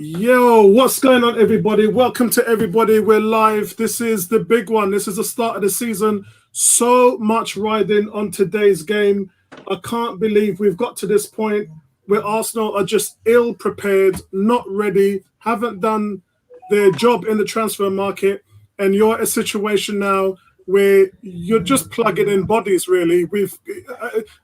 Yo, what's going on, everybody? Welcome to everybody. We're live. This is the big one. This is the start of the season. So much riding on today's game. I can't believe we've got to this point where Arsenal are just ill prepared, not ready, haven't done their job in the transfer market, and you're at a situation now where you're just plugging in bodies. Really, we've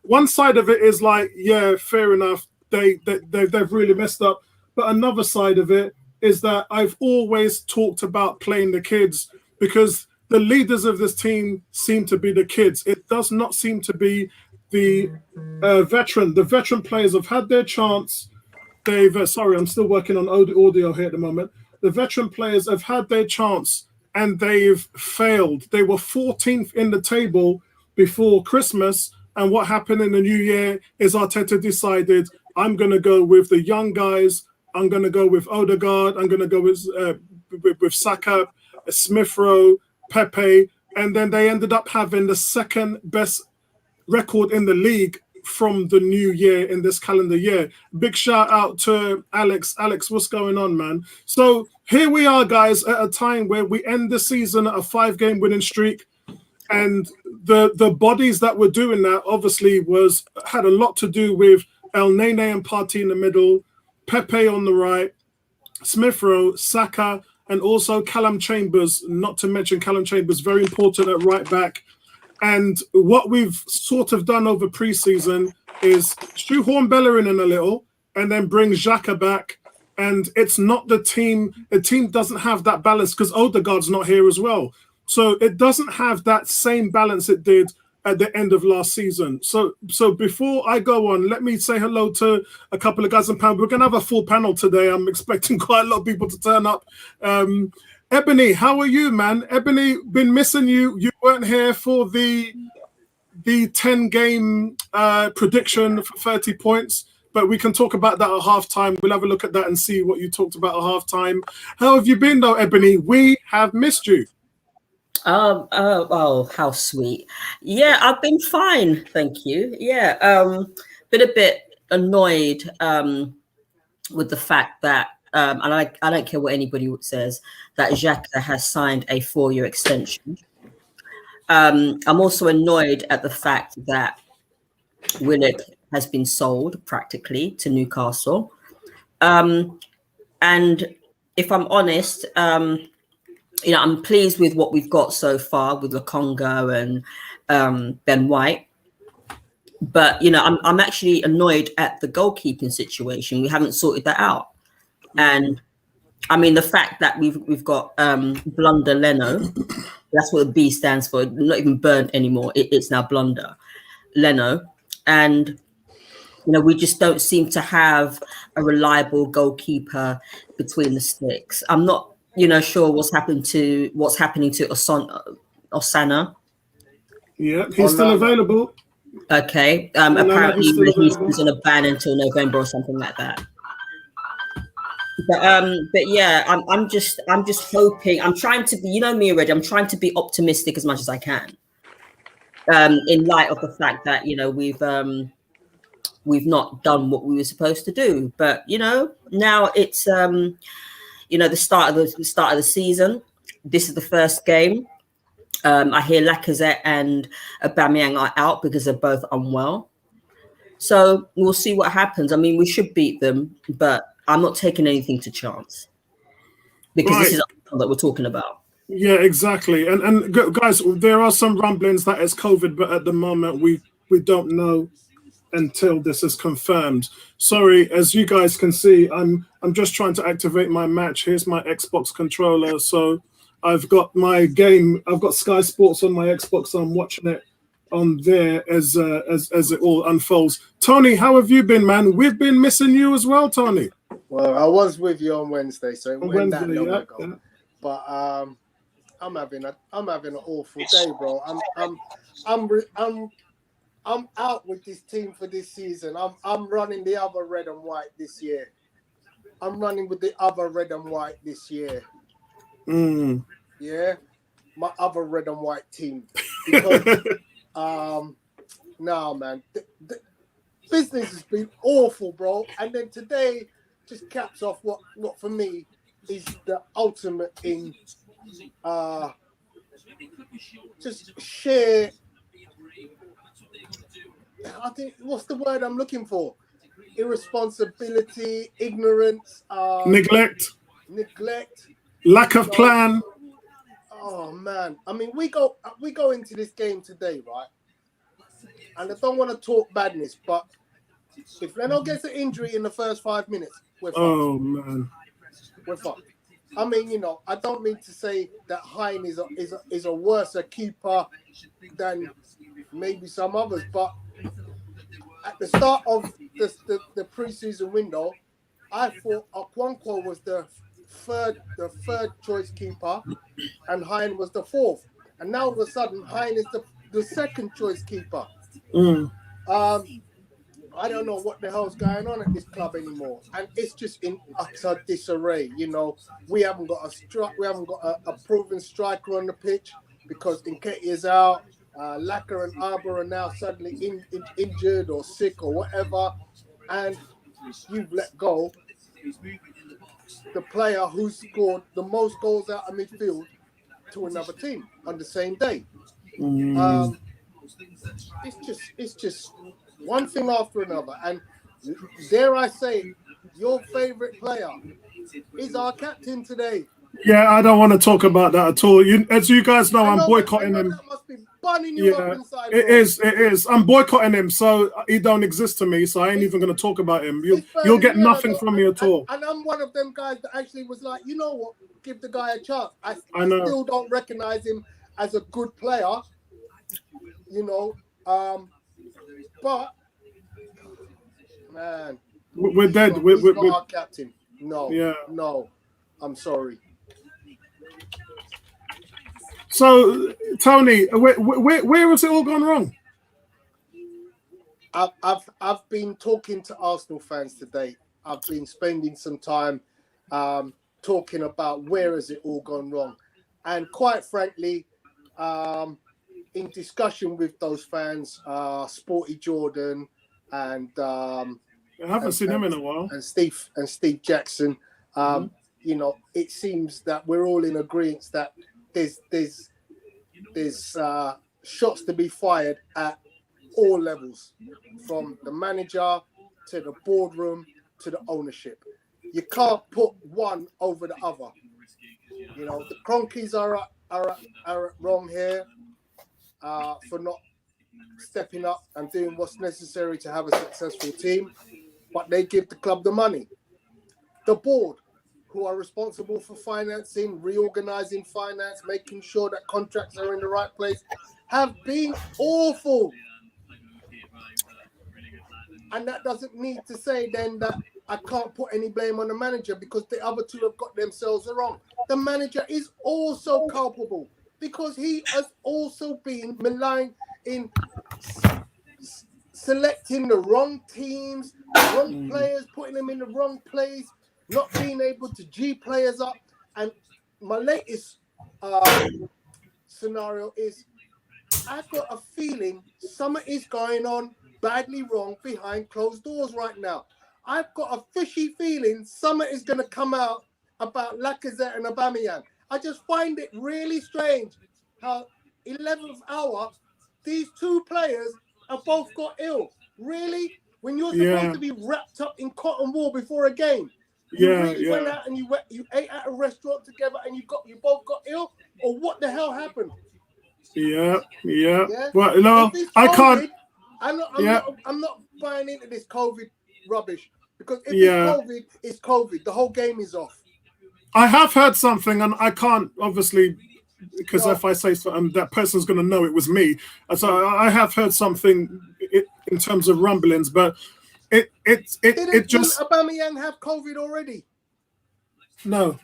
one side of it is like, yeah, fair enough. They've really messed up. But another side of it is that I've always talked about playing the kids because the leaders of this team seem to be the kids. It does not seem to be the veteran. The veteran players have had their chance. Sorry, I'm still working on audio here at the moment. The veteran players have had their chance and they've failed. They were 14th in the table before Christmas. And what happened in the new year is Arteta decided, I'm going to go with the young guys. I'm going to go with Odegaard. I'm going to go with Saka, Smith Rowe, Pepe. And then they ended up having the second best record in the league from the new year in this calendar year. Big shout out to Alex. Alex, what's going on, man? So here we are, guys, at a time where we end the season at a 5-game winning streak. And the bodies that were doing that obviously had a lot to do with El Nene and Partey in the middle, Pepe on the right, Smith Rowe, Saka, and also Callum Chambers, not to mention Callum Chambers, very important at right back. And what we've sort of done over pre-season is shoehorn Bellerin in a little and then bring Xhaka back. And it's not the team doesn't have that balance because Odegaard's not here as well. So it doesn't have that same balance it did at the end of last season. So before I go on, let me say hello to a couple of guys in panel. We're going to have a full panel today. I'm expecting quite a lot of people to turn up. Ebony, how are you, man? Ebony, been missing you. You weren't here for the 10-game prediction for 30 points, but we can talk about that at halftime. We'll have a look at that and see what you talked about at halftime. How have you been, though, Ebony? We have missed you. Oh, how sweet. Yeah, I've been fine, thank you. Yeah, been a bit annoyed with the fact that, and I don't care what anybody says, that Xhaka has signed a 4-year extension. I'm also annoyed at the fact that Willock has been sold practically to Newcastle. And if I'm honest, I'm pleased with what we've got so far with Lokonga and Ben White. But, I'm actually annoyed at the goalkeeping situation. We haven't sorted that out. And, I mean, the fact that we've got Blunder Leno, that's what the B stands for, not even burnt anymore. It's now Blunder Leno. And, we just don't seem to have a reliable goalkeeper between the sticks. I'm not sure what's happening to Osana. Yeah, he's still available. Okay. Apparently he's on a ban until November or something like that. But yeah, I'm just hoping. I'm trying to be, me already. I'm trying to be optimistic as much as I can. In light of the fact that we've not done what we were supposed to do. But now it's the start of the season. This is the first game. I hear Lacazette and Aubameyang are out because they're both unwell. So we'll see what happens. I mean, we should beat them, but I'm not taking anything to chance because This is that we're talking about. Yeah, exactly. And guys, there are some rumblings that it's COVID, but at the moment we don't know until this is confirmed. Sorry, as you guys can see, I'm just trying to activate my match. Here's my Xbox controller. So I've got my game. I've got Sky Sports on my Xbox. So I'm watching it on there as it all unfolds. Tony, how have you been, man? We've been missing you as well, Tony. Well, I was with you on Wednesday, so it went that long ago. Yeah. But I'm having an awful day, bro. I'm out with this team for this season. I'm running the other red and white this year. I'm running with the other red and white this year. Yeah, my other red and white team. Because no, man, the business has been awful, bro. And then today just caps off what for me is the ultimate in just sheer. I think what's the word I'm looking for? Irresponsibility, ignorance, neglect, lack of plan. Oh man, I mean, we go into this game today, right? And I don't want to talk badness, but if Leno gets an injury in the first 5 minutes, we're fucked. Oh man, we're fucked. I mean, you know, I don't mean to say that Hein is a worse keeper than maybe some others, but at the start of the preseason window, I thought Okonkwo was the third choice keeper, and Hein was the fourth. And now all of a sudden, Hein is the second choice keeper. I don't know what the hell's going on at this club anymore, and it's just in utter disarray. You know, we haven't got a proven striker on the pitch because Nketiah is out. Lacazette and Arbor are now suddenly injured or sick or whatever, and you've let go the player who scored the most goals out of midfield to another team on the same day. It's just one thing after another, and dare I say, your favorite player is our captain today. Yeah, I don't want to talk about that at all. As you guys know, I'm boycotting him. That must be bunning you up inside. It is. I'm boycotting him, so he don't exist to me. So I ain't even going to talk about him. You'll get nothing from me at all. And I'm one of them guys that actually was like, you know what? Give the guy a chance. I still don't recognize him as a good player. You know, but man, we're dead. We're not our captain. No. Yeah. No. I'm sorry. So, Tony, where has it all gone wrong? I've been talking to Arsenal fans today. I've been spending some time talking about where has it all gone wrong, and quite frankly, in discussion with those fans, Sporty Jordan and I haven't seen him in a while, and Steve Jackson. You know, it seems that we're all in agreement that there's shots to be fired at all levels, from the manager to the boardroom to the ownership. You can't put one over the other. You know, the Cronkies are wrong here for not stepping up and doing what's necessary to have a successful team, but they give the club the money. The board, who are responsible for financing, reorganizing finance, making sure that contracts are in the right place, have been awful. And that doesn't need to say then that I can't put any blame on the manager, because the other two have got themselves wrong. The manager is also culpable because he has also been maligned in selecting the wrong teams, wrong players, putting them in the wrong place, not being able to G players up. And my latest scenario is I've got a feeling something is going on badly wrong behind closed doors right now. I've got a fishy feeling something is going to come out about Lacazette and Aubameyang. I just find it really strange how 11th hour, these two players have both got ill. Really? When you're supposed to be wrapped up in cotton wool before a game. You went out and you ate at a restaurant together and you both got ill, or what the hell happened? Yeah. Well, no, I can't. I'm not buying into this COVID rubbish, because if it's COVID, it's COVID. The whole game is off. I have heard something, and I can't obviously, because if I say something, that person's going to know it was me. So I have heard something in terms of rumblings, but it just. Didn't Aubameyang have COVID already? No.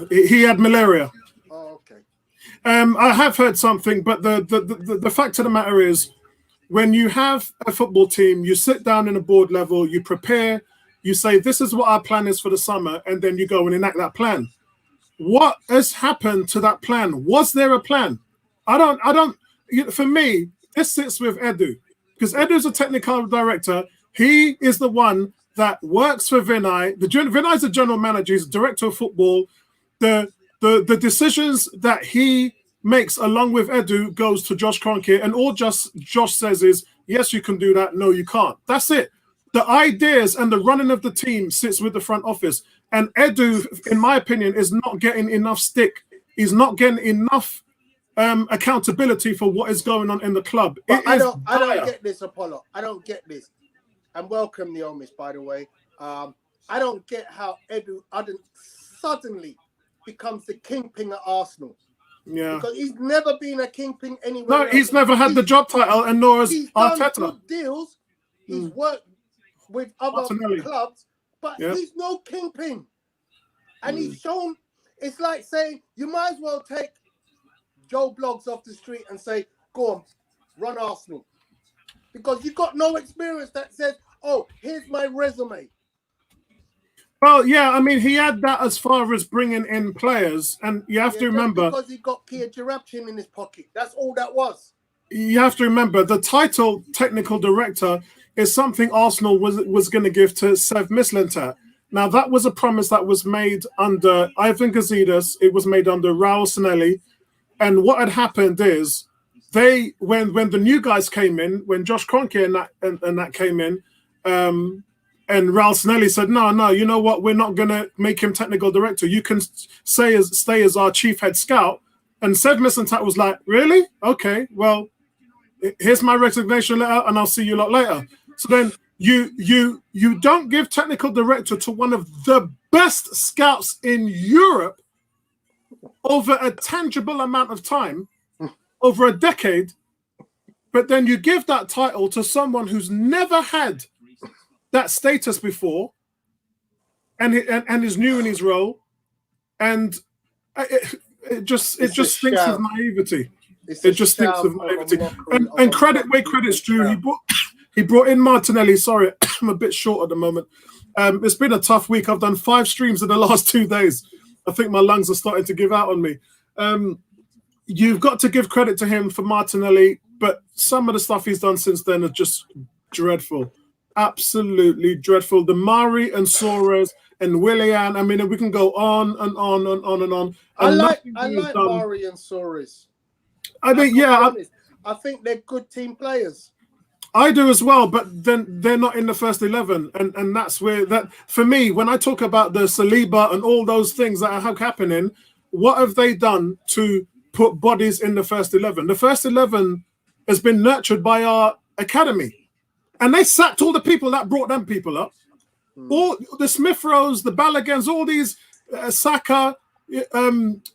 He had malaria. Oh, okay. I have heard something, but the fact of the matter is, when you have a football team, you sit down in a board level, you prepare, you say, this is what our plan is for the summer, and then you go and enact that plan. What has happened to that plan? Was there a plan? I don't. For me, this sits with Edu, because Edu's a technical director. He is the one that works for Vinay. Vinay's the general manager, he's director of football. The decisions that he makes along with Edu goes to Josh Kroenke, and all Josh says is, yes, you can do that. No, you can't. That's it. The ideas and the running of the team sits with the front office. And Edu, in my opinion, is not getting enough stick. He's not getting enough accountability for what is going on in the club. But I don't get this, Apollo. I don't get this. And welcome, Neomis, by the way. I don't get how Edu suddenly becomes the kingpin at Arsenal. Yeah. Because he's never been a kingpin anywhere else. He's never had the job title, and nor has Arteta. Done good deals. He's worked with other clubs, but he's no kingpin. And he's shown, it's like saying, you might as well take Joe Bloggs off the street and say, go on, run Arsenal. Because you've got no experience that says, oh, here's my resume. Well, yeah, I mean, he had that as far as bringing in players, and you have to remember, because he got Kia Jarabchin in his pocket. That's all that was. You have to remember the title technical director is something Arsenal was going to give to Sev Mislintat. Now, that was a promise that was made under Ivan Gazidis. It was made under Raul Sanelli. And what had happened is when the new guys came in, when Josh Kroenke and that came in, and Raul Sanelli said, no, you know what? We're not going to make him technical director. You can stay as our chief head scout. And Sev Mislintat was like, really? Okay, well, here's my resignation letter, and I'll see you a lot later. So then you don't give technical director to one of the best scouts in Europe over a tangible amount of time, over a decade, but then you give that title to someone who's never had that status before, and is new in his role, and it just stinks of naivety. It just stinks of naivety. And credit where credit's due. He brought in Martinelli. Sorry, I'm a bit short at the moment. It's been a tough week. I've done 5 streams in the last 2 days. I think my lungs are starting to give out on me. You've got to give credit to him for Martinelli, but some of the stuff he's done since then are just dreadful. Absolutely dreadful. The Mari and Soares and Willian. I mean, we can go on and on and on and on. I like Mari and Soares. I think they're good team players. I do as well, but then they're not in the first 11, and that's where that for me. When I talk about the Saliba and all those things that are happening, what have they done to put bodies in the first 11? The first 11 has been nurtured by our academy, and they sacked all the people that brought them people up. All the Smith Rowes, the Ballagans, all these Saka,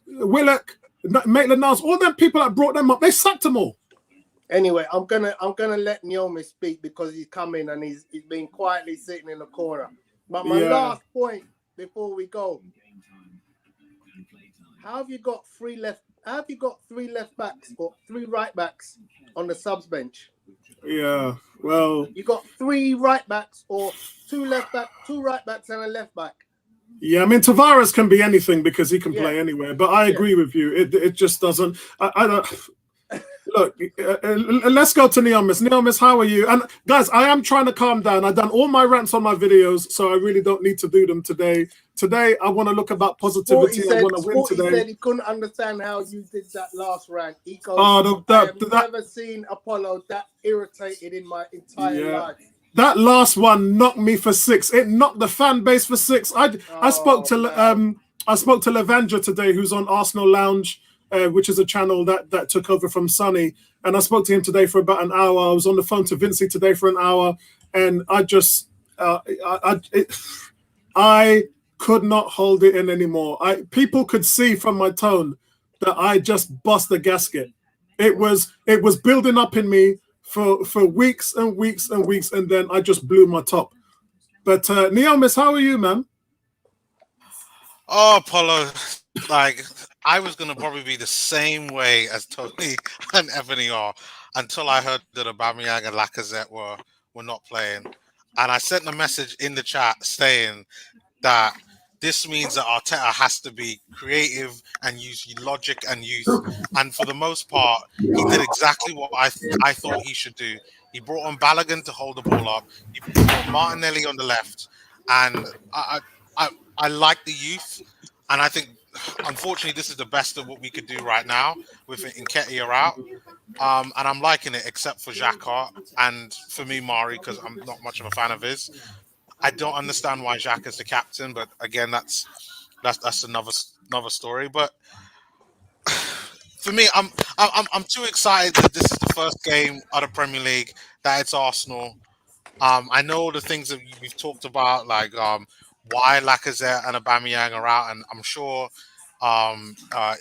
Willock, Maitland-Niles, all them people that brought them up, they sacked them all. Anyway, I'm gonna let Neomi speak because he's coming and he's been quietly sitting in the corner. But my last point before we go: how have you got 3 left? How have you got 3 left backs or 3 right backs on the subs bench? Yeah, well, you got 3 right backs or 2 left back, 2 right backs and a left back. Yeah, I mean Tavares can be anything because he can play anywhere. But I agree with you. It just doesn't. I don't. Look, let's go to Neomis. Neomis, how are you? And guys, I am trying to calm down. I've done all my rants on my videos, so I really don't need to do them today. Today, I want to look about positivity. I want to win today. He said he couldn't understand how you did that last rant. He goes, I've never seen Apollo that irritated in my entire life. That last one knocked me for 6. It knocked the fan base for 6. I spoke to Lavandra today, who's on Arsenal Lounge, which is a channel that took over from Sonny. And I spoke to him today for about an hour. I was on the phone to Vincey today for an hour. And I just, I could not hold it in anymore. People could see from my tone that I just bust the gasket. It was building up in me for weeks and weeks and weeks. And then I just blew my top. But Neomis, how are you, man? Oh, Paulo, I was going to probably be the same way as Tony and Ebony are until I heard that Aubameyang and Lacazette were not playing. And I sent a message in the chat saying that this means that Arteta has to be creative and use logic and youth. And for the most part, he did exactly what I thought he should do. He brought on Balogun to hold the ball up. He brought Martinelli on the left, and I like the youth, and I think unfortunately this is the best of what we could do right now with Nketiah out. And I'm liking it, except for Xhaka and for me Mari, because I'm not much of a fan of his. I don't understand why Xhaka is the captain, but again, that's another story. But for me, I'm too excited that this is the first game of the Premier League, that it's Arsenal. I know the things that we've talked about, like why Lacazette and Aubameyang are out, and I'm sure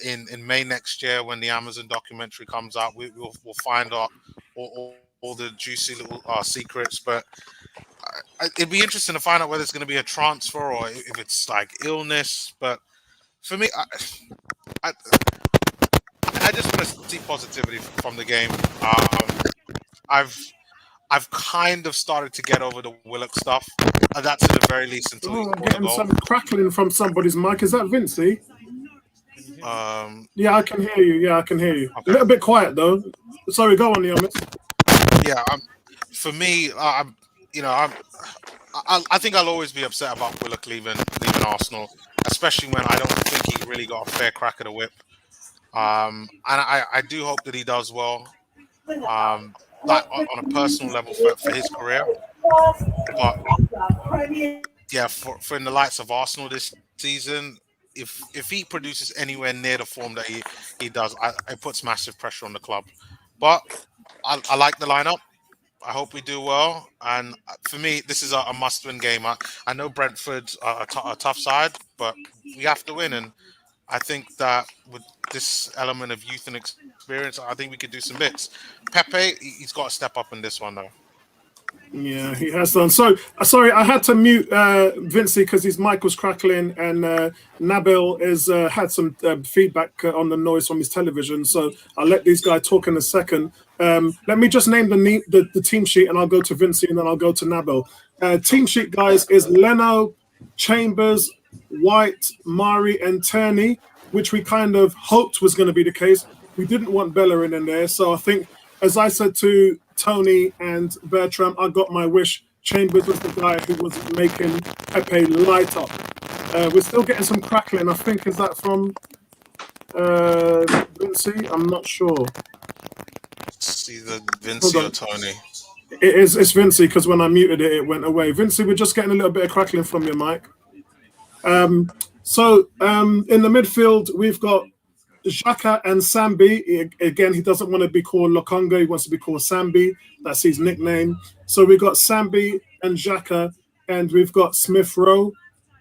in May next year when the Amazon documentary comes out, we'll find out all the juicy little secrets. But it'd be interesting to find out whether it's going to be a transfer or if it's like illness. But for me, I just want to see positivity from the game. I've kind of started to get over the Willock stuff, and that's at the very least until he I'm scored a getting goal. some crackling from somebody's mic. Is that Vincey? Yeah, I can hear you. Yeah, I can hear you. Okay. A little bit quiet though. Sorry, go on, Yoane. Yeah, for me, I think I'll always be upset about Willock leaving Arsenal, especially when I don't think he really got a fair crack at the whip. And I do hope that he does well, like on a personal level for his career. But yeah, for in the likes of Arsenal this season, if he produces anywhere near the form that he does, it puts massive pressure on the club. But I like the lineup. I hope we do well. And for me, this is a must-win game. I know Brentford's a tough side, but we have to win. And I think that with this element of youth and experience, I think we could do some bits. Pepe, he's got to step up in this one, though. Yeah, he has done. So, sorry, I had to mute Vincey because his mic was crackling, and Nabil has had some feedback on the noise from his television. So I'll let these guys talk in a second. Let me just name the team sheet, and I'll go to Vincey, and then I'll go to Nabil. Team sheet, guys, is Leno, Chambers, White, Mari, and Turney, which we kind of hoped was going to be the case. We didn't want Bellerin in there, so I think, as I said to Tony and Bertram, I got my wish. Chambers was the guy who was making Pepe light up. We're still getting some crackling. I think, is that from Vincey? I'm not sure. It's either Vincey or Tony. It's Vincey, because when I muted it, it went away. Vincey, we're just getting a little bit of crackling from your mic. So in the midfield, we've got Xhaka and Sambi. Again, he doesn't want to be called Lokonga. He wants to be called Sambi. That's his nickname. So we've got Sambi and Xhaka, and we've got Smith Rowe,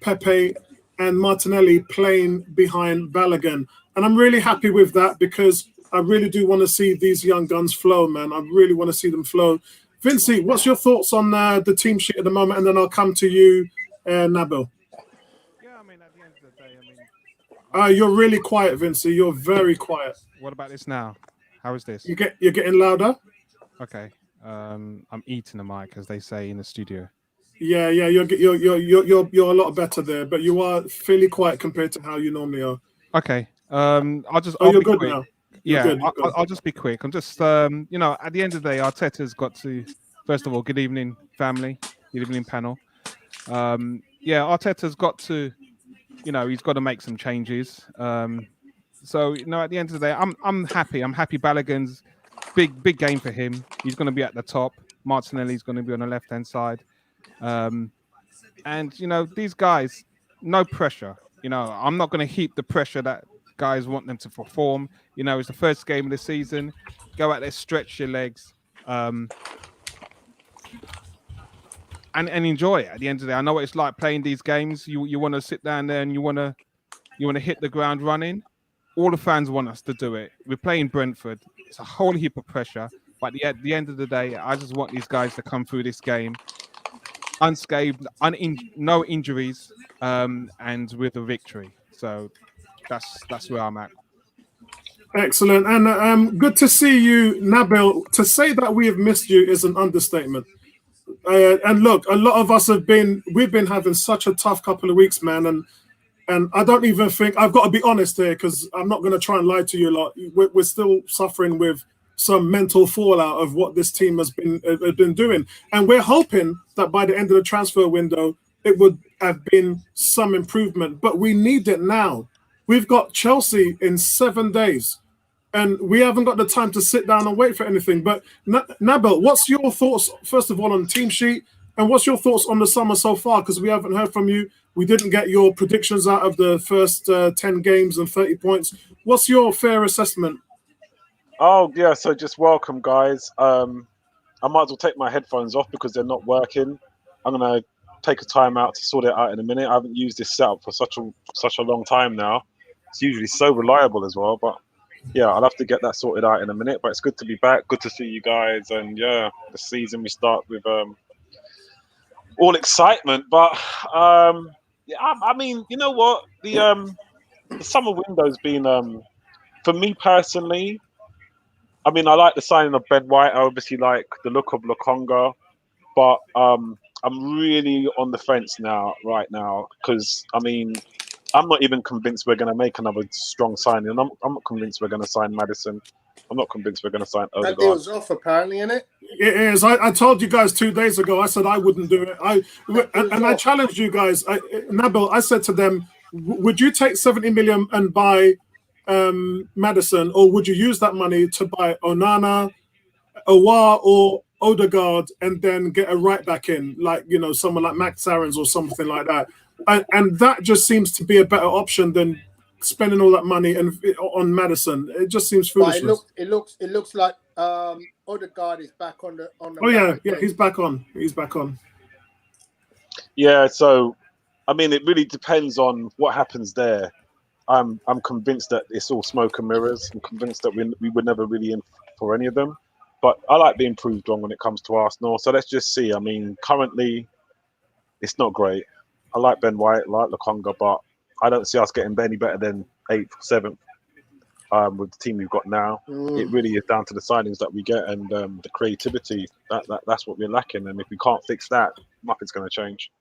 Pepe, and Martinelli playing behind Balogun. And I'm really happy with that, because I really do want to see these young guns flow, man. I really want to see them flow. Vincey, what's your thoughts on the team sheet at the moment? And then I'll come to you, Nabil. Yeah, I mean, at the end of the day, You're really quiet, Vincey. You're very quiet. what about this now? How is this? You're getting louder. Okay. I'm eating the mic, as they say in the studio. Yeah. You're a lot better there, but you are fairly quiet compared to how you normally are. Okay. I'll You're be good quick. now. Yeah, I'll just be quick. I'm just, at the end of the day, Arteta's got to, first of all, good evening, family, good evening, panel. Arteta's got to, he's got to make some changes. So, at the end of the day, I'm happy. I'm happy. Balogun's big game for him. He's going to be at the top. Martinelli's going to be on the left-hand side. And, these guys, no pressure. I'm not going to heap the pressure that guys want them to perform. It's the first game of the season. Go out there, stretch your legs, and enjoy it. At the end of the day, I know what it's like playing these games. You want to sit down there and you want to hit the ground running. All the fans want us to do it. We're playing Brentford. It's a whole heap of pressure. But at the end of the day, I just want these guys to come through this game unscathed, no injuries, and with a victory. So that's where I'm at. Excellent. And good to see you, Nabil. To say that we have missed you is an understatement. And look, a lot of us we've been having such a tough couple of weeks, man. And I don't even think, I've got to be honest here, because I'm not going to try and lie to you a lot. We're still suffering with some mental fallout of what this team has been doing. And we're hoping that by the end of the transfer window, it would have been some improvement. But we need it now. We've got Chelsea in 7 days, and we haven't got the time to sit down and wait for anything. But Nabil, what's your thoughts, first of all, on the team sheet? And what's your thoughts on the summer so far? Because we haven't heard from you. We didn't get your predictions out of the first 10 games and 30 points. What's your fair assessment? Oh, yeah, so just welcome, guys. I might as well take my headphones off because they're not working. I'm going to take a time out to sort it out in a minute. I haven't used this setup for such a long time now. It's usually so reliable as well, but yeah, I'll have to get that sorted out in a minute. But it's good to be back. Good to see you guys. And yeah, the season we start with all excitement. But yeah, I mean, you know what? The summer window's been, for me personally, I mean, I like the signing of Ben White. I obviously like the look of Lokonga, but I'm really on the fence right now, because I mean, I'm not even convinced we're going to make another strong signing. I'm not convinced we're going to sign Maddison. I'm not convinced we're going to sign Odegaard. That deal's off, apparently, isn't it? It is. I told you guys 2 days ago. I said I wouldn't do it. I challenged you guys. Nabil, I said to them, would you take 70 million and buy Maddison, or would you use that money to buy Onana, Aouar, or Odegaard, and then get a right back in, like, you know, someone like Max Aarons or something like that? And that just seems to be a better option than spending all that money on Maddison. It just seems foolish. It looks like Odegaard is back on the. Oh yeah, he's back on. He's back on. Yeah, so I mean, it really depends on what happens there. I'm convinced that it's all smoke and mirrors. I'm convinced that we were never really in for any of them. But I like being proved wrong when it comes to Arsenal. So let's just see. I mean, currently, it's not great. I like Ben White, I like Lokonga, but I don't see us getting any better than 8th, 7th with the team we've got now. It really is down to the signings that we get and the creativity. That's what we're lacking. And if we can't fix that, nothing's going to change.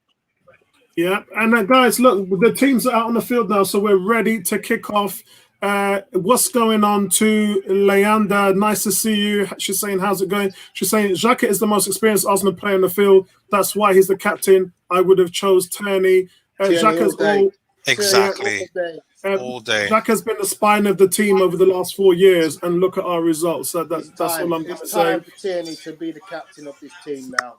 Yeah, and guys, look, the teams are out on the field now, so we're ready to kick off. What's going on to Leander? Nice to see you. She's saying, how's it going? She's saying, Xhaka is the most experienced Arsenal player on the field. That's why he's the captain. I would have chose Tony. Xhaka's all... Exactly. All day. Xhaka's been the spine of the team over the last 4 years, and look at our results. So that's all I'm going to say. It's time for Tierney to be the captain of this team now.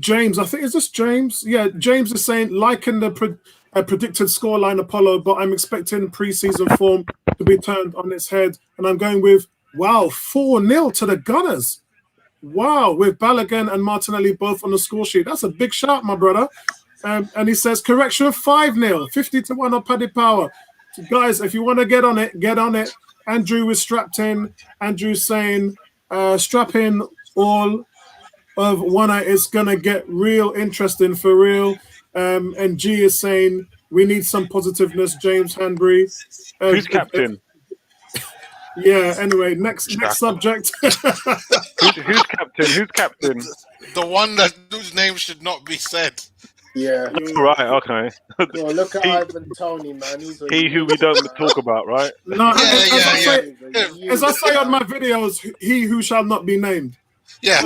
James, I think, is this James? Yeah, James is saying, liking the predicted scoreline, Apollo, but I'm expecting pre-season form to be turned on its head, and I'm going with 4-0 to the Gunners. Wow, with Balogun and Martinelli both on the score sheet. That's a big shout, my brother. And he says, correction, 5-0, 50-1 on Paddy Power. So guys, if you want to get on it, get on it. Andrew is strapped in. Andrew's saying, strap in all of one. It's going to get real interesting for real. And G is saying, we need some positiveness, James Hanbury. Who's captain? Yeah, anyway, next subject. Who's captain? Who's captain? The one whose name should not be said. Yeah. Right, okay. Well, look at Ivan Toney, man. He who we don't talk about, right? No, as I say on my videos, he who shall not be named. Yeah.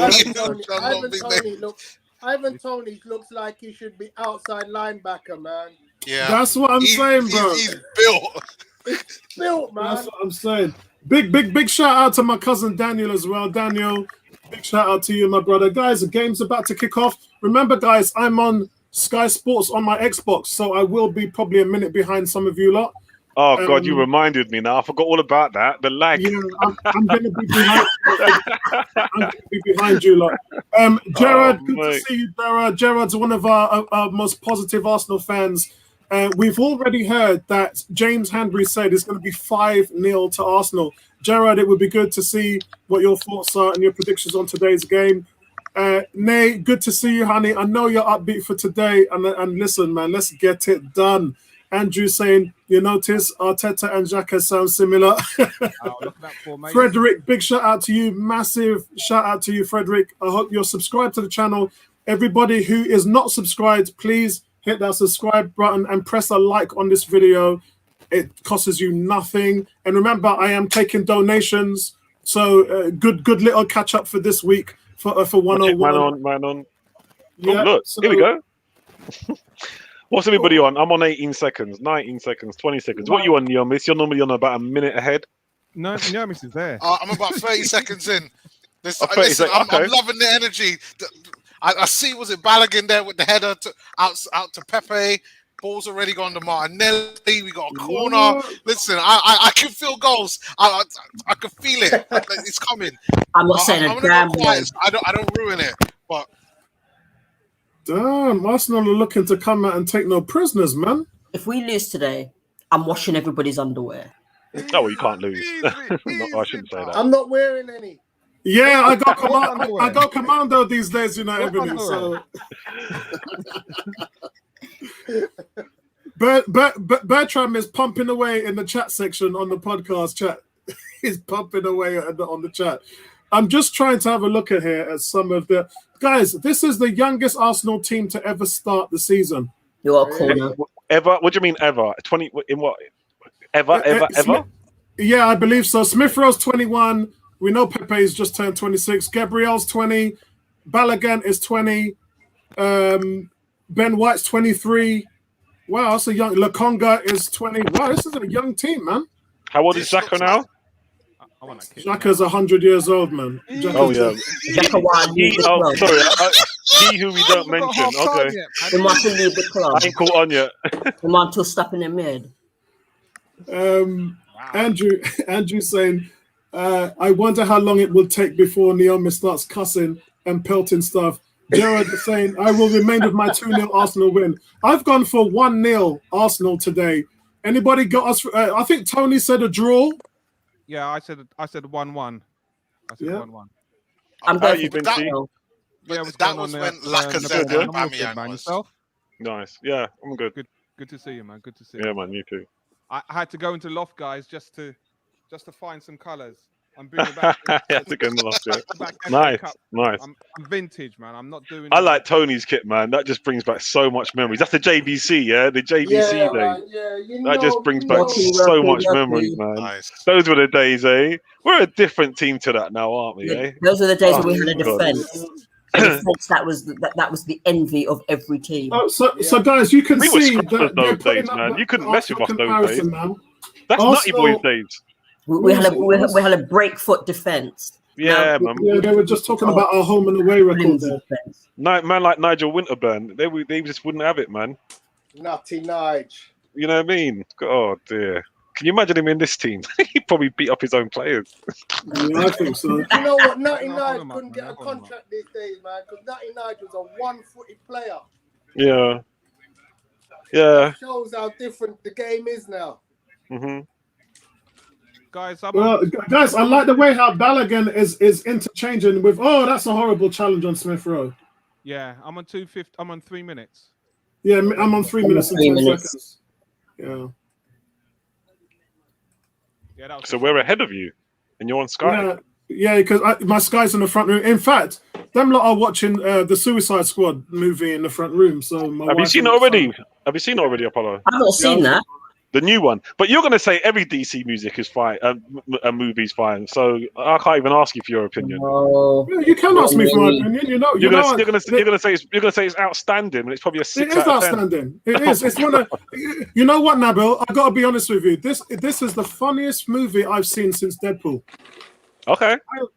Ivan Toney looks like he should be outside linebacker, man. Yeah. That's what I'm saying, bro. He's built. It's built, man. That's what I'm saying. Big shout out to my cousin Daniel as well. Daniel, big shout out to you, my brother. Guys, the game's about to kick off. Remember, guys, I'm on Sky Sports on my Xbox, so I will be probably a minute behind some of you lot. Oh, God, you reminded me now. I forgot all about that. The lag. Yeah, I'm going to be behind. I'm going to be behind you lot. Gerard, good to see you, Gerard. Gerard's one of our most positive Arsenal fans. We've already heard that James Hanbury said it's going to be 5-0 to Arsenal. Gerard, it would be good to see what your thoughts are and your predictions on today's game. Nay, good to see you, honey. I know you're upbeat for today. And listen, man, let's get it done. Andrew saying, you notice Arteta and Xhaka sound similar. Frederick, big shout out to you. Massive shout out to you, Frederick. I hope you're subscribed to the channel. Everybody who is not subscribed, please hit that subscribe button and press a like on this video. It costs you nothing. And remember, I am taking donations So good little catch up for this week for 101. Man on. Yeah, oh, look, so- here we go. What's everybody on? I'm on 18 seconds, 19 seconds, 20 seconds. What you on, Yomis? You're normally on about a minute ahead. No, Yomis is there. I'm about 30 seconds in. Listen, 30 I'm okay. loving the energy. I see, was it Balogun there with the header out to Pepe? Ball's already gone to Martinelli. We got a corner. What? Listen, I can feel goals. I can feel it. It's coming. I'm not saying a damn word. I don't ruin it. But Damn, Arsenal are looking to come out and take no prisoners, man. If we lose today, I'm washing everybody's underwear. Oh, well, you can't lose. No, I shouldn't say that. I'm not wearing any. Yeah, I go commando these days, you know, everything. So Bertram is pumping away in the chat section on the podcast chat. He's pumping away on the chat. I'm just trying to have a look at here at some of the guys. This is the youngest Arsenal team to ever start the season. You're a corner. Ever? What do you mean ever? 20 in what? Ever? Yeah, I believe so. Smith Rowe's 21. We know Pepe's just turned 26. Gabriel's 20. Balogun is 20. Ben White's 23. Wow, that's a young. Lokonga is 20. Wow, this is a young team, man. How old is Xhaka now? Xhaka's 100 years old, man. Oh yeah. He who we don't mention. Okay. We must leave the club. I ain't caught on yet. We want to stop in the mid. Andrew saying, I wonder how long it will take before Naomi starts cussing and pelting stuff. Jared is saying, I will remain with my 2-0 Arsenal win. I've gone for 1-0 Arsenal today. Anybody got us? I think Tony said a draw. Yeah, I said 1-1. I said 1-1. I'm How going you for been, that. T? Yeah, that was when Lacazette and Aubameyang man. was. Yourself? Nice. Yeah, I'm good. Good to see you, man. Good to see you. Yeah, man, you too. I had to go into loft, guys, just to find some colours. I'm bringing back. To go in the loft, yeah. Nice. I'm vintage, man. I'm not doing. I like Tony's kit, man. That just brings back so much memories. That's the JBC, yeah, the JBC days. Right, yeah, That just brings back so much memories, man. Nice. Those were the days, eh? We're a different team to that now, aren't we? Eh? Those are the days when we had a God. defence. A defence that was the envy of every team. So guys, you can We were see scoffers that those days, man. You couldn't mess with us those days. Man. That's Nutty Boys days. We had a breakfoot defence. Yeah, man. Yeah, they were just talking about our home and away record there. Man like Nigel Winterburn, they just wouldn't have it, man. Nutty Nige. You know what I mean? Oh dear. Can you imagine him in this team? He'd probably beat up his own players. Yeah, I think so. You know what? Nutty Nige couldn't get a contract these days, man, because Nutty Nige was a one-footed player. Yeah. Yeah. It shows how different the game is now. Mm-hmm. Guys, guys, I like the way how Balogun is interchanging with. Oh, that's a horrible challenge on Smith Rowe. Yeah, I'm on 2:50. I'm on 3 minutes. Yeah, I'm on 3 minutes and 10 seconds. Yeah. So we're ahead of you, and you're on Sky. Yeah, because my Sky's in the front room. In fact, them lot are watching the Suicide Squad movie in the front room. So have you seen it already? Have you seen it already, Apollo? I've not seen that. The new one, but you're going to say every DC music is fine, a movie's fine. So I can't even ask you for your opinion. Oh, yeah, you can ask me for my opinion. You're going to say it's outstanding, and it's probably a 6 out of 10. Outstanding. It is. It's one of. You know what, Nabil? I got to be honest with you. This is the funniest movie I've seen since Deadpool. Okay,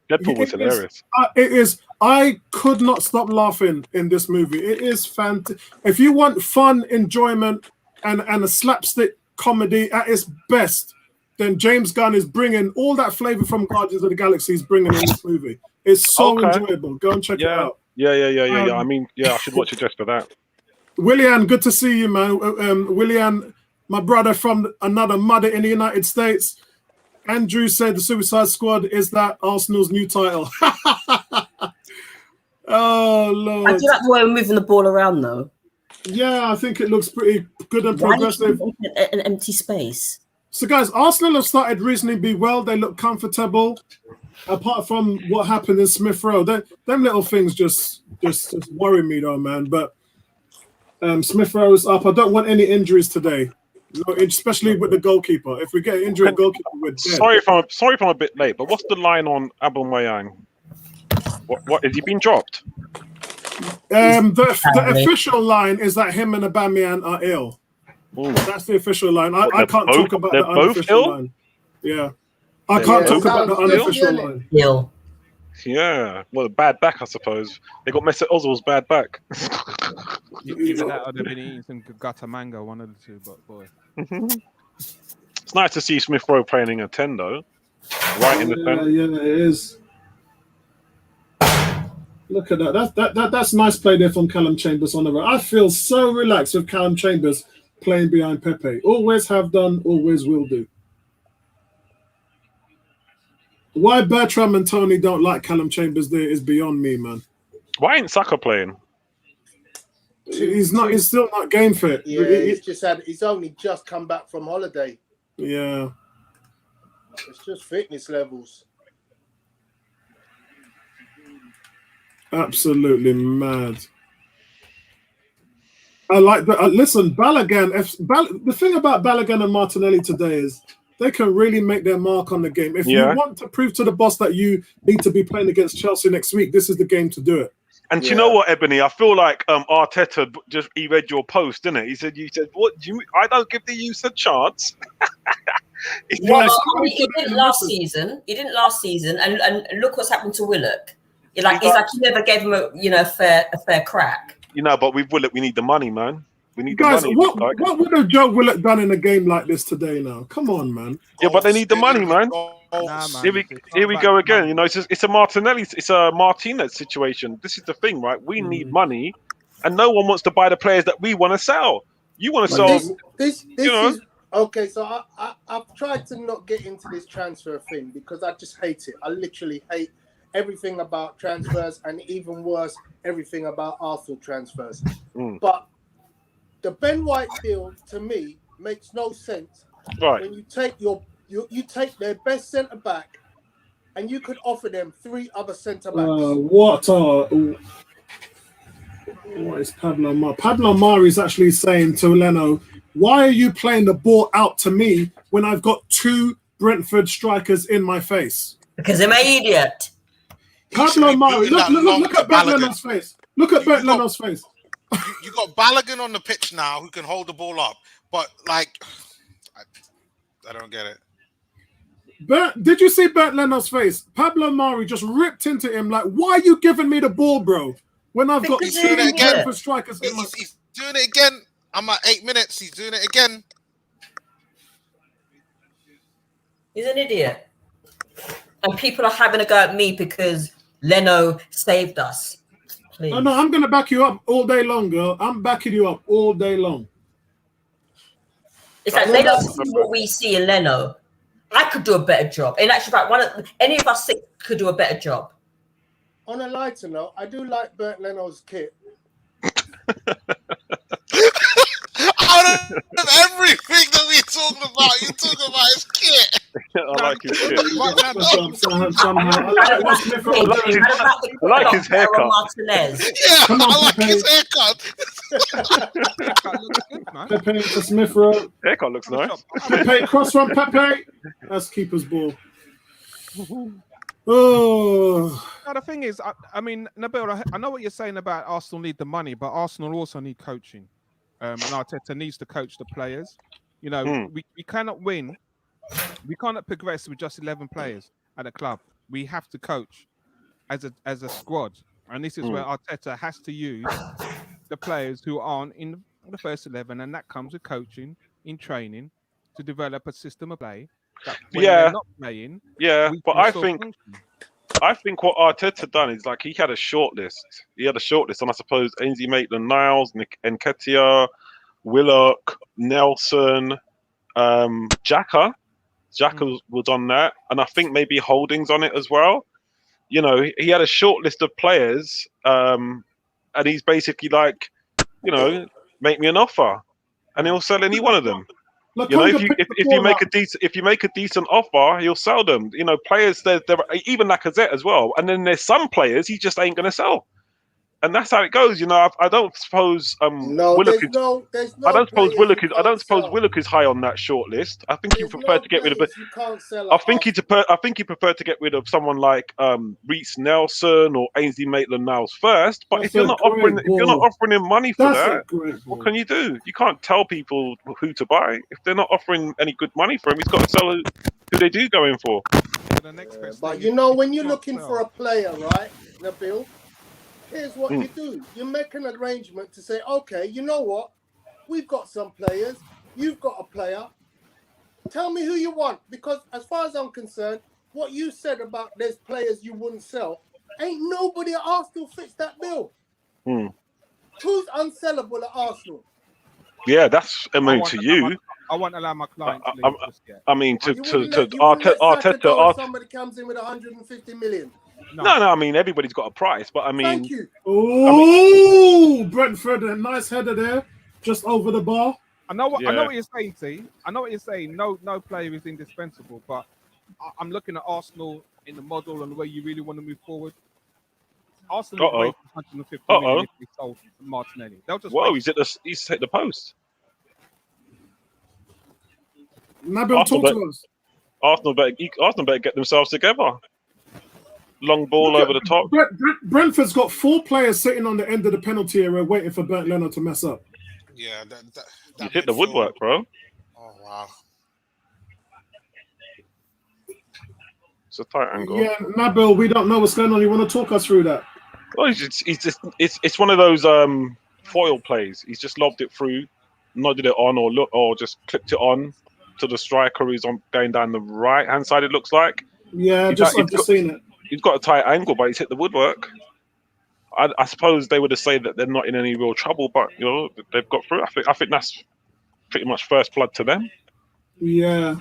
Deadpool was hilarious. It is. I could not stop laughing in this movie. It is fantastic. If you want fun, enjoyment, and a slapstick comedy at its best, then James Gunn is bringing all that flavor from Guardians of the Galaxy. He's bringing in this movie. It's so enjoyable. Go and check it out. Yeah. I mean, I should watch it just for that. Willian, good to see you, man. Willian, my brother from another mother in the United States. Andrew said the Suicide Squad is that Arsenal's new title. Oh, Lord. I do like the way we're moving the ball around, though. Yeah, I think it looks pretty good and progressive. An empty space. So, guys, Arsenal have started reasonably well. They look comfortable, apart from what happened in Smith Rowe. Them little things just worry me, though, man. But Smith Rowe is up. I don't want any injuries today. No, especially with the goalkeeper. If we get an injury at goalkeeper, we're dead. Sorry if I'm a bit late, but what's the line on Aubameyang? What has he been dropped? The official line is that him and Aubameyang are ill. Ooh. That's the official line. I can't talk about the unofficial line. Yeah. I can't talk about the unofficial line. Ill. Yeah. Well, bad back, I suppose. They got Mesut Ozil's bad back. Either that or they've been eating some gata mango, one of the two, but boy. It's nice to see Smith Rowe playing a 10, though. Right in the centre. Yeah, it is. Look at that. That's nice play there from Callum Chambers on the right. I feel so relaxed with Callum Chambers playing behind Pepe. Always have done, always will do. Why Bertram and Toney don't like Callum Chambers there is beyond me, man. Why ain't Saka playing? He's still not game fit. Yeah, he's only just come back from holiday. Yeah. It's just fitness levels. Absolutely mad. I like that. Listen, Balogun. The thing about Balogun and Martinelli today is they can really make their mark on the game. If you want to prove to the boss that you need to be playing against Chelsea next week, this is the game to do it. And you know what, Ebony? I feel like Arteta he read your post, didn't it? You said, "What? I don't give the youth a chance." He didn't last season. He didn't last season, and look what's happened to Willock. It's like he never gave him a fair crack. But with Willock, we need the money, man. We need guys. The money. What would have Joe Willock done in a game like this today? Now, come on, man. Yeah, but they need the money, man. Nah, man. Here we go again. You know, it's a Martinez situation. This is the thing, right? We need money, and no one wants to buy the players that we want to sell. You want to sell. This is okay. So I've tried to not get into this transfer thing because I just hate it. I literally hate everything about transfers, and even worse, everything about Arsenal transfers. But the Ben White deal to me makes no sense. Right. When you take you take their best centre back, and you could offer them 3 other centre backs. What is Pablo Amari? Pablo Amari is actually saying to Leno, "Why are you playing the ball out to me when I've got 2 Brentford strikers in my face?" Because I'm an idiot. Pablo Amari, look at Bert Leno's face. Look at Bert Leno's face. You got Balogun on the pitch now who can hold the ball up, but I don't get it. Did you see Bert Leno's face? Pablo Amari just ripped into him like, "Why are you giving me the ball, bro? When I've got 2 Brentford strikers in my..." He's doing it again. I'm at 8 minutes. He's doing it again. He's an idiot. And people are having a go at me because Leno saved us. Please. No, I'm going to back you up all day long, girl. I'm backing you up all day long. It's like they don't see what we see in Leno. I could do a better job. In actual fact, any of us 6 could do a better job. On a lighter note, I do like Bert Leno's kit. Out of everything that we talking about, you talking about his kit. I like his kit. I like his haircut. Yeah, I like his haircut. Pepe to Smith Rowe. Haircut looks nice. Pepe, cross from Pepe. That's keeper's ball. Oh. Now, the thing is, I mean, Nabil, I know what you're saying about Arsenal need the money, but Arsenal also need coaching. And Arteta needs to coach the players. You know, we cannot win. We cannot progress with just 11 players at a club. We have to coach as a squad. And this is where Arteta has to use the players who aren't in the first 11. And that comes with coaching, in training, to develop a system of play. That when they're not playing, but I think what Arteta done is like he had a short list. He had a short list, and I suppose Ainsley Maitland-Niles, Nketiah, Willock, Nelson, Xhaka was on that, and I think maybe Holding's on it as well. You know, he had a short list of players, and he's basically like, you know, make me an offer, and he'll sell any one of them. You know, if you make a decent offer, he'll sell them. You know, players there even Lacazette as well. And then there's some players he just ain't going to sell. And that's how it goes, you know. I don't suppose No, Willock there's is. no, there's no. I don't suppose players Willock you is. I don't can't suppose sell. Willock is high on that short list. I think he There's preferred no to get rid of. players you can't sell. I think he preferred to get rid of someone like Reece Nelson or Ainsley Maitland-Niles first. But That's if you're a not great offering him money for That's a that, great what ball. can you do? You can't tell people who to buy if they're not offering any good money for him. He's got to sell who they do go in for. The next best But thing you is know, if when you you're can't looking sell- for a player, right, Nabil, here's what you do. You make an arrangement to say, okay, you know what? We've got some players. You've got a player. Tell me who you want. Because as far as I'm concerned, what you said about there's players you wouldn't sell, ain't nobody at Arsenal fits that bill. Hmm. Who's unsellable at Arsenal? Yeah, that's I mean to you. I won't allow my client to leave just yet. I mean to You wouldn't let Saka go if somebody comes in with 150 million. No, I mean everybody's got a price, but I mean. Thank you. Oh, Brentford, a nice header there, just over the bar. I know what you're saying, T. I know what you're saying. No player is indispensable, but I'm looking at Arsenal in the model and the way you really want to move forward. Arsenal will wait for 150 million if they sold Martinelli. They'll just he's hit the post. Nabil, talk to us. Arsenal better get themselves together. Long ball over the top. Brentford's got 4 players sitting on the end of the penalty area waiting for Bernd Leno to mess up. Yeah, You hit the woodwork, bro. Oh wow. It's a tight angle. Yeah, Nabil, we don't know what's going on. You want to talk us through that? Well, it's one of those foil plays. He's just lobbed it through, nodded it on, or just clipped it on to the striker who's going down the right hand side. It looks like. Yeah, I've just seen it. He's got a tight angle, but he's hit the woodwork. I suppose they would have said that they're not in any real trouble, but you know they've got through. I think that's pretty much first blood to them. Yeah,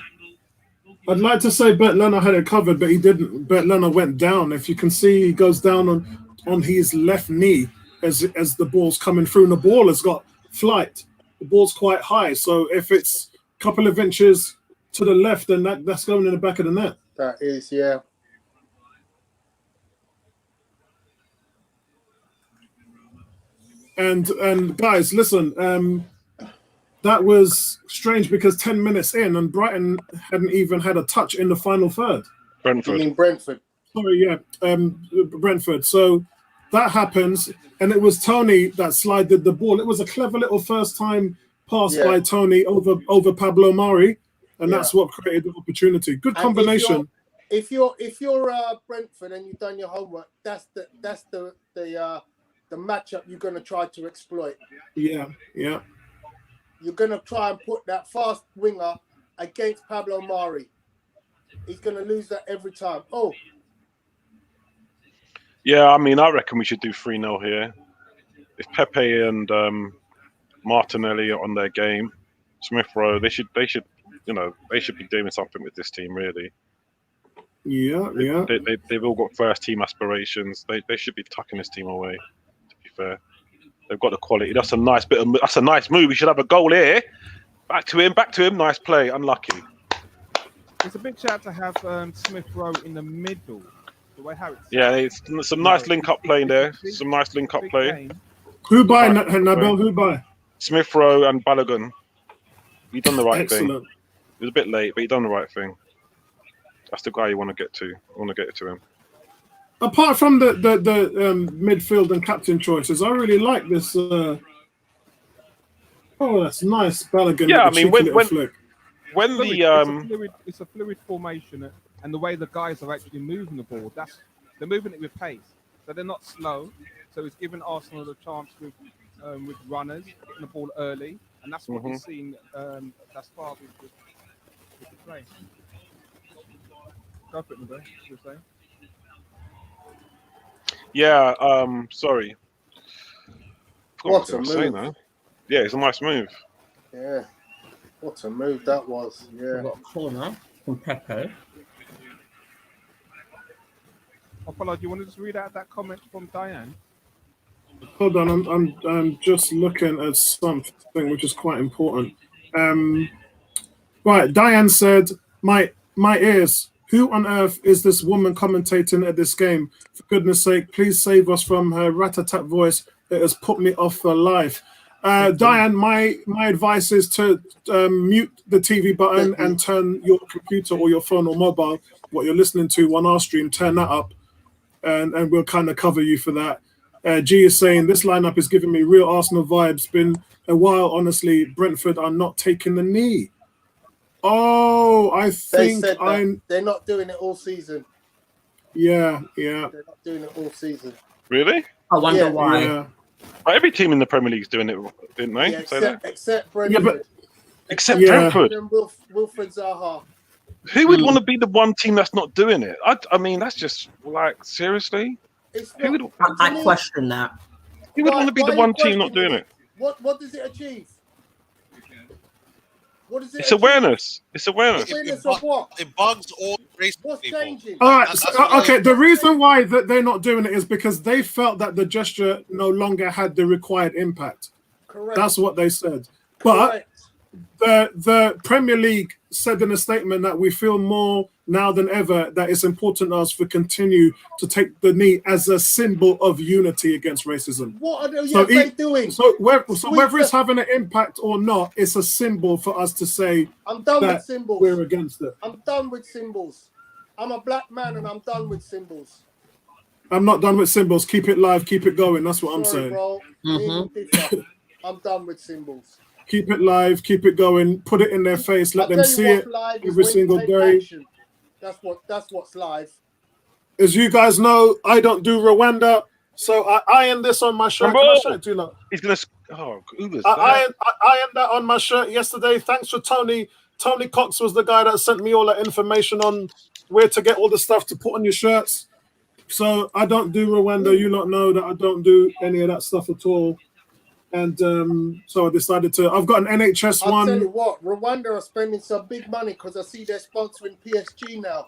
I'd like to say Bernd Leno had it covered, but he didn't. Bernd Leno went down. If you can see, he goes down on his left knee as the ball's coming through, and the ball has got flight. The ball's quite high, so if it's a couple of inches to the left, then that's going in the back of the net. That is, yeah. And guys, listen, that was strange because 10 minutes in and Brighton hadn't even had a touch in the final third. Brentford. You mean Brentford? Sorry, yeah, Brentford. So that happens, and it was Toney that slided the ball. It was a clever little first-time pass by Toney over Pablo Mari, and that's what created the opportunity. Good combination. If you're Brentford and you've done your homework, that's the matchup you're going to try to exploit. Yeah. You're going to try and put that fast winger against Pablo Mari. He's going to lose that every time. Oh. Yeah, I mean, I reckon we should do 3-0 here. If Pepe and Martinelli are on their game, Smith Rowe, they should be doing something with this team, really. Yeah. They've all got first team aspirations. They should be tucking this team away. To be fair, they've got the quality. That's a nice move. We should have a goal here. Back to him. Nice play. Unlucky. It's a big shout to have Smith Rowe in the middle. The way how it's some nice link up play there. Some nice link up play. Who by Nabil? Who by? Smith Rowe and Balogun. He done the right thing. Excellent. It was a bit late, but he done the right thing. That's the guy you want to get to. I want to get it to him. Apart from the midfield and captain choices, I really like this. That's nice, Balogun. Yeah, I mean it's a fluid formation, and the way the guys are actually moving the ball, they're moving it with pace, so they're not slow. So it's giving Arsenal the chance with runners getting the ball early, and that's what we've seen thus far with the play. Go for it, Nabil. You're saying? Yeah. Sorry. What a move! Yeah, it's a nice move. Yeah. What a move that was! Yeah. Got a corner from Pepe. Apollo, do you want to just read out that comment from Diane? Hold on, I'm just looking at something which is quite important. Right, Diane said, "My ears, Who on earth is this woman commentating at this game? For goodness sake, please save us from her rat-a-tat voice. It has put me off for life. Diane, my advice is to mute the TV button and turn your computer or your phone or mobile, what you're listening to on our stream, turn that up, and we'll kind of cover you for that. G is saying, this lineup is giving me real Arsenal vibes. Been a while, honestly. Brentford are not taking the knee. Oh, I think they're not doing it all season. Yeah. They're not doing it all season. Really? I wonder why. Yeah. Every team in the Premier League is doing it, didn't they? Yeah, except Brentford. Except Brentford. And Wilfred Zaha. Who would want to be the one team that's not doing it? I mean, that's just like, seriously? I question that. Who would want to be the one team not doing it? What does it achieve? What is it? It's awareness. It's awareness. Awareness of what? It bugs all race What's people. changing? All right. Okay. The reason why they're not doing it is because they felt that the gesture no longer had the required impact. Correct. That's what they said. But the Premier League said in a statement that we feel more now than ever that it's important to us to continue to take the knee as a symbol of unity against racism. What are they doing? So whether it's having an impact or not, it's a symbol for us to say I'm done with symbols. We're against it. I'm done with symbols. I'm a black man and I'm done with symbols. I'm not done with symbols. Keep it live, keep it going. That's what I'm saying. Bro. I'm done with symbols. Keep it live, keep it going, put it in their face, let them see it every single day. Action. That's what's live. As you guys know, I don't do Rwanda, so I ironed this on my shirt. Can I show it to you now? He's gonna. Oh, Uber's I ironed that on my shirt yesterday. Thanks for Tony. Tony Cox was the guy that sent me all that information on where to get all the stuff to put on your shirts. So I don't do Rwanda. You lot know that I don't do any of that stuff at all. And so I decided to. I've got an NHS one. I'll tell you what, Rwanda are spending some big money because I see they're sponsoring PSG now.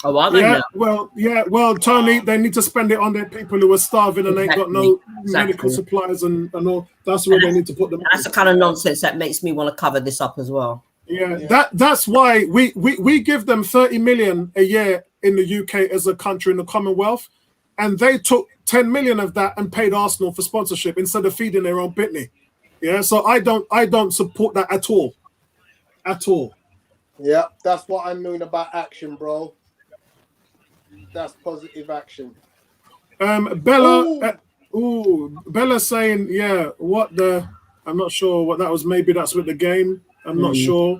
Oh, are they now? Well, Tony, they need to spend it on their people who are starving and ain't got no medical supplies and all. That's where they need to put them. That's the kind of nonsense that makes me want to cover this up as well. Yeah. That's why we give them 30 million a year in the UK as a country in the Commonwealth, and they took 10 million of that and paid Arsenal for sponsorship instead of feeding their own pitney. Yeah, so I don't support that at all. At all. Yeah, that's what I mean about action, bro. That's positive action. Bella saying, I'm not sure what that was. Maybe that's with the game. I'm not sure.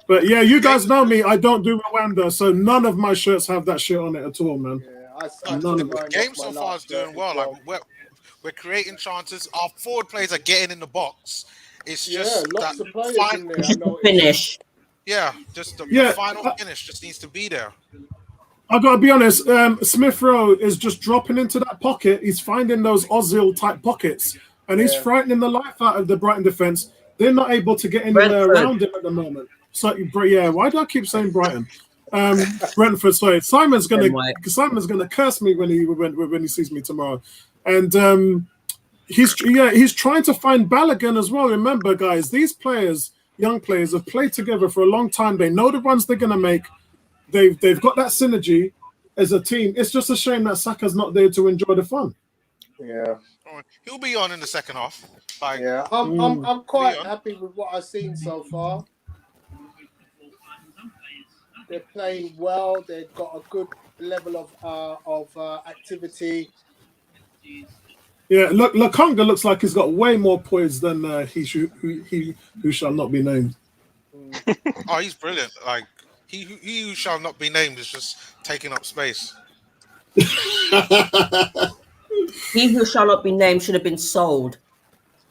But yeah, you guys know me. I don't do Rwanda, so none of my shirts have that shit on it at all, man. The game so far is doing well. Like we're creating chances. Our forward players are getting in the box. It's just lots that of players in there. Just the finish. Yeah, just the final finish just needs to be there. I gotta be honest. Smith Rowe is just dropping into that pocket. He's finding those Ozil type pockets, and he's frightening the life out of the Brighton defense. They're not able to get anywhere around him at the moment. So why do I keep saying Brighton? Brentford, sorry. Simon's gonna curse me when he sees me tomorrow, and he's trying to find Balogun as well. Remember, guys, these players, young players, have played together for a long time. They know the runs they're gonna make. They've got that synergy as a team. It's just a shame that Saka's not there to enjoy the fun. Yeah, he'll be on in the second half. I'm quite happy with what I've seen so far. They're playing well. They've got a good level of activity. Yeah, look, Lokonga looks like he's got way more poise than he who shall not be named. Oh, he's brilliant. Like he who shall not be named is just taking up space. He who shall not be named should have been sold.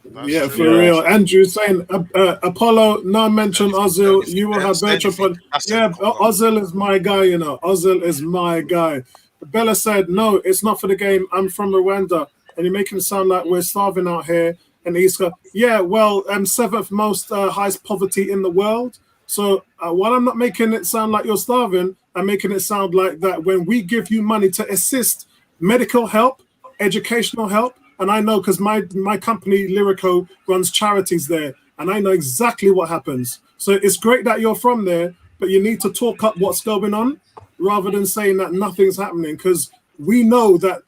That's for real. Andrew saying, Apollo, no mention Ozil. You will have Bertrand. Ozil is my guy, you know. Ozil is my guy. Bella said, no, it's not for the game. I'm from Rwanda. And you're making it sound like we're starving out here. And he's got, seventh most highest poverty in the world. So while I'm not making it sound like you're starving, I'm making it sound like that when we give you money to assist medical help, educational help, and I know because my company, Lyrico, runs charities there, and I know exactly what happens. So it's great that you're from there, but you need to talk up what's going on. rather than saying that nothing's happening, because we know that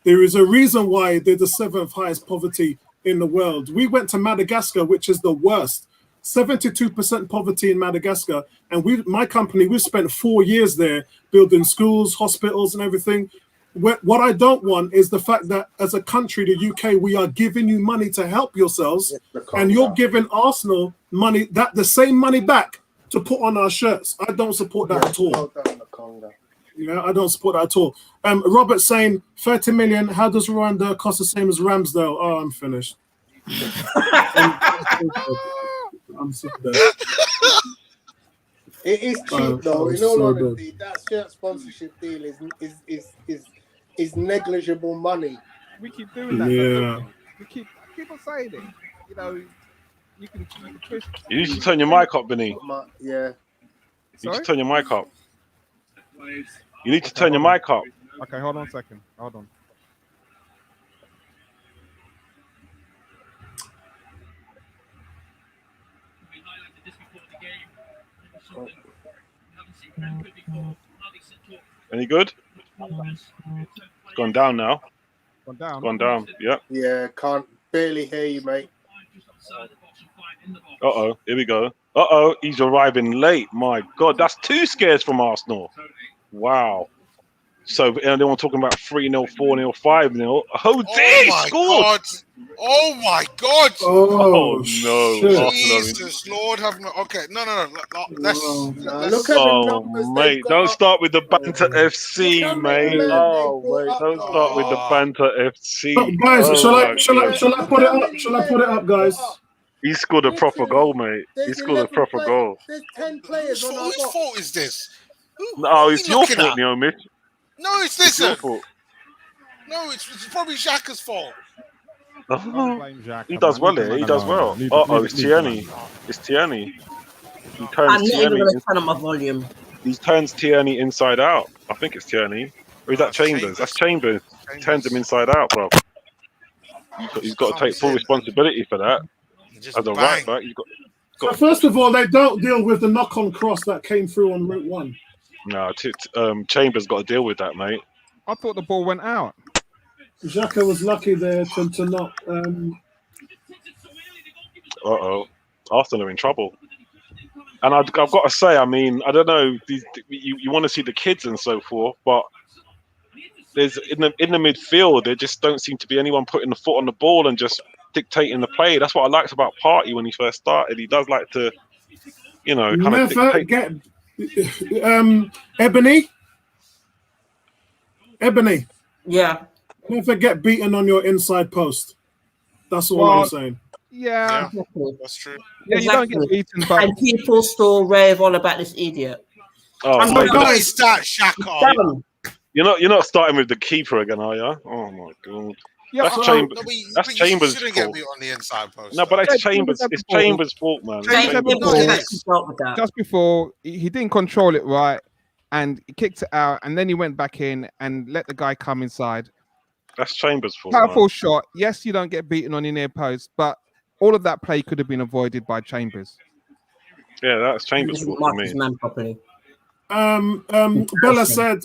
there is a reason why they're the 7th highest poverty in the world. We went to Madagascar, which is the worst. 72% poverty in Madagascar. And my company, we've spent 4 years there building schools, hospitals, and everything. What I don't want is the fact that as a country, the UK, we are giving you money to help yourselves, and you're giving Arsenal money, the same money back to put on our shirts. I don't support that at all. Well done, Lokonga. Yeah, I don't support that at all. Robert saying 30 million. How does Rwanda cost the same as Ramsdale? Oh, I'm finished. I'm sick of that. It is cheap though. In all honesty, that shirt sponsorship deal is negligible money. We keep doing that. Yeah. We keep people saying it. You know, you can twist. You need to turn your mic up, Benny. Yeah. You need to turn your mic up. You need to turn your mic up. Okay, hold on a second. Hold on. Any good? It's gone down now. Gone down. Yeah. Yeah. Can't barely hear you, mate. Uh-oh. Here we go. Uh-oh. He's arriving late. My God. That's 2 scares from Arsenal. Wow. So, and then we're talking about 3-0, 4-0, 5-0. He scored! God. Oh, my God! Oh, no. Jesus, Lord have mercy. Okay, no. Let's look at the numbers. Mate, don't start with the banter FC, mate. Oh, mate, don't start with the banter FC. Guys, shall I put it up? Shall I put it up, guys? He scored a proper goal, mate. He scored a proper goal. There's 10 players on our whose fault is this? No, it's your fault, Naomi. No, it's It's your listen. fault. No, it's probably Xhaka's fault. He does well here. He does well. Uh-oh, it's Tierney. It's Tierney. He I'm turns not even Tierney. going to turn up my volume. He turns Tierney inside out. I think it's Tierney. Or is that Chambers? That's Chambers. Turns him inside out, bro. He's got to take full responsibility for that. As a right back, he's got. So first of all, they don't deal with the knock-on cross that came through on Route 1. No, Chambers got to deal with that, mate. I thought the ball went out. Xhaka was lucky there to not. Uh-oh. Arsenal are in trouble. And I've got to say, I mean, I don't know, you want to see the kids and so forth, but there's in the midfield, there just don't seem to be anyone putting the foot on the ball and just dictating the play. That's what I liked about Partey when he first started. He does like to, you know, kind of dictate. Ebony. Yeah. Never get beaten on your inside post. That's all I'm saying. Yeah, That's true. yeah, you don't get beaten, but And people still rave on about this idiot. Oh, I'm my not God. Why is that Xhaka? Damn. You're not starting with the keeper again, are you? Oh my God. yeah, That's I- Chambers. No, That's but Chambers' you shouldn't get fault. me on the inside post. No, but Yeah, that's Chambers. Chambers It's had the ball. Chambers' fault, man. Chambers had the ball. Yes. Dealt with that. just before he didn't control it right, and he kicked it out, and then he went back in and let the guy come inside. That's Chambers' fault. Powerful Man. shot. Yes, you don't get beaten on your near post, but all of that play could have been avoided by Chambers. Yeah, that's Chambers' He fault didn't for mark his me. man properly. Bella said,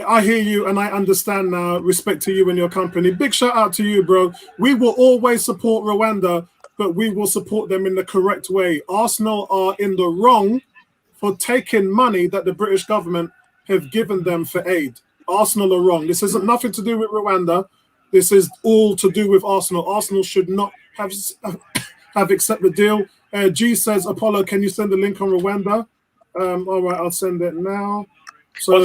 I hear you and I understand now. Respect to you and your company. Big shout out to you, bro. We will always support Rwanda, but we will support them in the correct way. Arsenal are in the wrong for taking money that the British government have given them for aid. Arsenal are wrong. This isn't nothing to do with Rwanda. This is all to do with Arsenal. Arsenal should not have accepted the deal. G says, Apollo, can you send the link on Rwanda? All right, I'll send it now. So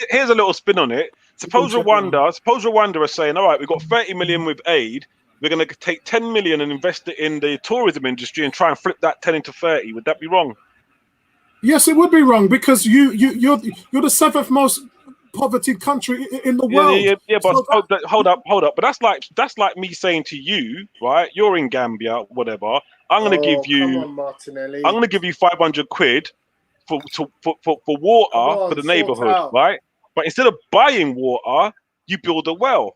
Here's a little spin on it. Suppose Rwanda are saying, all right, we've got 30 million with aid. We're going to take 10 million and invest it in the tourism industry and try and flip that 10 into 30. Would that be wrong? Yes, it would be wrong because you're the 7th most poverty country in the world. Yeah, but hold up. But that's like me saying to you, right? You're in Gambia, whatever. I'm going to give you 500 quid for water for the neighborhood, right? But instead of buying water, you build a well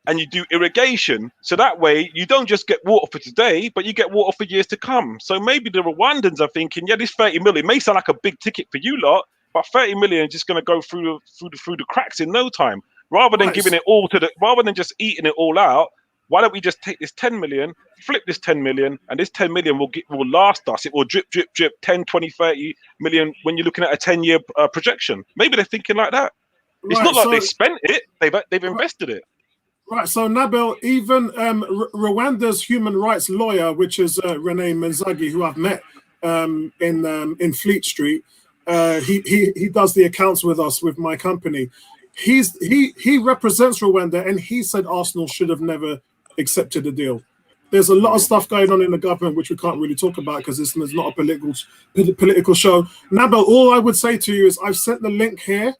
and you do irrigation. So that way you don't just get water for today, but you get water for years to come. So maybe the Rwandans are thinking, yeah, this 30 million may sound like a big ticket for you lot, but 30 million is just going to go through the cracks in no time. Rather than giving it all rather than just eating it all out, why don't we just take this 10 million, flip this 10 million, and this 10 million will last us. It will drip, 10, 20, 30 million when you're looking at a 10-year projection. Maybe they're thinking like that. It's not like they spent it; they've invested it. Right. So Nabil, even Rwanda's human rights lawyer, which is Rene Menzagi, who I've met in Fleet Street, he does the accounts with us with my company. He represents Rwanda, and he said Arsenal should have never accepted the deal. There's a lot of stuff going on in the government which we can't really talk about because it's not a political show. Nabil, all I would say to you is I've sent the link here.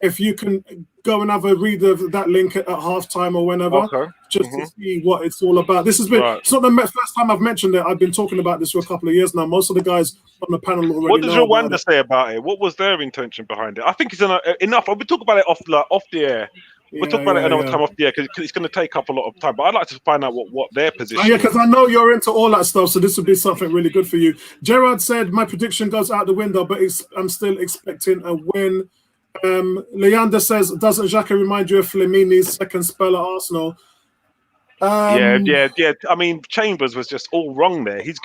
If you can go and have a read of that link at halftime or whenever, just to see what it's all about. This has been it's not the first time I've mentioned it. I've been talking about this for a couple of years now. Most of the guys on the panel already know. What does Rwanda say about it? What was their intention behind it? I think it's enough. We'll talk about it off the air. We'll talk about it another time off the air because it's going to take up a lot of time. But I'd like to find out what their position is. Yeah, because I know you're into all that stuff, so this would be something really good for you. Gerard said, my prediction goes out the window, but I'm still expecting a win. Leander says, doesn't Xhaka remind you of Flamini's second spell at Arsenal? Yeah. I mean, Chambers was just all wrong there. He's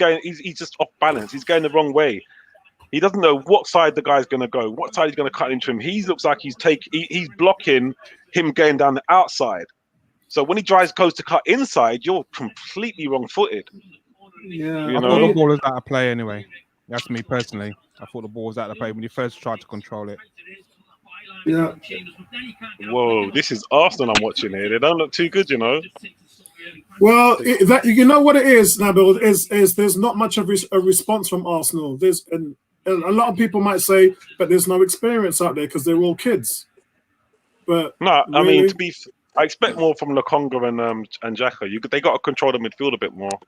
just off balance. He's going the wrong way. He doesn't know what side the guy's going to go, what side he's going to cut into him. He looks like he's blocking him going down the outside. So when he goes to cut inside, you're completely wrong-footed. Yeah, I thought the ball was out of play anyway. That's me personally. I thought the ball was out of play when you first tried to control it. Yeah. Whoa, this is Arsenal I'm watching here. They don't look too good, you know. Well, you know what it is, Nabil, is there's not much of a response from Arsenal. And a lot of people might say, but there's no experience out there because they're all kids. But no, really? I mean, I expect more from Lokonga and Xhaka. They got to control the midfield a bit more.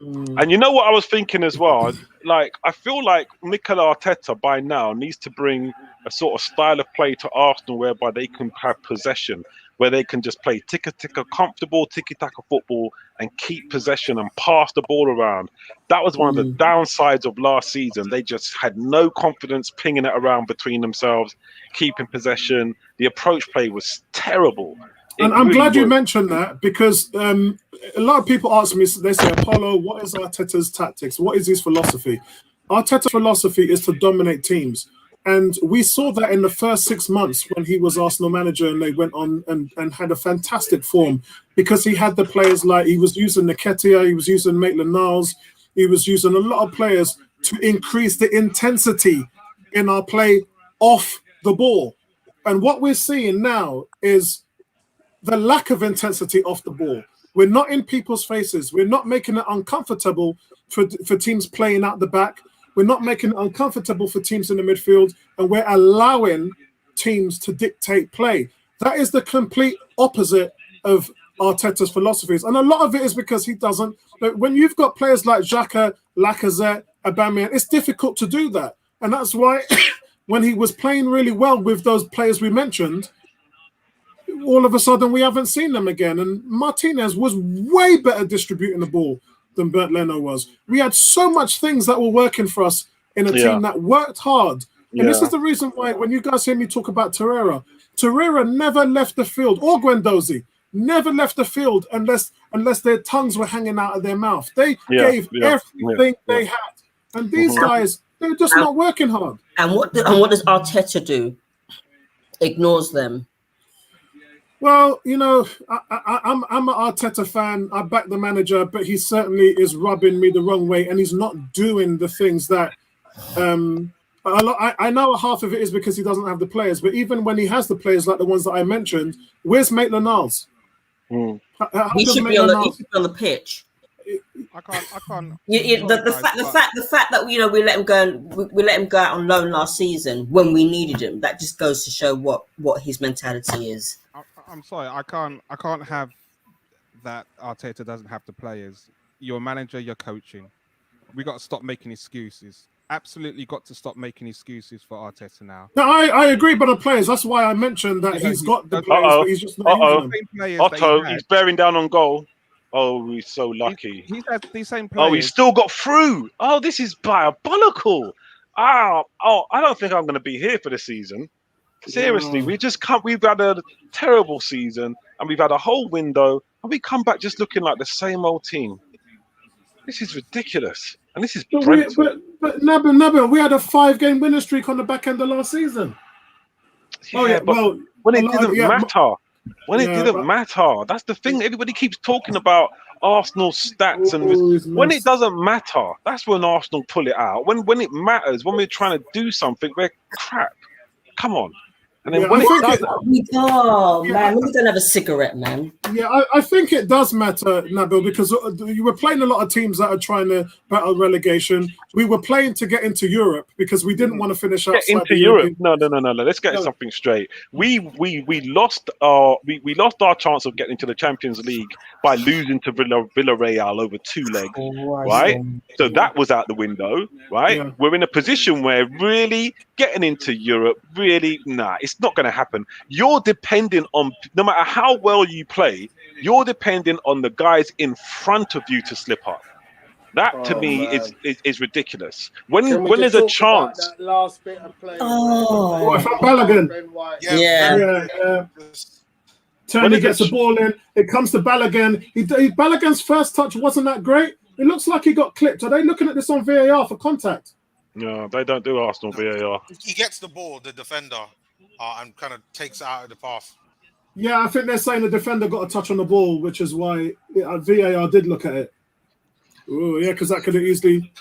And you know what I was thinking as well? Like, I feel like Mikel Arteta by now needs to bring a sort of style of play to Arsenal whereby they can have possession, where they can just play ticka-ticka, comfortable tiki-taka football and keep possession and pass the ball around. That was one of the downsides of last season. They just had no confidence pinging it around between themselves, keeping possession. The approach play was terrible. And I'm glad you mentioned that because a lot of people ask me, they say, Apollo, what is Arteta's tactics? What is his philosophy? Arteta's philosophy is to dominate teams. And we saw that in the first 6 months when he was Arsenal manager and they went on and had a fantastic form because he had the players like he was using Nketiah, he was using Maitland-Niles, he was using a lot of players to increase the intensity in our play off the ball. And what we're seeing now is the lack of intensity off the ball. We're not in people's faces. We're not making it uncomfortable for teams playing out the back. We're not making it uncomfortable for teams in the midfield, and we're allowing teams to dictate play. That is the complete opposite of Arteta's philosophies. And a lot of it is because he doesn't. When you've got players like Xhaka, Lacazette, Aubameyang, it's difficult to do that. And that's why when he was playing really well with those players we mentioned, all of a sudden we haven't seen them again. And Martinez was way better distributing the ball than Bernd Leno was. We had so much things that were working for us in a team that worked hard. And this is the reason why when you guys hear me talk about Torreira never left the field, or Guendouzi never left the field unless their tongues were hanging out of their mouth. They gave everything they had. And these guys, they're just not working hard. And what does Arteta do? Ignores them. Well, you know, I'm an Arteta fan. I back the manager, but he certainly is rubbing me the wrong way, and he's not doing the things that. I know half of it is because he doesn't have the players, but even when he has the players, like the ones that I mentioned, where's Maitland-Niles? He should be on the pitch. I can't. The fact that we let him go, we let him go out on loan last season when we needed him. That just goes to show what his mentality is. I'm sorry, I can't have that Arteta doesn't have the players. You're a manager, you're coaching. We got to stop making excuses. Absolutely got to stop making excuses for Arteta now. No, I agree about the players. That's why I mentioned that he's got the players, but he's just not using them. Otto, he's bearing down on goal. Oh, he's so lucky. He's had these same players. Oh, he's still got through. Oh, this is diabolical. I don't think I'm going to be here for the season. Seriously, we just can't. We've had a terrible season, and we've had a whole window, and we come back just looking like the same old team. This is ridiculous, and this is Brentford. But Nabil, we had a 5-game winning streak on the back end of last season. Yeah, but when it didn't matter. When it didn't matter. That's the thing. Everybody keeps talking about Arsenal stats, and when it doesn't matter, that's when Arsenal pull it out. When it matters, when we're trying to do something, we're crap. Come on. And then when it doesn't, man, we don't have a cigarette, man. Yeah, I think it does matter, Nabil, because you were playing a lot of teams that are trying to battle relegation. We were playing to get into Europe because we didn't want to finish outside get into Europe. No. Let's get something straight. We lost our chance of getting into the Champions League by losing to Villarreal over 2 legs, right? So that was out the window, right? Yeah. We're in a position where really getting into Europe, it's not going to happen. You're depending on, no matter how well you play, you're depending on the guys in front of you to slip up. That to me is ridiculous. When there's a chance, that last bit of play. Balogun. Yeah. Toney gets the ball in. It comes to Balogun. Balogun's first touch wasn't that great. It looks like he got clipped. Are they looking at this on VAR for contact? No, they don't do Arsenal VAR. He gets the ball, the defender, and kind of takes it out of the path. Yeah, I think they're saying the defender got a touch on the ball, which is why VAR did look at it. Oh, yeah, because that could have easily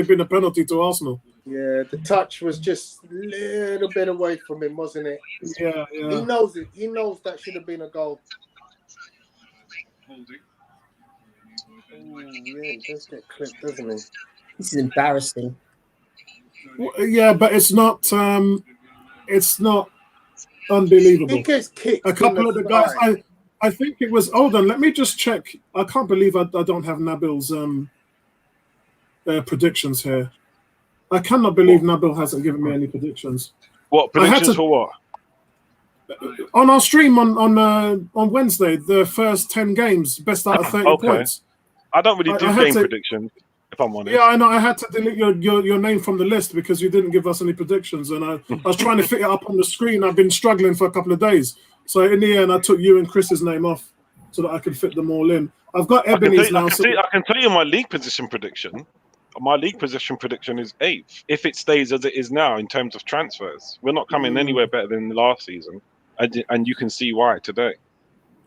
been a penalty to Arsenal. Yeah, the touch was just a little bit away from him, wasn't it? Yeah. He knows it. He knows that should have been a goal. Yeah, he does get clipped, doesn't he? This is embarrassing. Yeah, but it's not unbelievable. He gets kicked. A couple of the guys, I think it was. Hold on, let me just check. I can't believe I don't have Nabil's predictions here. I cannot believe Nabil hasn't given me any predictions. What predictions for what? On our stream on Wednesday, the first 10 games, best out of 30 points. I don't really do game predictions, if I'm honest. Yeah, I know. I had to delete your name from the list because you didn't give us any predictions, and I was trying to fit it up on the screen. I've been struggling for a couple of days, so in the end, I took you and Chris's name off so that I could fit them all in. I've got Ebony's now. I can tell you my league position prediction. My league position prediction is 8th. If it stays as it is now in terms of transfers, we're not coming anywhere better than the last season, and you can see why today.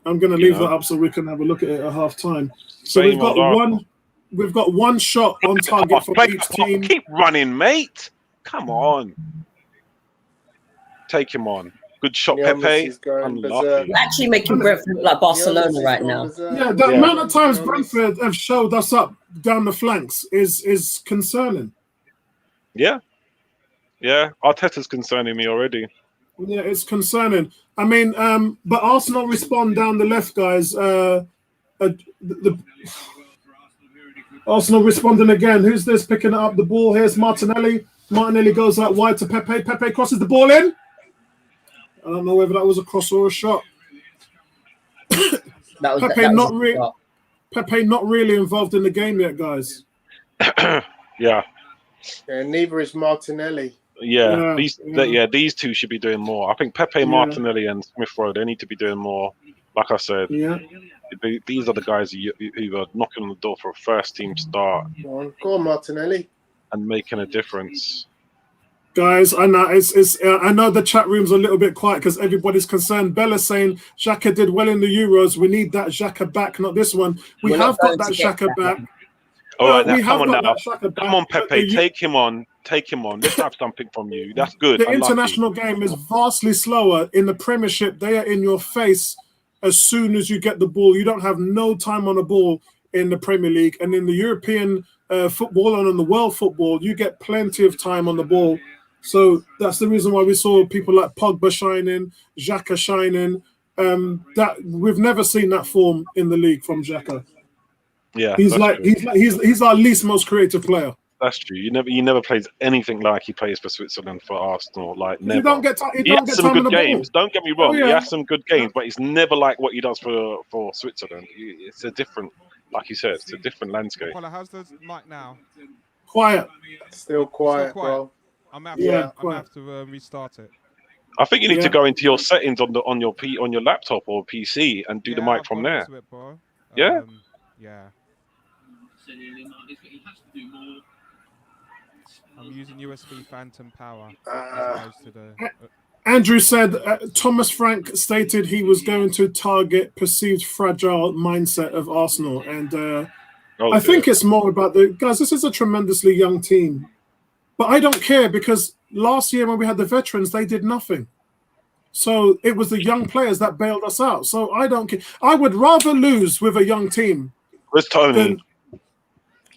I'm going to leave that up so we can have a look at it at half time. So we've got one shot on target for each team. Keep running, mate. Come on. Take him on. Good shot, Pepe. You're actually making Brentford look like Barcelona right now. Yeah, the amount of times Brentford have showed us up down the flanks is concerning. Yeah. Arteta's concerning me already. Yeah, it's concerning. I mean, but Arsenal respond down the left, guys. Arsenal responding again. Who's this picking up the ball? Here's Martinelli. Martinelli goes out wide to Pepe. Pepe crosses the ball in. I don't know whether that was a cross or a shot. Pepe not really involved in the game yet, guys. Yeah. And neither is Martinelli. These two should be doing more. I think Pepe, Martinelli, and Smith Rowe, they need to be doing more. Like I said, these are the guys who are knocking on the door for a first team start. Go on, Martinelli, and making a difference. Guys, I know I know the chat room's a little bit quiet because everybody's concerned. Bella's saying Xhaka did well in the Euros. We need that Xhaka back, not this one. We have got that Xhaka back. All right, now come on now. Come on, Pepe, take him on. Let's have something from you. That's good. The international game is vastly slower. In the Premiership, they are in your face as soon as you get the ball. You don't have no time on the ball in the Premier League. And in the European football and in the world football, you get plenty of time on the ball. So that's the reason why we saw people like Pogba shining, Xhaka shining. That we've never seen that form in the league from Xhaka. Yeah, he's our least most creative player. That's true. He never plays anything like he plays for Switzerland for Arsenal. Like never. He has some good games. Don't get me wrong. He has some good games, but it's never like what he does for Switzerland. It's a different, like you said, it's a different landscape. Well, how's the mic now? Quiet. Still quiet, quiet. bro. I'm gonna have to restart it. I think you need to go into your settings on your laptop or PC and do the mic from there. It, bro. Yeah. Yeah. I'm using USB Phantom Power as opposed to the. Andrew said Thomas Frank stated he was going to target perceived fragile mindset of Arsenal, and I think it's more about the guys. This is a tremendously young team, but I don't care because last year when we had the veterans, they did nothing. So it was the young players that bailed us out. So I don't care. I would rather lose with a young team. Where's Tony?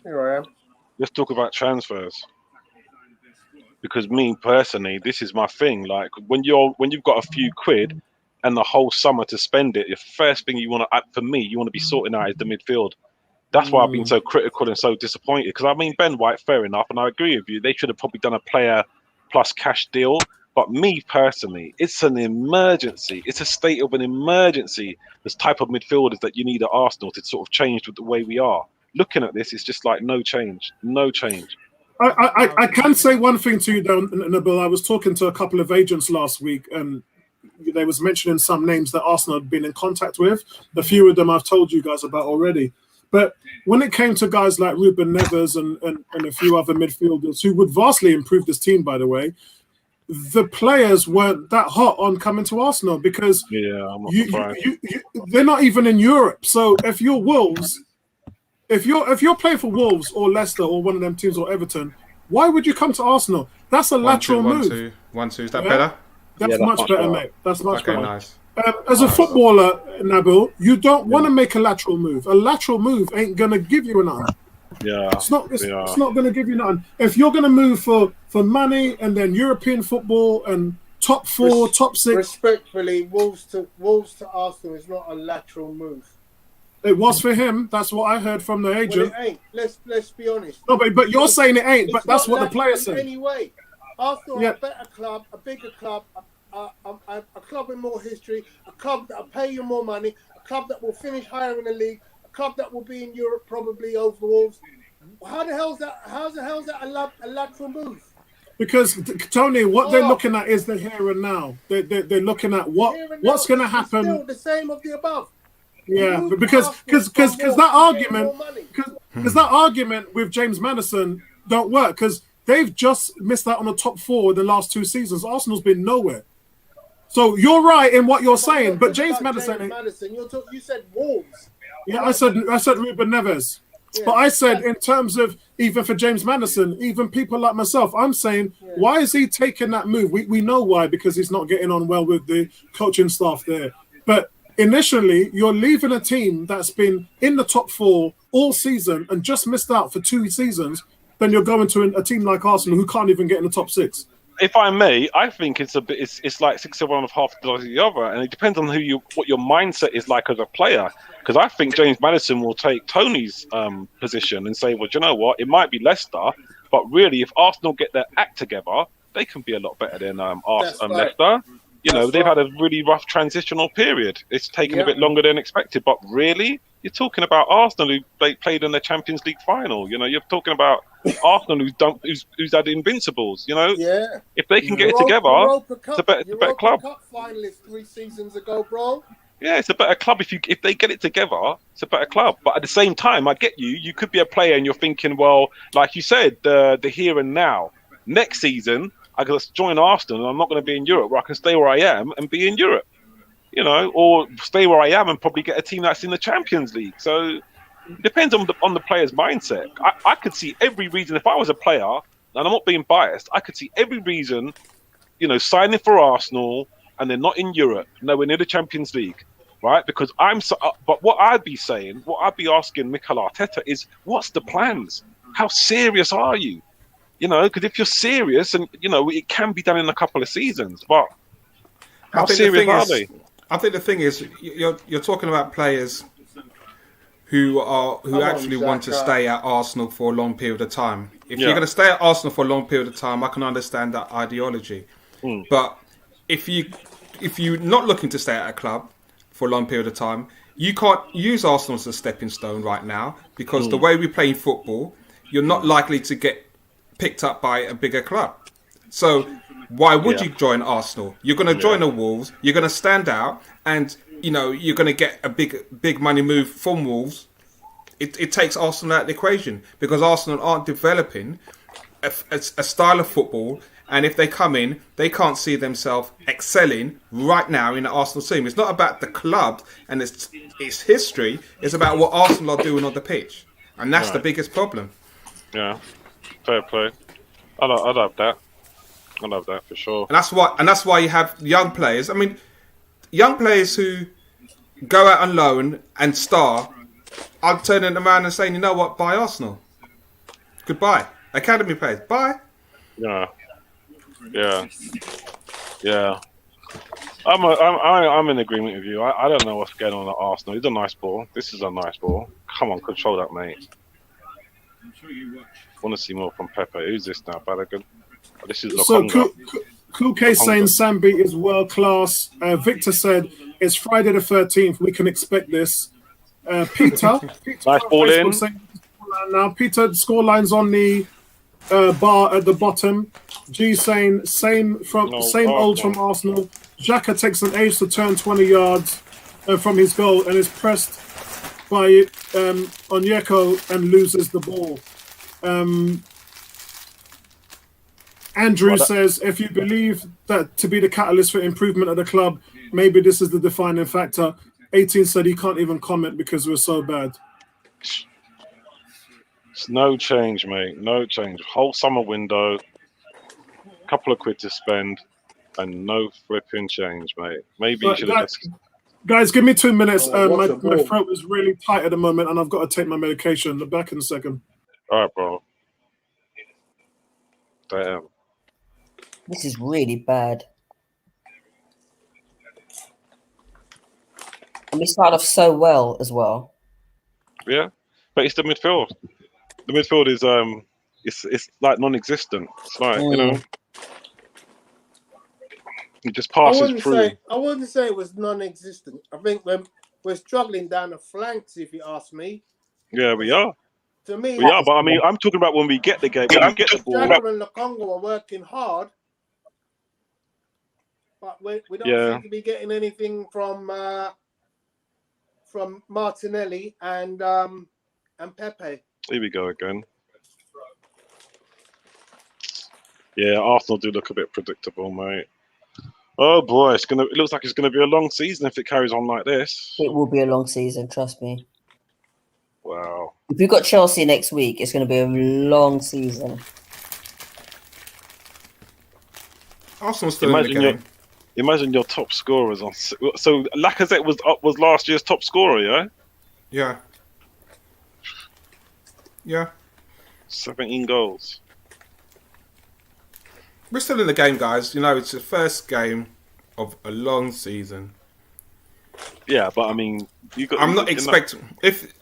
Here I am. Let's talk about transfers. Because me personally, this is my thing. Like when you've got a few quid and the whole summer to spend it, the first thing you want to, for me, you want to be sorting out is the midfield. That's why I've been so critical and so disappointed. Because I mean, Ben White, fair enough, and I agree with you. They should have probably done a player plus cash deal. But me personally, it's an emergency. It's a state of an emergency. This type of midfielders that you need at Arsenal to sort of change with the way we are. Looking at this, it's just like no change. I can say one thing to you, though, Nabil. I was talking to a couple of agents last week, and they was mentioning some names that Arsenal had been in contact with. A few of them I've told you guys about already. But when it came to guys like Ruben Neves and a few other midfielders who would vastly improve this team, by the way, the players weren't that hot on coming to Arsenal because I'm not they're not even in Europe. So if you're Wolves, if you're playing for Wolves or Leicester or one of them teams or Everton, why would you come to Arsenal? That's a lateral move. 1-2. Is that better? That's much better, mate. That's much better. Nice. As a footballer, Nabil, you don't want to make a lateral move. A lateral move ain't gonna give you nothing. Yeah, it's not going to give you nothing. If you're going to move for money and then European football and top 4, top 6. Respectfully, Wolves to Arsenal is not a lateral move. It was for him. That's what I heard from the agent. Well, it ain't. Let's be honest. No, but you're saying it ain't. But that's what the players say. Anyway, Arsenal are a better club, a bigger club, a club with more history, a club that will pay you more money, a club that will finish higher in the league. Club that will be in Europe probably over Wolves. How's that a lateral move? Because Tony, what they're looking at is the here and now. They're looking at what's going to happen. Still the same of the above. Yeah, because that argument with James Maddison don't work because they've just missed out on the top 4 the last 2 seasons. Arsenal's been nowhere. So you're right in what you're saying, but James Maddison, you said Wolves. Yeah, I said Ruben Neves. Yeah. But I said in terms of even for James Maddison, even people like myself, I'm saying, why is he taking that move? We know why, because he's not getting on well with the coaching staff there. But initially, you're leaving a team that's been in the top 4 all season and just missed out for 2 seasons, then you're going to a team like Arsenal who can't even get in the top 6. If I may, I think it's like 6 of one of half the other, and it depends on what your mindset is like as a player. Because I think James Maddison will take Tony's position and say, well, do you know what? It might be Leicester, but really, if Arsenal get their act together, they can be a lot better than Leicester. You know, they've had a really rough transitional period. It's taken a bit longer than expected, but really, you're talking about Arsenal who they played in the Champions League final. You know, you're talking about Arsenal who's had invincibles. You know, if they can get it together, it's a better club. Cup finalist 3 seasons ago, bro. Yeah, it's a better club if they get it together. It's a better club. But at the same time, I get you. You could be a player and you're thinking, well, like you said, the here and now. Next season, I can join Arsenal and I'm not going to be in Europe, where I can stay where I am and be in Europe. You know, or stay where I am and probably get a team that's in the Champions League. So it depends on the player's mindset. I could see every reason, if I was a player, and I'm not being biased, I could see every reason, you know, signing for Arsenal and they're not in Europe, nowhere near the Champions League, right? Because but what I'd be asking Mikel Arteta is, what's the plans? How serious are you? You know, because if you're serious, and you know, it can be done in a couple of seasons, but how serious are they? I think the thing is, you're talking about players who actually want to stay at Arsenal for a long period of time. If you're going to stay at Arsenal for a long period of time, I can understand that ideology. But if you're not looking to stay at a club for a long period of time, you can't use Arsenal as a stepping stone right now, because the way we play football, you're not likely to get picked up by a bigger club. So why would you join Arsenal? You're going to join the Wolves. You're going to stand out, and you're going to get a big money move from Wolves. It takes Arsenal out of the equation because Arsenal aren't developing a style of football, and if they come in, they can't see themselves excelling right now in the Arsenal team. It's not about the club and its history. It's about what Arsenal are doing on the pitch, and that's the biggest problem. Yeah, fair play. I love that. I love that for sure. And that's why you have young players. I mean, young players who go out on loan and star. I'm turning them around and saying, you know what? Buy Arsenal. Goodbye. Academy players. Bye. Yeah. I'm in agreement with you. I don't know what's going on at Arsenal. It's a nice ball. This is a nice ball. Come on, control that, mate. Want to see more from Pepe. Who's this now? Balogun. Oh, this is Lokonga. So Cool K saying Sambi is world class. Victor said it's Friday the 13th. We can expect this. Peter nice ball in. Now Peter, scoreline's on the bar at the bottom. G saying same old from Arsenal. Xhaka takes an ace to turn 20 yards from his goal and is pressed by Onyeko and loses the ball. Andrew says, if you believe that to be the catalyst for improvement at the club, maybe this is the defining factor. 18 said he can't even comment because we're so bad. It's no change, mate. No change. Whole summer window, couple of quid to spend, and no flipping change, mate. Maybe you should have just... Guys, give me 2 minutes. My throat is really tight at the moment, and I've got to take my medication. I'll be back in a second. All right, bro. Damn. This is really bad. And we start off so well as well. Yeah, but it's the midfield. The midfield is it's like non-existent. It's like it just passes through. I wouldn't say it was non-existent. I think we're struggling down the flanks, if you ask me. Yeah, we are. To me, we are. But I mean, I'm talking about when we get the game. When we get the ball. Gabriel and Lokonga are working hard, but we don't seem to be getting anything from Martinelli and Pepe. Here we go again. Yeah, Arsenal do look a bit predictable, mate. Oh boy, it looks like it's gonna be a long season if it carries on like this. It will be a long season, trust me. Wow. If we've got Chelsea next week, it's going to be a long season. Arsenal's still in the game. Imagine your top scorers on. So Lacazette was last year's top scorer, yeah. Yeah. Yeah. 17 goals. We're still in the game, guys. You know, it's the first game of a long season. Yeah, but I mean, I'm not expecting.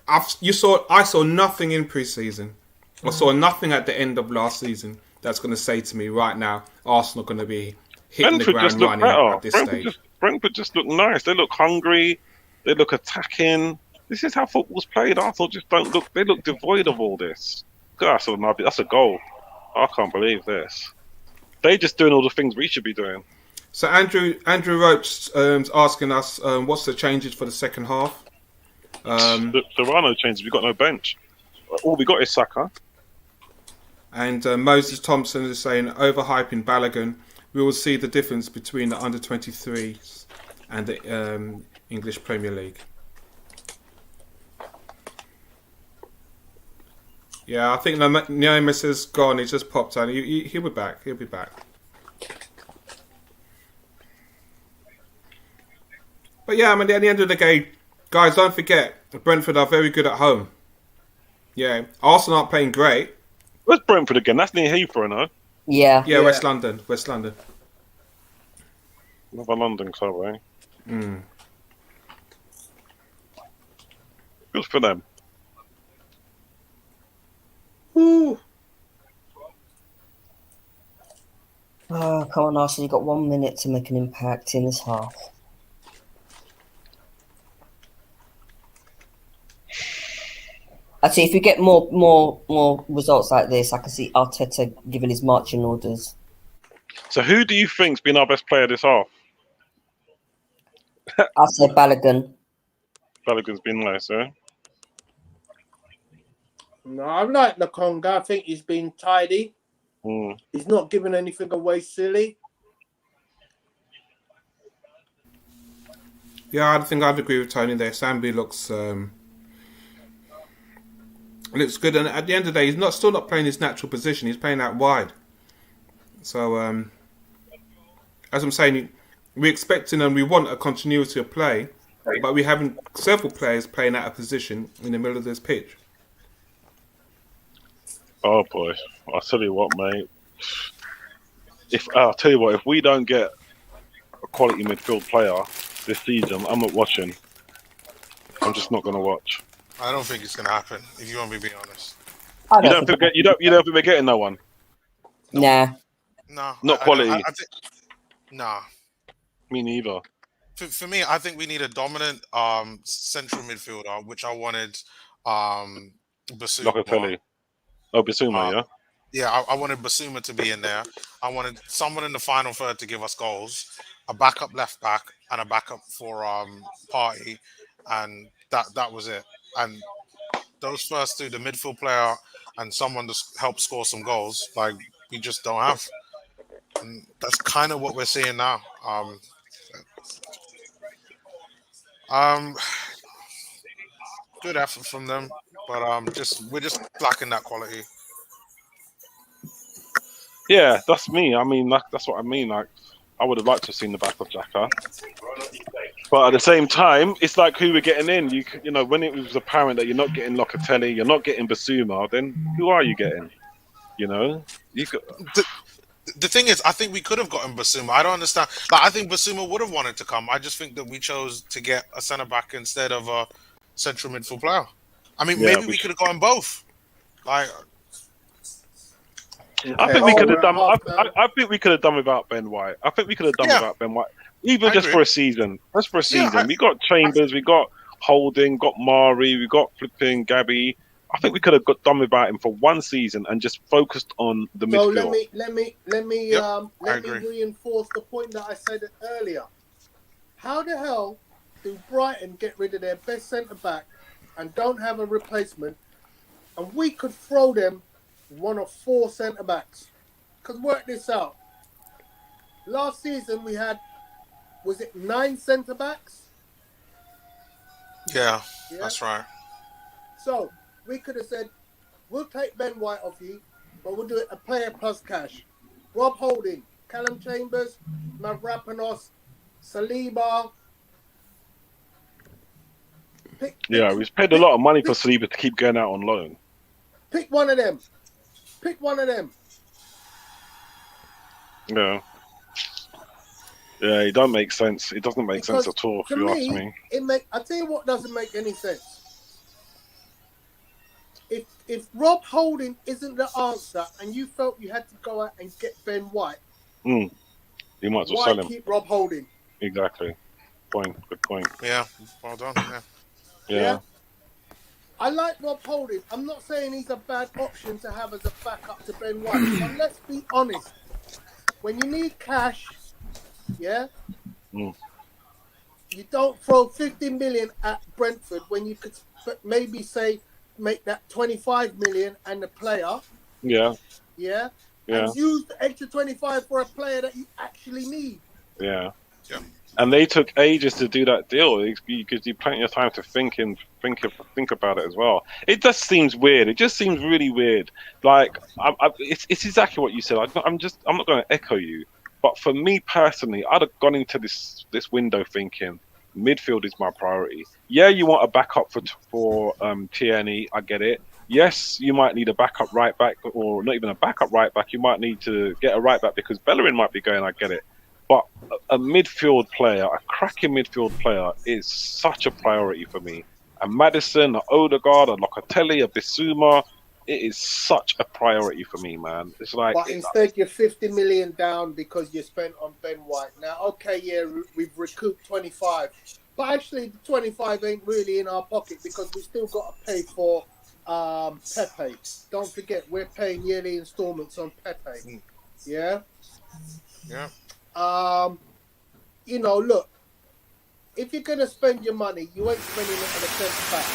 I saw nothing in pre-season. I saw nothing at the end of last season that's going to say to me right now, Arsenal going to be hitting the ground running at this stage. Brentford just look nice. They look hungry. They look attacking. This is how football's played. Arsenal just don't look. They look devoid of all this. Gosh, that's a goal. I can't believe this. They're just doing all the things we should be doing. So Andrew Roach asking us, what's the changes for the second half? There are no changes. We've got no bench. All we got is Saka. And Moses Thompson is saying, overhyping Balogun. We will see the difference between the under-23s and the English Premier League. Yeah, I think Neomis has gone. He's just popped out. He'll be back. He'll be back. But yeah, I mean, at the end of the day, guys, don't forget, Brentford are very good at home. Yeah, Arsenal aren't playing great. Where's Brentford again? That's near Heathrow, no? Yeah. Yeah, West London. Another London club, eh? Good for them. Ooh. Oh, come on, Arsenal. You've got 1 minute to make an impact in this half. I Actually, if you get more results like this, I can see Arteta giving his marching orders. So who do you think's been our best player this half? I'll say Balogun. Balogun's been nice, eh? No, I like Lokonga. I think he's been tidy. He's not giving anything away silly. Yeah, I think I'd agree with Tony there. Sambi looks good, and at the end of the day, he's still not playing his natural position. He's playing out wide. So, as I'm saying, we're expecting and we want a continuity of play, but we're having several players playing out of position in the middle of this pitch. Oh boy, I'll tell you what, mate. If we don't get a quality midfield player this season, I'm not watching. I'm just not going to watch. I don't think it's going to happen. If you want me to be honest, You don't think we're getting no one? Nah. No, Not quality. I think, nah. Me neither. For me, I think we need a dominant central midfielder, which I wanted Basuma. Locatelli. Oh, Basuma, yeah? Yeah, I wanted Basuma to be in there. I wanted someone in the final third to give us goals, a backup left back, and a backup for Partey, and that was it. And those first two, the midfield player and someone to help score some goals, like we just don't have. And that's kind of what we're seeing now. Good effort from them, but we're just lacking that quality. Yeah, that's me. I mean, that's what I mean. Like, I would have liked to have seen the back of Xhaka. But at the same time, it's like who we're getting in. You know, when it was apparent that you're not getting Locatelli, you're not getting Basuma, then who are you getting? You know? The thing is, I think we could have gotten Basuma. I don't understand. Like, I think Basuma would have wanted to come. I just think that we chose to get a centre-back instead of a central midfield player. I mean, maybe we could have gotten both. Like... I think we could have done. I think we could have done without Ben White. I think we could have done without Ben White, even just for a season. Just for a season. We got Chambers, we got Holding, got Mari, we got flipping Gabby. I think we could have done without him for one season and just focused on the midfield. So let me reinforce the point that I said earlier. How the hell do Brighton get rid of their best centre back and don't have a replacement, and we could throw them one of 4 centre backs? Because work this out. Last season we had, was it 9 centre backs? Yeah, that's right. So we could have said, we'll take Ben White off you, but we'll do it a player plus cash. Rob Holding, Callum Chambers, Mavropanos, Saliba. We paid a lot of money for Saliba to keep going out on loan. Pick one of them. Pick one of them. Yeah. Yeah, it don't make sense. It doesn't make sense at all, if you ask me. I tell you what doesn't make any sense. If Rob Holding isn't the answer and you felt you had to go out and get Ben White, you might as well why sell him. keep Rob Holding? Exactly. Good point. Yeah, well done. Yeah. I like Rob Holding. I'm not saying he's a bad option to have as a backup to Ben White, but let's be honest. When you need cash, you don't throw 50 million at Brentford when you could maybe say make that 25 million and the player. Yeah. And use the extra 25 for a player that you actually need. Yeah. And they took ages to do that deal. It gives you plenty of time to think about it as well. It just seems weird. It just seems really weird. Like it's exactly what you said. I'm not going to echo you, but for me personally, I'd have gone into this window thinking midfield is my priority. Yeah, you want a backup for Tierney. I get it. Yes, you might need a backup right back, or not even a backup right back. You might need to get a right back because Bellerin might be going. I get it. But a midfield player, a cracking midfield player, is such a priority for me. And Maddison, a Odegaard, a Locatelli, a Bissouma, it is such a priority for me, man. It's like, but instead you're 50 million down because you spent on Ben White. Now, okay, we've recouped 25, but actually the 25 ain't really in our pocket because we still got to pay for Pepe. Don't forget, we're paying yearly installments on Pepe. Yeah. Yeah. You know, look, if you're gonna spend your money, you ain't spending it on a centre back.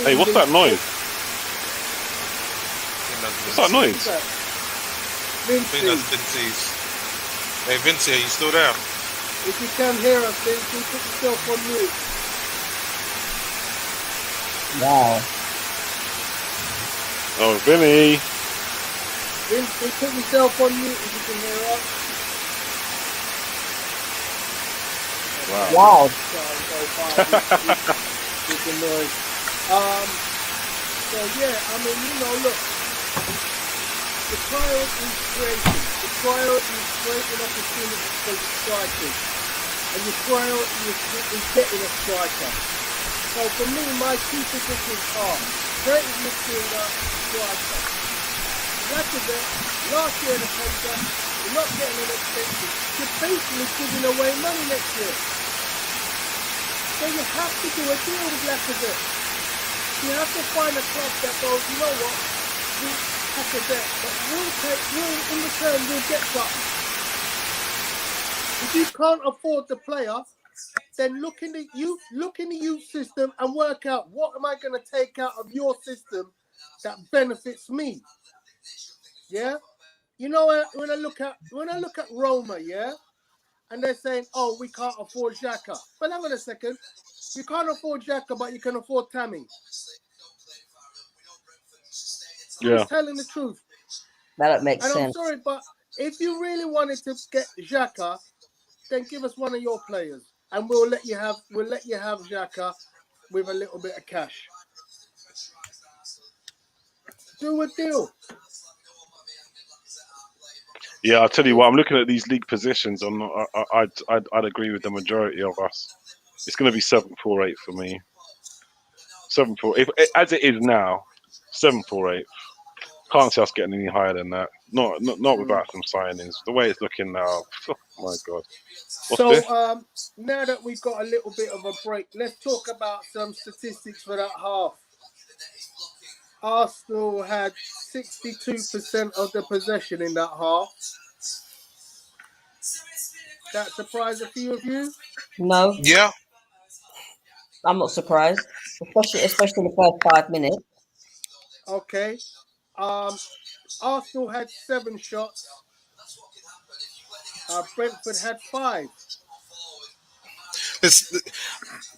Hey, what's that noise? What's that noise? I think that's Vincey's. Hey, Vincey, are you still there? If you can hear us, Vincey, put yourself on mute. Wow. Oh, Vinny. Vincey, put yourself on mute if you can hear us. Wow. With the noise. So yeah, I mean, you know, look, the priority is creating. The priority is creating opportunities for the strikers, and the priority is getting a striker. So for me, my two positions are creative midfielder, striker. Lacazette, last year in the contract, you're not getting an extension. You're basically giving away money next year. So you have to do a deal with Lacazette. You have to find a club that goes, you know what, we'll Lacazette, but in return, we'll get something. If you can't afford the player, then look in the youth system and work out what am I going to take out of your system that benefits me. Yeah, you know, when I look at Roma, yeah, and they're saying, oh, we can't afford Xhaka. But hang on a second, you can't afford Xhaka, but you can afford Tammy. Yeah, he's telling the truth. That don't make And sense. I'm sorry, but if you really wanted to get Xhaka, then give us one of your players, and we'll let you have Xhaka with a little bit of cash. Do a deal. yeah. I'll tell you what. I'm looking at these league positions. I'd agree with the majority of us. It's going to be 7-4-8 for me. 7-4. As it is now, 7-4-8. Can't see us getting any higher than that. Not without some signings. The way it's looking now, oh my God. So now that we've got a little bit of a break, let's talk about some statistics for that half. Arsenal had 62% of the possession in that half. That surprised a few of you? No, Yeah. I'm not surprised, especially in the first 5 minutes. Okay. Arsenal had 7 shots. Brentford had 5.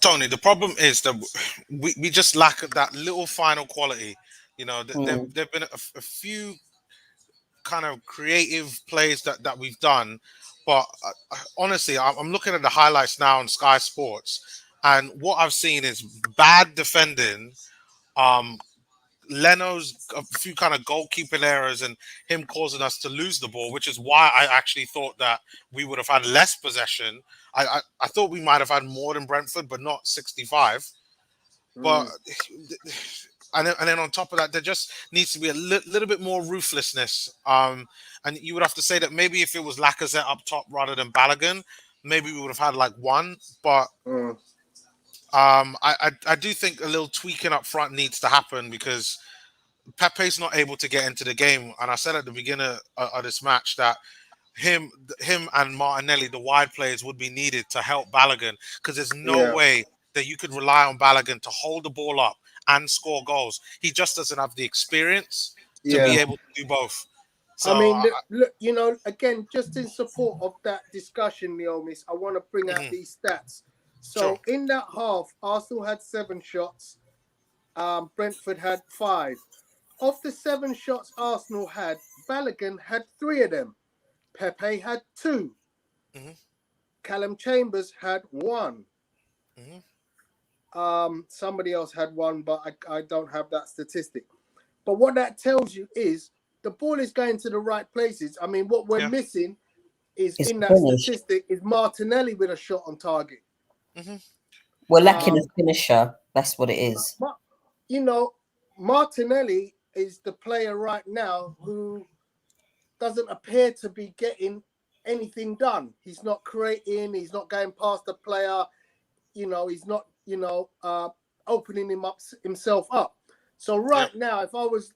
Tony, the problem is that we just lack that little final quality. You know, there've been a few kind of creative plays that we've done, but honestly, I'm looking at the highlights now on Sky Sports, and what I've seen is bad defending. Leno's a few kind of goalkeeping errors and him causing us to lose the ball, which is why I actually thought that we would have had less possession. I thought we might have had more than Brentford, but not 65. But and then on top of that, there just needs to be a little bit more ruthlessness. And you would have to say that maybe if it was Lacazette up top rather than Balogun, maybe we would have had like one. But I do think a little tweaking up front needs to happen because Pepe's not able to get into the game. And I said at the beginning of this match that him and Martinelli, the wide players, would be needed to help Balogun because there's no way that you could rely on Balogun to hold the ball up and score goals. He just doesn't have the experience to be able to do both. So, I mean, look, you know, again, just in support of that discussion, Neomis, I want to bring out these stats. So in that half, Arsenal had 7 shots. Brentford had 5. Of the 7 shots Arsenal had, Balogun had 3 of them. Pepe had 2. Callum Chambers had 1. Somebody else had 1, but I don't have that statistic. But what that tells you is the ball is going to the right places. I mean, what we're missing is It's in that finished. statistic is Martinelli with a shot on target. We're lacking a finisher. That's what it is. But, you know, Martinelli is the player right now who doesn't appear to be getting anything done. He's not creating. He's not going past the player. You know, he's not, opening himself up. So right now, if I was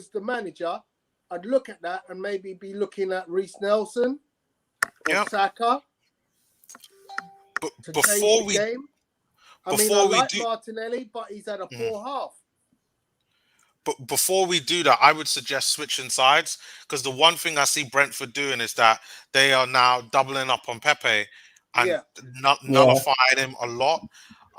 the manager, I'd look at that and maybe be looking at Reece Nelson or Saka to change the game. I like Martinelli, but he's had a poor half. But before we do that, I would suggest switching sides, because the one thing I see Brentford doing is that they are now doubling up on Pepe and nullifying him a lot.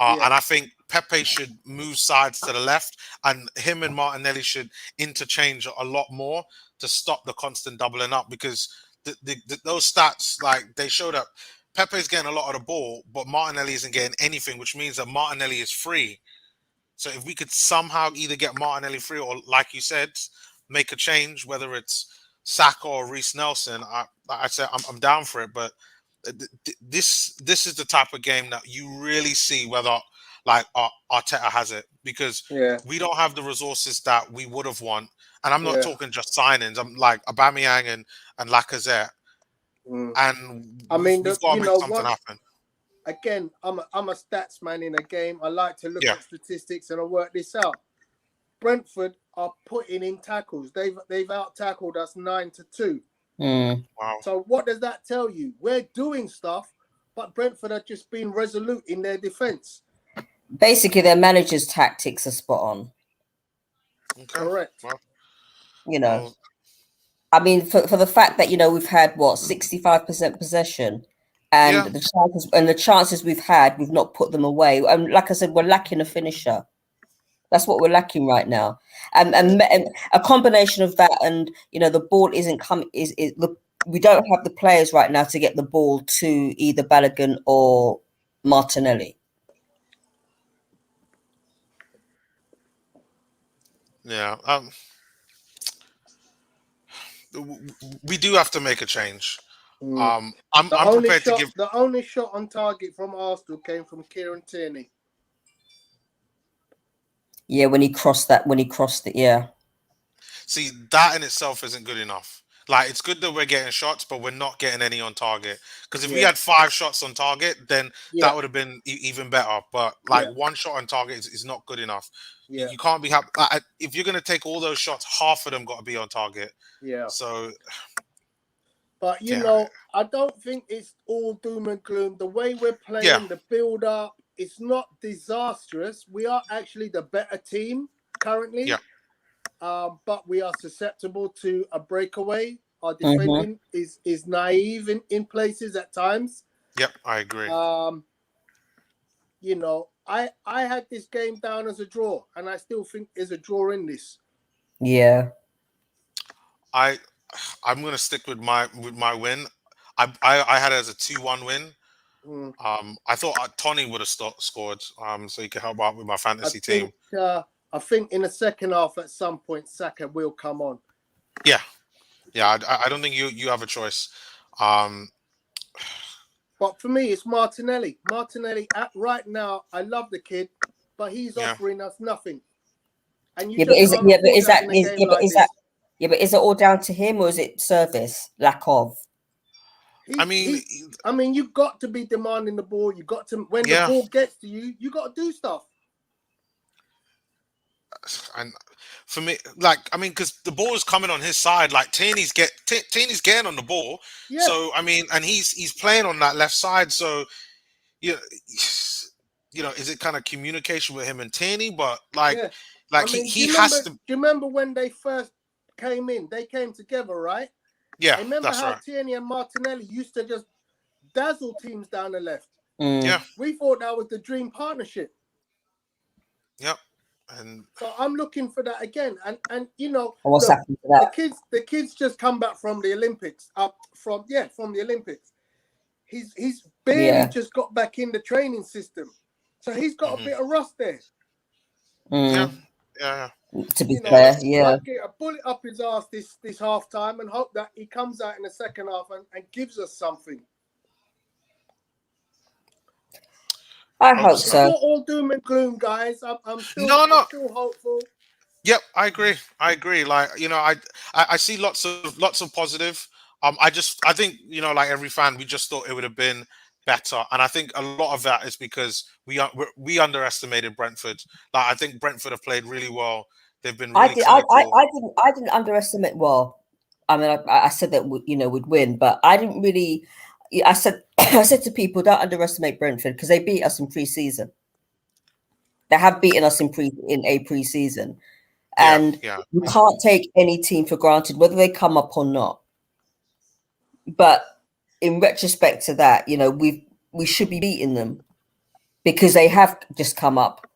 And I think Pepe should move sides to the left, and him and Martinelli should interchange a lot more to stop the constant doubling up, because those stats, like, they show that Pepe's getting a lot of the ball, but Martinelli isn't getting anything, which means that Martinelli is free. So if we could somehow either get Martinelli free or, like you said, make a change, whether it's Saka or Reece Nelson, I say I'm down for it. But this is the type of game that you really see whether, like, Arteta has it, because we don't have the resources that we would have won. And I'm not talking just signings. I'm like Aubameyang and Lacazette. And we've got to make something happen. Again, I'm a stats man in a game. I like to look at statistics and I work this out. Brentford are putting in tackles. They've out tackled us 9-2. Wow. So what does that tell you? We're doing stuff, but Brentford are just being resolute in their defence. Basically, their manager's tactics are spot on. Okay. Correct. Well, I mean, for the fact that we've had 65% possession. And the chances we've had, we've not put them away. And like I said, we're lacking a finisher. That's what we're lacking right now. And a combination of that, and the ball isn't coming. We don't have the players right now to get the ball to either Balogun or Martinelli. Yeah. We do have to make a change. I'm prepared to give. The only shot on target from Arsenal came from Kieran Tierney. Yeah, when he crossed it, yeah. See, that in itself isn't good enough. Like, it's good that we're getting shots, but we're not getting any on target. Because if we had 5 shots on target, then that would have been even better. But one shot on target is not good enough. Yeah. You can't be happy. If you're going to take all those shots, half of them got to be on target. Yeah. So. But, I don't think it's all doom and gloom. The way we're playing, the build-up, it's not disastrous. We are actually the better team currently. Yeah. But we are susceptible to a breakaway. Our defending is naive in places at times. Yep, I agree. I had this game down as a draw, and I still think there's a draw in this. Yeah. I'm going to stick with my win. I had it as a 2-1 win. I thought Toney would have scored, so he could help out with my fantasy team. I think in the second half, at some point, Saka will come on. Yeah. I don't think you have a choice. But for me, it's Martinelli. Martinelli, right now, I love the kid, but he's offering us nothing. And is it all down to him, or is it service, lack of? You've got to be demanding the ball. You got to, when the ball gets to you, you got to do stuff. And for me, because the ball is coming on his side, like Tierney's getting on the ball. Yeah. So and he's playing on that left side. So is it kind of communication with him and Tierney? But he has to. Do you remember when they first came in? They came together, right? Yeah. I remember how Tierney and Martinelli used to just dazzle teams down the left. Yeah. We thought that was the dream partnership. Yep. And so I'm looking for that again. And what's happened to that? The kids just come back from the Olympics. From the Olympics. He's barely just got back in the training system. So he's got a bit of rust there. Yeah. To be fair, get a bullet up his ass this half time and hope that he comes out in the second half and gives us something. I hope so. It's not all doom and gloom, guys. I'm still hopeful. Yep, I agree. I see lots of positive. I think, like every fan, we just thought it would have been better. And I think a lot of that is because we underestimated Brentford. Like, I think Brentford have played really well. They've been really clinical. I didn't underestimate. Well, I mean, I said that we'd win, but I didn't really. I said to people, don't underestimate Brentford because they beat us in pre-season. They have beaten us in a pre-season, and you can't take any team for granted, whether they come up or not. But in retrospect to that, we should be beating them because they have just come up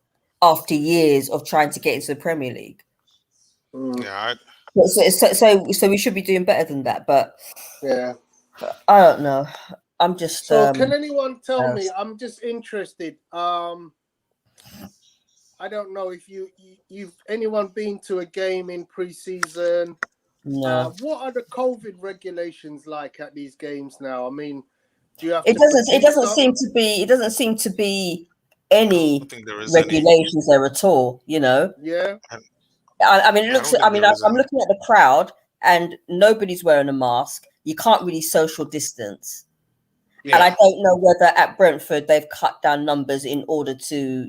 after years of trying to get into the Premier League. Yeah. So we should be doing better than that. But yeah, I don't know. I'm just. So can anyone tell me? I'm just interested. I don't know if you've anyone been to a game in pre-season. No. What are the COVID regulations like at these games now? I mean, do you have? It doesn't seem to be any regulations there at all. Yeah. I mean, it looks. I mean, I'm looking at the crowd, and nobody's wearing a mask. You can't really social distance. Yeah. And I don't know whether at Brentford they've cut down numbers in order to,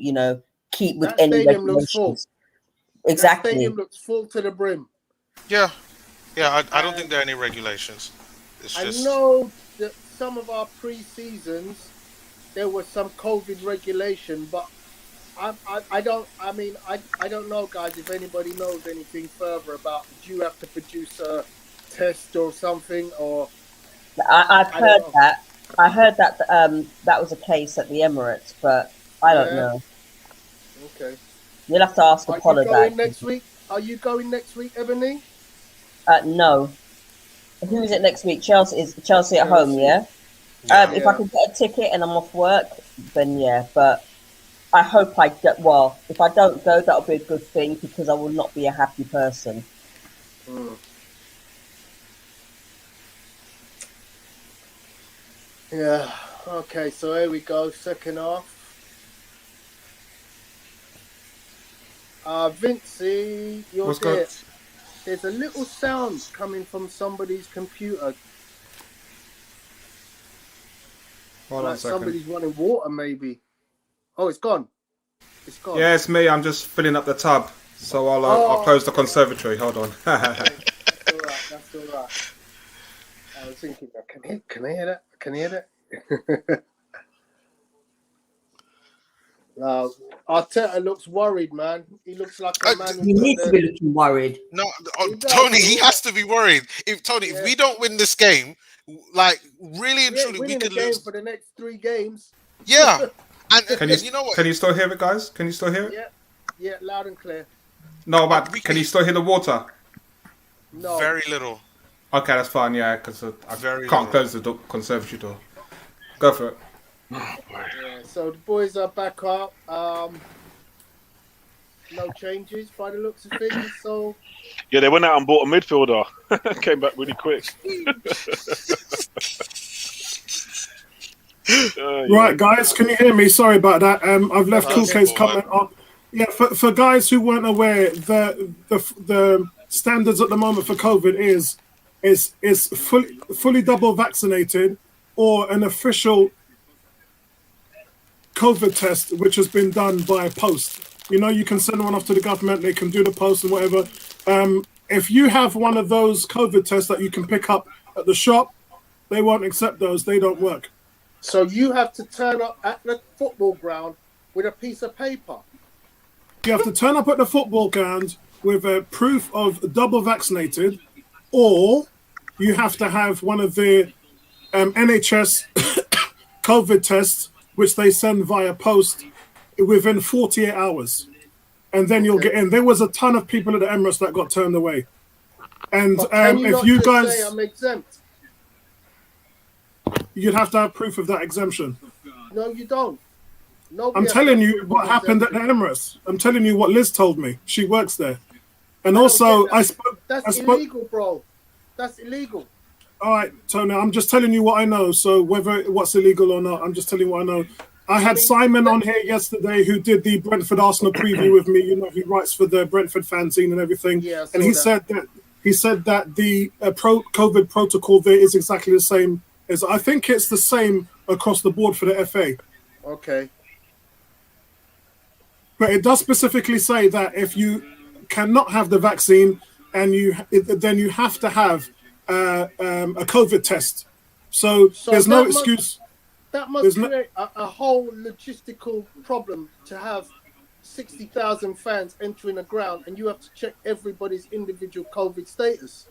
keep with any regulations. Looks full. Exactly. That stadium looks full to the brim. Yeah. Yeah, I don't think there are any regulations. I know that some of our pre-seasons there was some COVID regulation, but I don't know, guys, if anybody knows anything further about, do you have to produce a test or something, or I've heard that. I heard that that was a case at the Emirates, but I don't know. Okay. You'll have to ask Apollo that. Are you going next week, Ebony? No. Who is it next week? Chelsea at home, yeah? If I could get a ticket and I'm off work, then yeah. But I hope I get. Well, if I don't go, that'll be a good thing because I will not be a happy person. Yeah. Okay. So here we go. Second half. Vincey, you're What's there. good? There's a little sound coming from somebody's computer. Hold on a second. Somebody's running water, maybe. Oh, it's gone. It's gone. Yeah, it's me. I'm just filling up the tub. So I'll close the conservatory. Hold on. That's all right. I was thinking, can I hear that? Can you hear that? Arteta looks worried, man. He looks like a man. He needs to be looking worried. No, Tony, he has to be worried. If we don't win this game, like really and truly, we could lose for the next 3 games. Yeah, and you know what? Can you still hear it, guys? Can you still hear it? Yeah, loud and clear. No, but can you still hear the water? No, very little. Okay, that's fine. Yeah, because I can't close the conservatory door. Go for it. Yeah, so the boys are back up. No changes by the looks of things. So yeah, they went out and bought a midfielder. Came back really quick. Right, guys, can you hear me? Sorry about that. I've left Kulke's comment up. Yeah, for guys who weren't aware, the standards at the moment for COVID is fully double vaccinated or an official COVID test, which has been done by post. You can send one off to the government, they can do the post and whatever. If you have one of those COVID tests that you can pick up at the shop, they won't accept those. They don't work. So you have to turn up at the football ground with a piece of paper. You have to turn up at the football ground with a proof of double vaccinated, or you have to have one of the NHS COVID tests, which they send via post within 48 hours. And then you'll get in. There was a ton of people at the Emirates that got turned away. And if you guys... say I'm exempt? You'd have to have proof of that exemption. No, you don't. I'm telling you what happened at the Emirates. I'm telling you what Liz told me. She works there. And also, That's illegal, bro. That's illegal. All right, Tony, I'm just telling you what I know. So what's illegal or not, I'm just telling you what I know. I had Simon on here yesterday who did the Brentford Arsenal preview with me. He writes for the Brentford fanzine and everything. Yeah, and he said that the COVID protocol there is exactly the same as, I think it's the same across the board for the FA. Okay. But it does specifically say that if you cannot have the vaccine and then you have to have a COVID test. So there's no excuse. That must create a whole logistical problem to have 60,000 fans entering a ground and you have to check everybody's individual COVID status.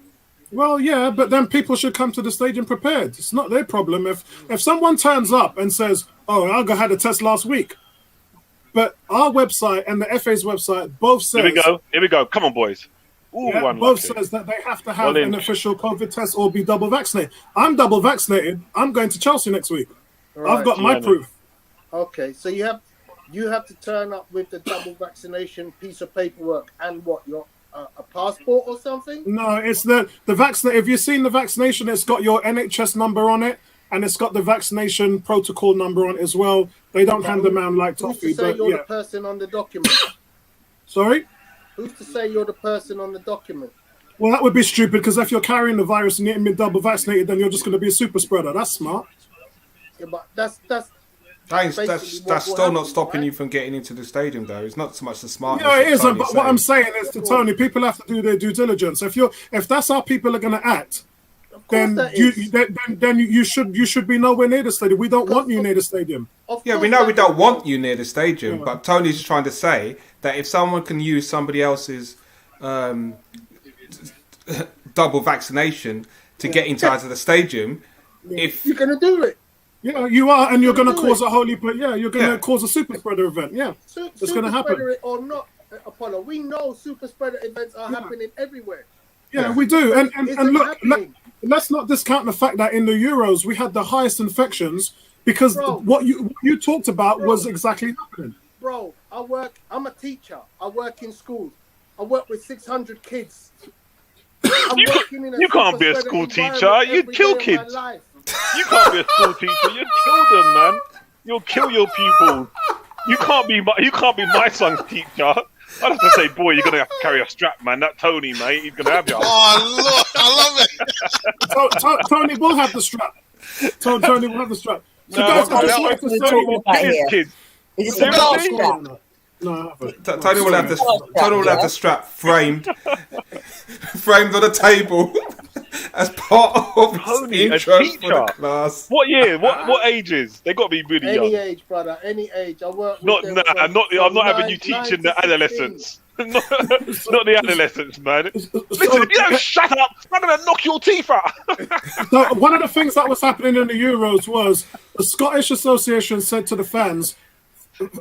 Well, yeah, but then people should come to the stadium prepared. It's not their problem. If someone turns up and says, "Oh, I had a test last week," but our website and the FA's website both says... Here we go. Come on, boys. Ooh, both says that they have to have an official COVID test or be double vaccinated. I'm double vaccinated. I'm going to Chelsea next week. Right. I've got my proof. Okay, so you have to turn up with the double vaccination piece of paperwork and what, your a passport or something? No, it's the vaccine. If you've seen the vaccination, it's got your NHS number on it, and it's got the vaccination protocol number on it as well. They don't hand them out like toffee. Who's to say you're the person on the document? Sorry? Who's to say you're the person on the document? Well, that would be stupid, because if you're carrying the virus and you're double vaccinated, then you're just going to be a super spreader. That's smart. Yeah, but that's still not stopping you from getting into the stadium, though. It's not so much the smartness. Yeah, it isn't. But what I'm saying is to Tony, people have to do their due diligence. If that's how people are going to act, then you should be nowhere near the stadium. We don't want you near the stadium. Yeah, we know we don't want you near the stadium, but Tony's trying to say that if someone can use somebody else's double vaccination to get inside of the stadium, if you're going to do it. Yeah, you are, and you're going to cause you're going to cause a super spreader event. Yeah, it's going to happen. Super spreader or not, Apollo, we know super spreader events are happening everywhere. Yeah, we do. And look, let's not discount the fact that in the Euros we had the highest infections because what you talked about was exactly happening. Bro, I'm a teacher. I work in schools. I work with 600 kids. You can't be a school teacher. You'd kill kids. You can't be a school teacher. You'd kill them, man. You'll kill your pupils. You can't be my son's teacher. I'd have to say, boy, you're gonna have to carry a strap, man. That Tony, mate, he's gonna have you. Oh, look, I love it. Tony will have the strap. Tony will have the strap. So guys, I just wanted to say, Is it a no, Tony will have the strap framed on the table as part of Tony, his intro a teacher for the class. What year? What ages? They got to be really young. Any age, brother. Any age. I work. I'm not having you teaching the adolescents. not the adolescents, man. Listen, you don't shut up. I'm going to knock your teeth out. So one of the things that was happening in the Euros was the Scottish Association said to the fans,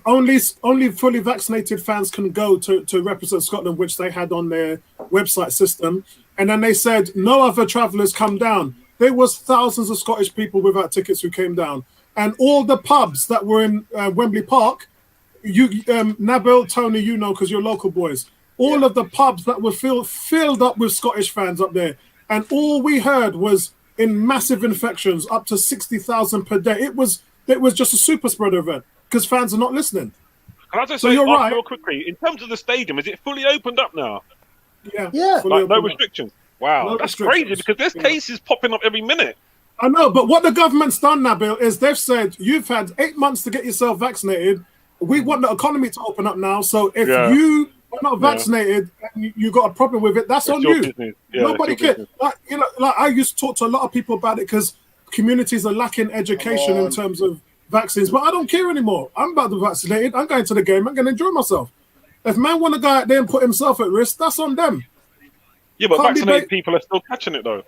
only fully vaccinated fans can go to represent Scotland, which they had on their website system. And then they said no other travellers come down. There was thousands of Scottish people without tickets who came down, and all the pubs that were in Wembley Park. You, Nabil, Tony, you know because you're local boys. All of the pubs that were filled up with Scottish fans up there, and all we heard was in massive infections, up to 60,000 per day. It was just a super spreader event because fans are not listening. Can I just say real quickly, in terms of the stadium, is it fully opened up now? Yeah. Like, no restrictions. Wow, that's crazy because there's cases popping up every minute. I know, but what the government's done, Nabil, is they've said you've had 8 months to get yourself vaccinated. We want the economy to open up now. So if you are not vaccinated and you got a problem with it, that's on you. Nobody cares. Like I used to talk to a lot of people about it because communities are lacking education in terms of vaccines. But I don't care anymore. I'm about to be vaccinated. I'm going to the game. I'm going to enjoy myself. If man want to go out there and put himself at risk, that's on them. Yeah, but vaccinated people are still catching it though.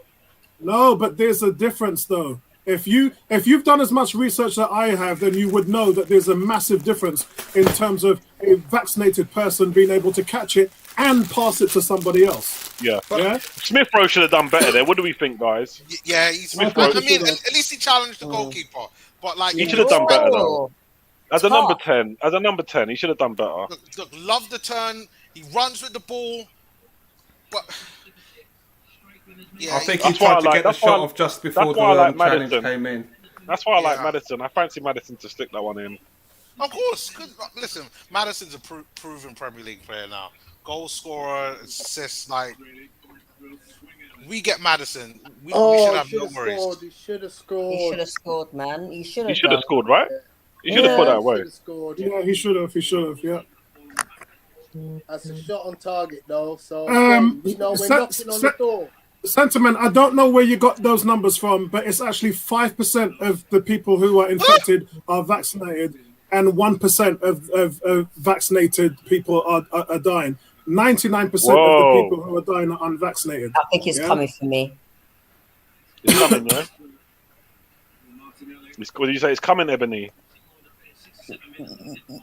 No, but there's a difference though. If you've done as much research that I have, then you would know that there's a massive difference in terms of a vaccinated person being able to catch it and pass it to somebody else. Yeah. Smith Rowe should have done better there. What do we think, guys? Yeah, Smith Rowe. I mean, at least he challenged the goalkeeper. But like, he should have done better though. As a number 10, he should have done better. Look, love the turn. He runs with the ball, but I think he tried to get the shot off just before the challenge came in. That's why I like Maddison. I fancy Maddison to stick that one in. Of course. Listen, Maddison's a proven Premier League player now. Goal scorer, assists, like we get Maddison. We Oh, should have no worries. He should have scored. He should have scored, man. He should He have. should have scored, right? He should have put that away. Scored. Yeah, he should have. He should have. Yeah. That's a shot on target, though. So We're knocking on the door. Sentiment, I don't know where you got those numbers from, but it's actually 5% of the people who are infected are vaccinated, and 1% of vaccinated people are dying. 99% of the people who are dying are unvaccinated. I think it's coming for me. It's coming, yeah? What did you say? It's coming, Ebony?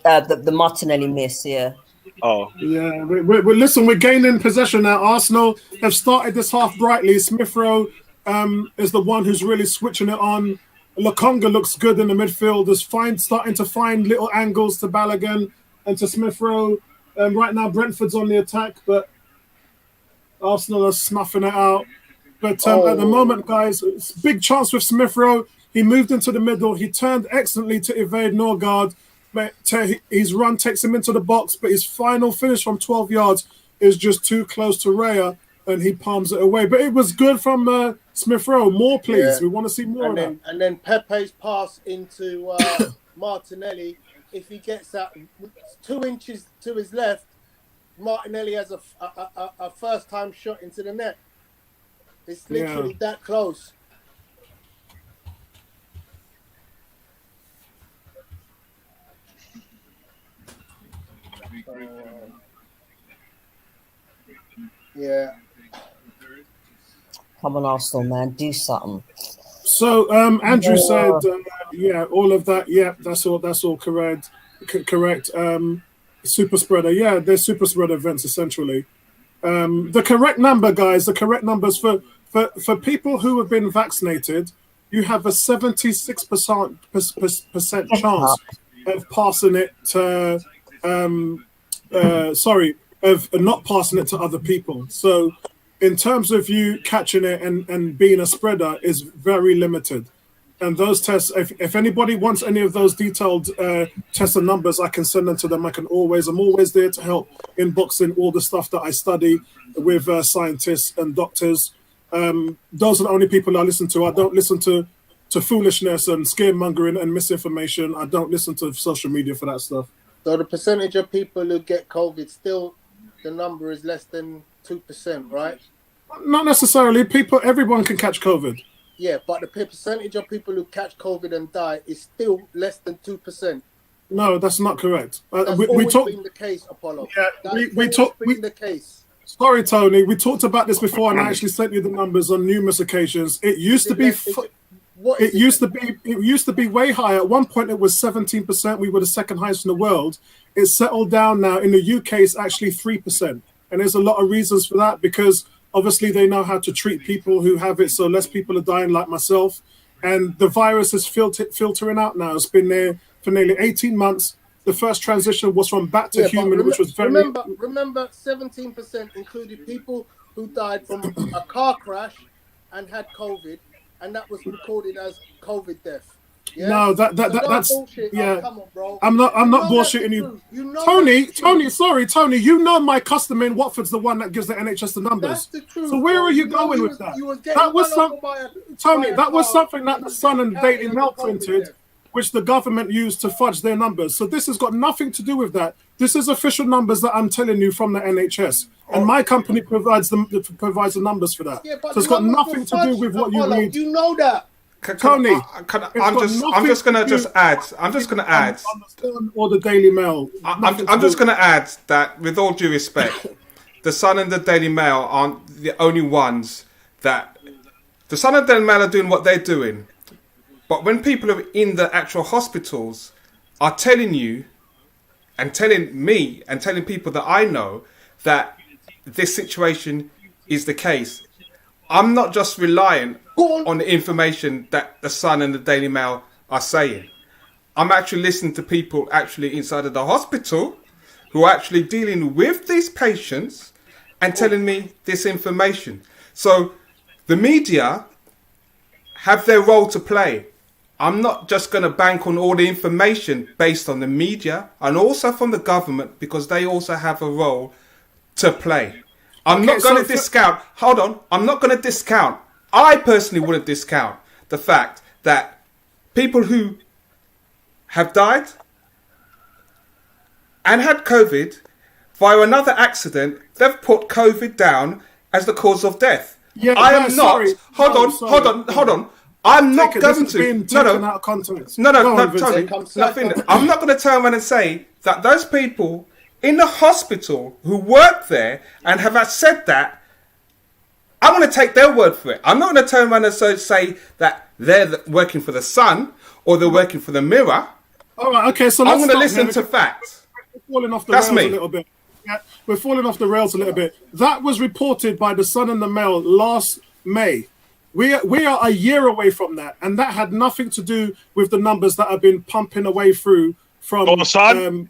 The Martinelli miss, yeah. Oh. Yeah, listen, we're gaining possession now. Arsenal have started this half brightly. Smith Rowe is the one who's really switching it on. Lokonga looks good in the midfield. Is starting to find little angles to Balogun and to Smith Rowe. Right now, Brentford's on the attack, but Arsenal are snuffing it out. But at the moment, guys, it's a big chance with Smith Rowe. He moved into the middle. He turned excellently to evade Norgard. But his run takes him into the box, but his final finish from 12 yards is just too close to Raya, and he palms it away. But it was good from Smith Rowe. More, please. Yeah. We want to see more of that. And then Pepe's pass into Martinelli. If he gets that 2 inches to his left, Martinelli has a first-time shot into the net. It's literally that close. Yeah. Come on, Arsenal, man, do something. So Andrew said, all of that. Yeah, that's all correct. Correct. Super spreader. Yeah, they're super spreader events essentially. The correct number, guys. The correct numbers for people who have been vaccinated, you have a 76% chance of passing it to. Of not passing it to other people. So in terms of you catching it and being a spreader is very limited. And those tests, if anybody wants any of those detailed tests and numbers, I can send them to them. I'm always there to help inboxing all the stuff that I study with scientists and doctors. Those are the only people I listen to. I don't listen to foolishness and scaremongering and misinformation. I don't listen to social media for that stuff. So the percentage of people who get COVID, still the number is less than 2%, right? Not necessarily. Everyone can catch COVID. Yeah, but the percentage of people who catch COVID and die is still less than 2%. No, that's not correct. That's always been the case, Apollo. Yeah, the case. Sorry, Tony. We talked about this before, and I actually sent you the numbers on numerous occasions. It used to be. It used to be way higher. At one point, it was 17%. We were the second highest in the world. It's settled down now. In the UK, it's actually 3%. And there's a lot of reasons for that because obviously they know how to treat people who have it, so less people are dying like myself. And the virus is filtering out now. It's been there for nearly 18 months. The first transition was from bat to human, which was very... Remember, 17% included people who died from a car crash and had COVID. And that was recorded as COVID death. Yeah? No, that's bullshit. Yeah. Oh, come on, bro. I'm not bullshitting you. Tony, Tony, you know my customer in Watford's the one that gives the NHS the numbers. That's the truth. So where are you going with that? That was something that the Sun and Daily Mail printed, which the government used to fudge their numbers. So this has got nothing to do with that. This is official numbers that I'm telling you from the NHS. And my company provides the numbers for that. Yeah, so it's got nothing to do with what you read. You know that. Tony, I'm just gonna add. Or the Daily Mail. I'm just gonna add that, with all due respect, the Sun and the Daily Mail aren't the only ones that. The Sun and the Daily Mail are doing what they're doing, but when people are in the actual hospitals are telling you, and telling me, and telling people that I know that this situation is the case, I'm not just relying on the information that the Sun and the Daily Mail are saying. I'm actually listening to people actually inside of the hospital who are actually dealing with these patients and telling me this information. So the media have their role to play. I'm not just going to bank on all the information based on the media and also from the government, because they also have a role to play. I'm not going to discount. Hold on. I'm not going to discount. I personally wouldn't discount the fact that people who have died and had COVID via another accident, they've put COVID down as the cause of death. Yeah, I am not. sorry. Hold on. I'm not going to. Out of context. Tony. I'm not going to turn around and say that those people in the hospital who work there and have said that, I'm going to take their word for it. I'm not going to turn around and say that they're working for the Sun or they're working for the Mirror. All right, okay, so I'm going to listen to facts. We're falling off the rails a little bit. Yeah, we're falling off the rails a little bit. That was reported by the Sun and the Mail last May. We are a year away from that, and that had nothing to do with the numbers that have been pumping away through from Gates and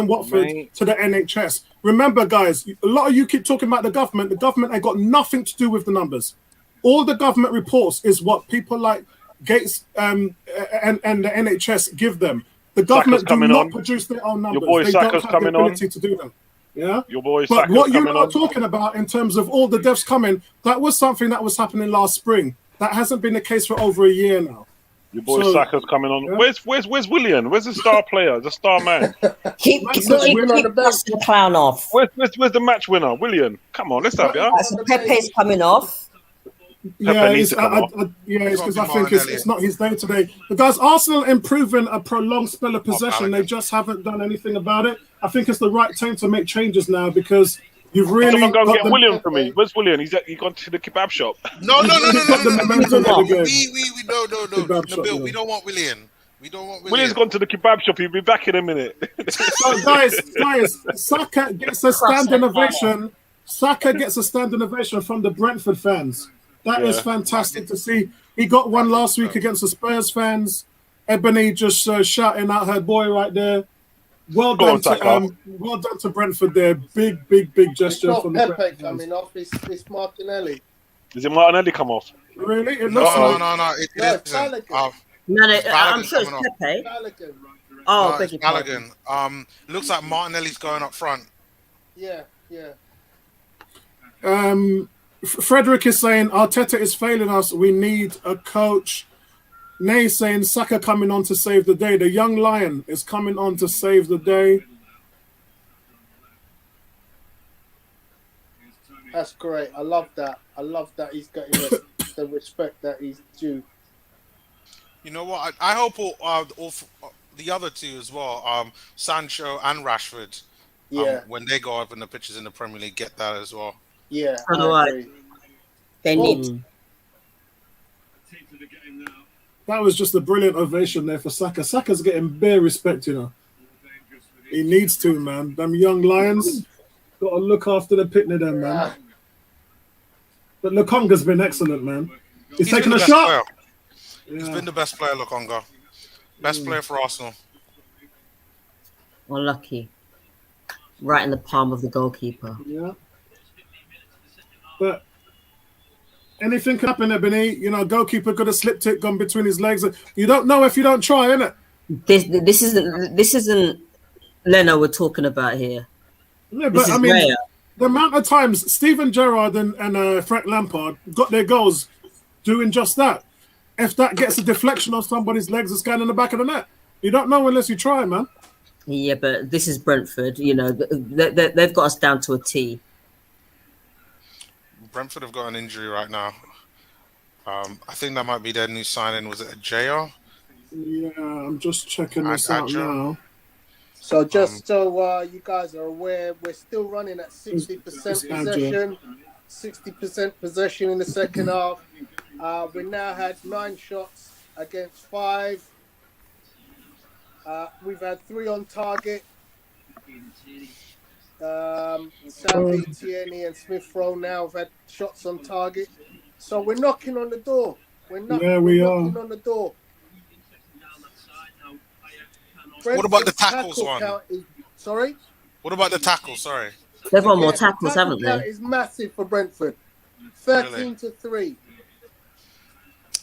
Watford to the NHS. Remember, guys, a lot of you keep talking about the government. The government ain't got nothing to do with the numbers. All the government reports is what people like Gates and the NHS give them. The government do not produce their own numbers. They don't have the ability to do that. Yeah. Your boy but what you're not talking about in terms of all the deaths coming, that was something that was happening last spring. That hasn't been the case for over a year now. Your boy Saka's coming on. Yeah. Where's Willian? Where's the star player? The star man? keep the clown off. Where's the match winner? Willian. Come on, let's have ya. So Pepe's coming off. Yeah, it's because I think it's not his day today. The guys, Arsenal improving a prolonged spell of possession. They just haven't done anything about it. I think it's the right time to make changes now because you've really. Someone go and get William for me. Where's William? He gone to the kebab shop. No. We we don't want William. We don't want William. William's gone to the kebab shop. He'll be back in a minute. So guys, Saka gets a standing ovation. Saka gets a standing ovation from the Brentford fans. That is fantastic to see. He got one last week against the Spurs fans. Ebony just shouting out her boy right there. Well done to Brentford there. Big gesture from the Pepe coming off. It's Martinelli. Is it Martinelli come off? Really? It looks No. It isn't. I'm sure it's Pepe. Balogun. Oh, it's Balogun. Looks like Martinelli's going up front. Yeah. Frederick is saying Arteta is failing us. We need a coach. Nay saying Saka coming on to save the day. The young lion is coming on to save the day. That's great. I love that. He's getting the respect that he's due. You know what? I hope all the other two as well, Sancho and Rashford, when they go up in the pitches in the Premier League, get that as well. Yeah, they need. That was just a brilliant ovation there for Saka. Saka's getting bare respect, you know. He needs to, man. Them young lions got to look after the pitney, them, man. But Lokonga's been excellent, man. He's taking a shot. He's been the best player, Lokonga. Best player for Arsenal. Unlucky. Right in the palm of the goalkeeper. Yeah. But anything can happen, Ebony. You know, goalkeeper could have slipped it, gone between his legs. You don't know if you don't try, innit? This isn't Leno we're talking about here. Yeah, but I mean, rare. The amount of times Steven Gerrard and Frank Lampard got their goals doing just that. If that gets a deflection off somebody's legs, it's going in the back of the net. You don't know unless you try, man. Yeah, but this is Brentford. You know, they've got us down to a T. Brentford have got an injury right now. I think that might be their new signing. Was it a JR? Yeah, I'm just checking this out now. So just so you guys are aware, we're still running at 60% possession. 60% possession in the second half. We now had 9 shots against 5. We've had 3 on target. Sandy, Tierney and Smith Rowe now have had shots on target. So we're knocking on the door. We're knocking on the door. What about the tackles one? Sorry? What about the tackles? Sorry. They've won more tackles, haven't they? That is massive for Brentford. 13-3.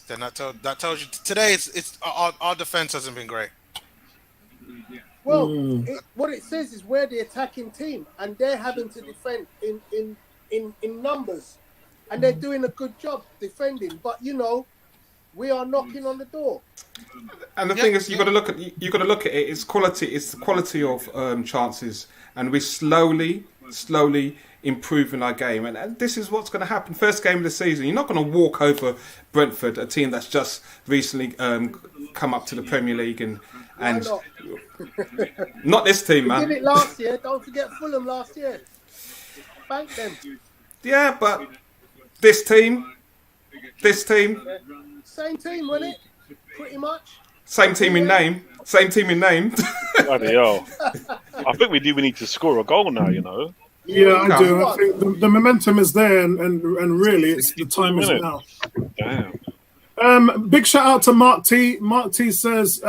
Then that tells you today it's our defense hasn't been great. Well, what it says is we're the attacking team, and they're having to defend in numbers, and they're doing a good job defending. But we are knocking on the door. And the thing is, you got to look at it. It's quality. It's the quality of chances, and we're slowly improving our game. And this is what's going to happen. First game of the season, you're not going to walk over Brentford, a team that's just recently come up to the Premier League, and not this team, man. We did it last year. Don't forget Fulham last year. Bank them. Yeah, but this team. Same team, wasn't it? Pretty much. Same team in name. Bloody hell. I think we need to score a goal now, Yeah, I do. I think the momentum is there, and really, it's the time is now. Damn. Big shout out to Mark T. Mark T says,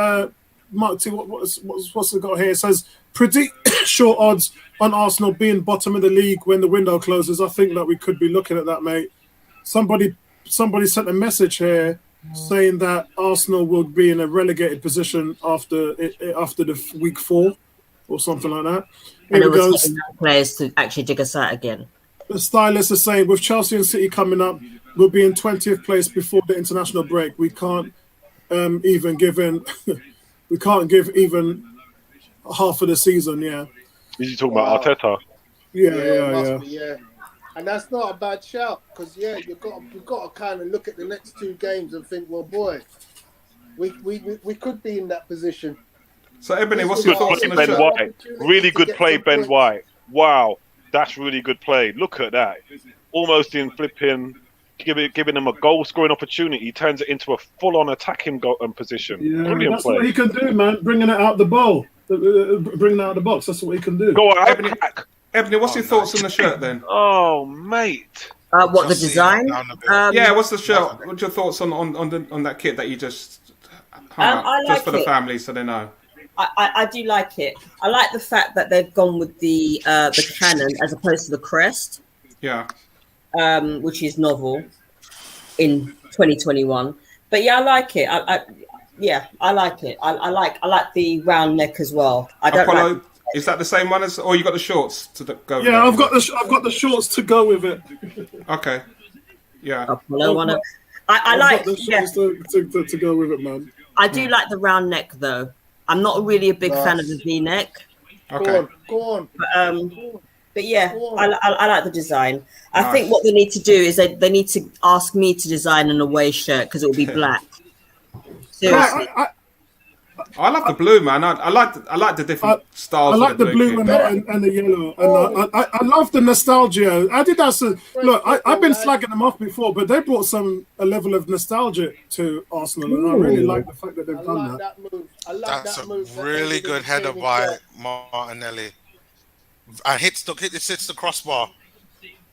Mark T, what's it got here? It says, predict short odds on Arsenal being bottom of the league when the window closes. I think that we could be looking at that, mate. Somebody sent a message here saying that Arsenal will be in a relegated position after the week 4 or something like that. And it was players to actually dig us out again. The stylist is saying, with Chelsea and City coming up, we'll be in 20th place before the international break. We can't even give even half of the season. Yeah. Is you talking about Arteta? Yeah. And that's not a bad shout, because you've got to kind of look at the next 2 games and think, well, boy, we could be in that position. So, Ebony, what's your thoughts on the Ben White? Really good play, Ben White. Wow, that's really good play. Look at that. Almost in flipping, giving him a goal-scoring opportunity. He turns it into a full-on attacking position. Yeah, brilliant that's play. what he can do, man. Bringing it out the bowl. Bringing it out the box. That's what he can do. Go on, Ebony, what's your thoughts on the shirt, then? Oh, mate. What, the design? Yeah, what's the shirt? What's your thoughts on that kit that you just hung up, I just like for the it. family so they know? I do like it. I like the fact that they've gone with the cannon as opposed to the crest. Yeah. Which is novel in 2021. But yeah, I like it. I like it. I like the round neck as well. I don't Apollo, like. is that the same one as, or you got the shorts to go? With Yeah, that? I've got the shorts to go with it. Okay. Yeah. Apollo I like the shorts to go with it, man. I do like the round neck though. I'm not really a big fan of the V-neck. Okay. Go on. But yeah, I like the design. I think what they need to do is they need to ask me to design an away shirt because it will be black. Seriously. I love the blue, man. I like the different styles. I like the blue kit. and the yellow, and I love the nostalgia. Adidas, look, I've been slagging them off before, but they brought a level of nostalgia to Arsenal, and I really like the fact that they've done that. That's a really good header by Martinelli. And hits the crossbar.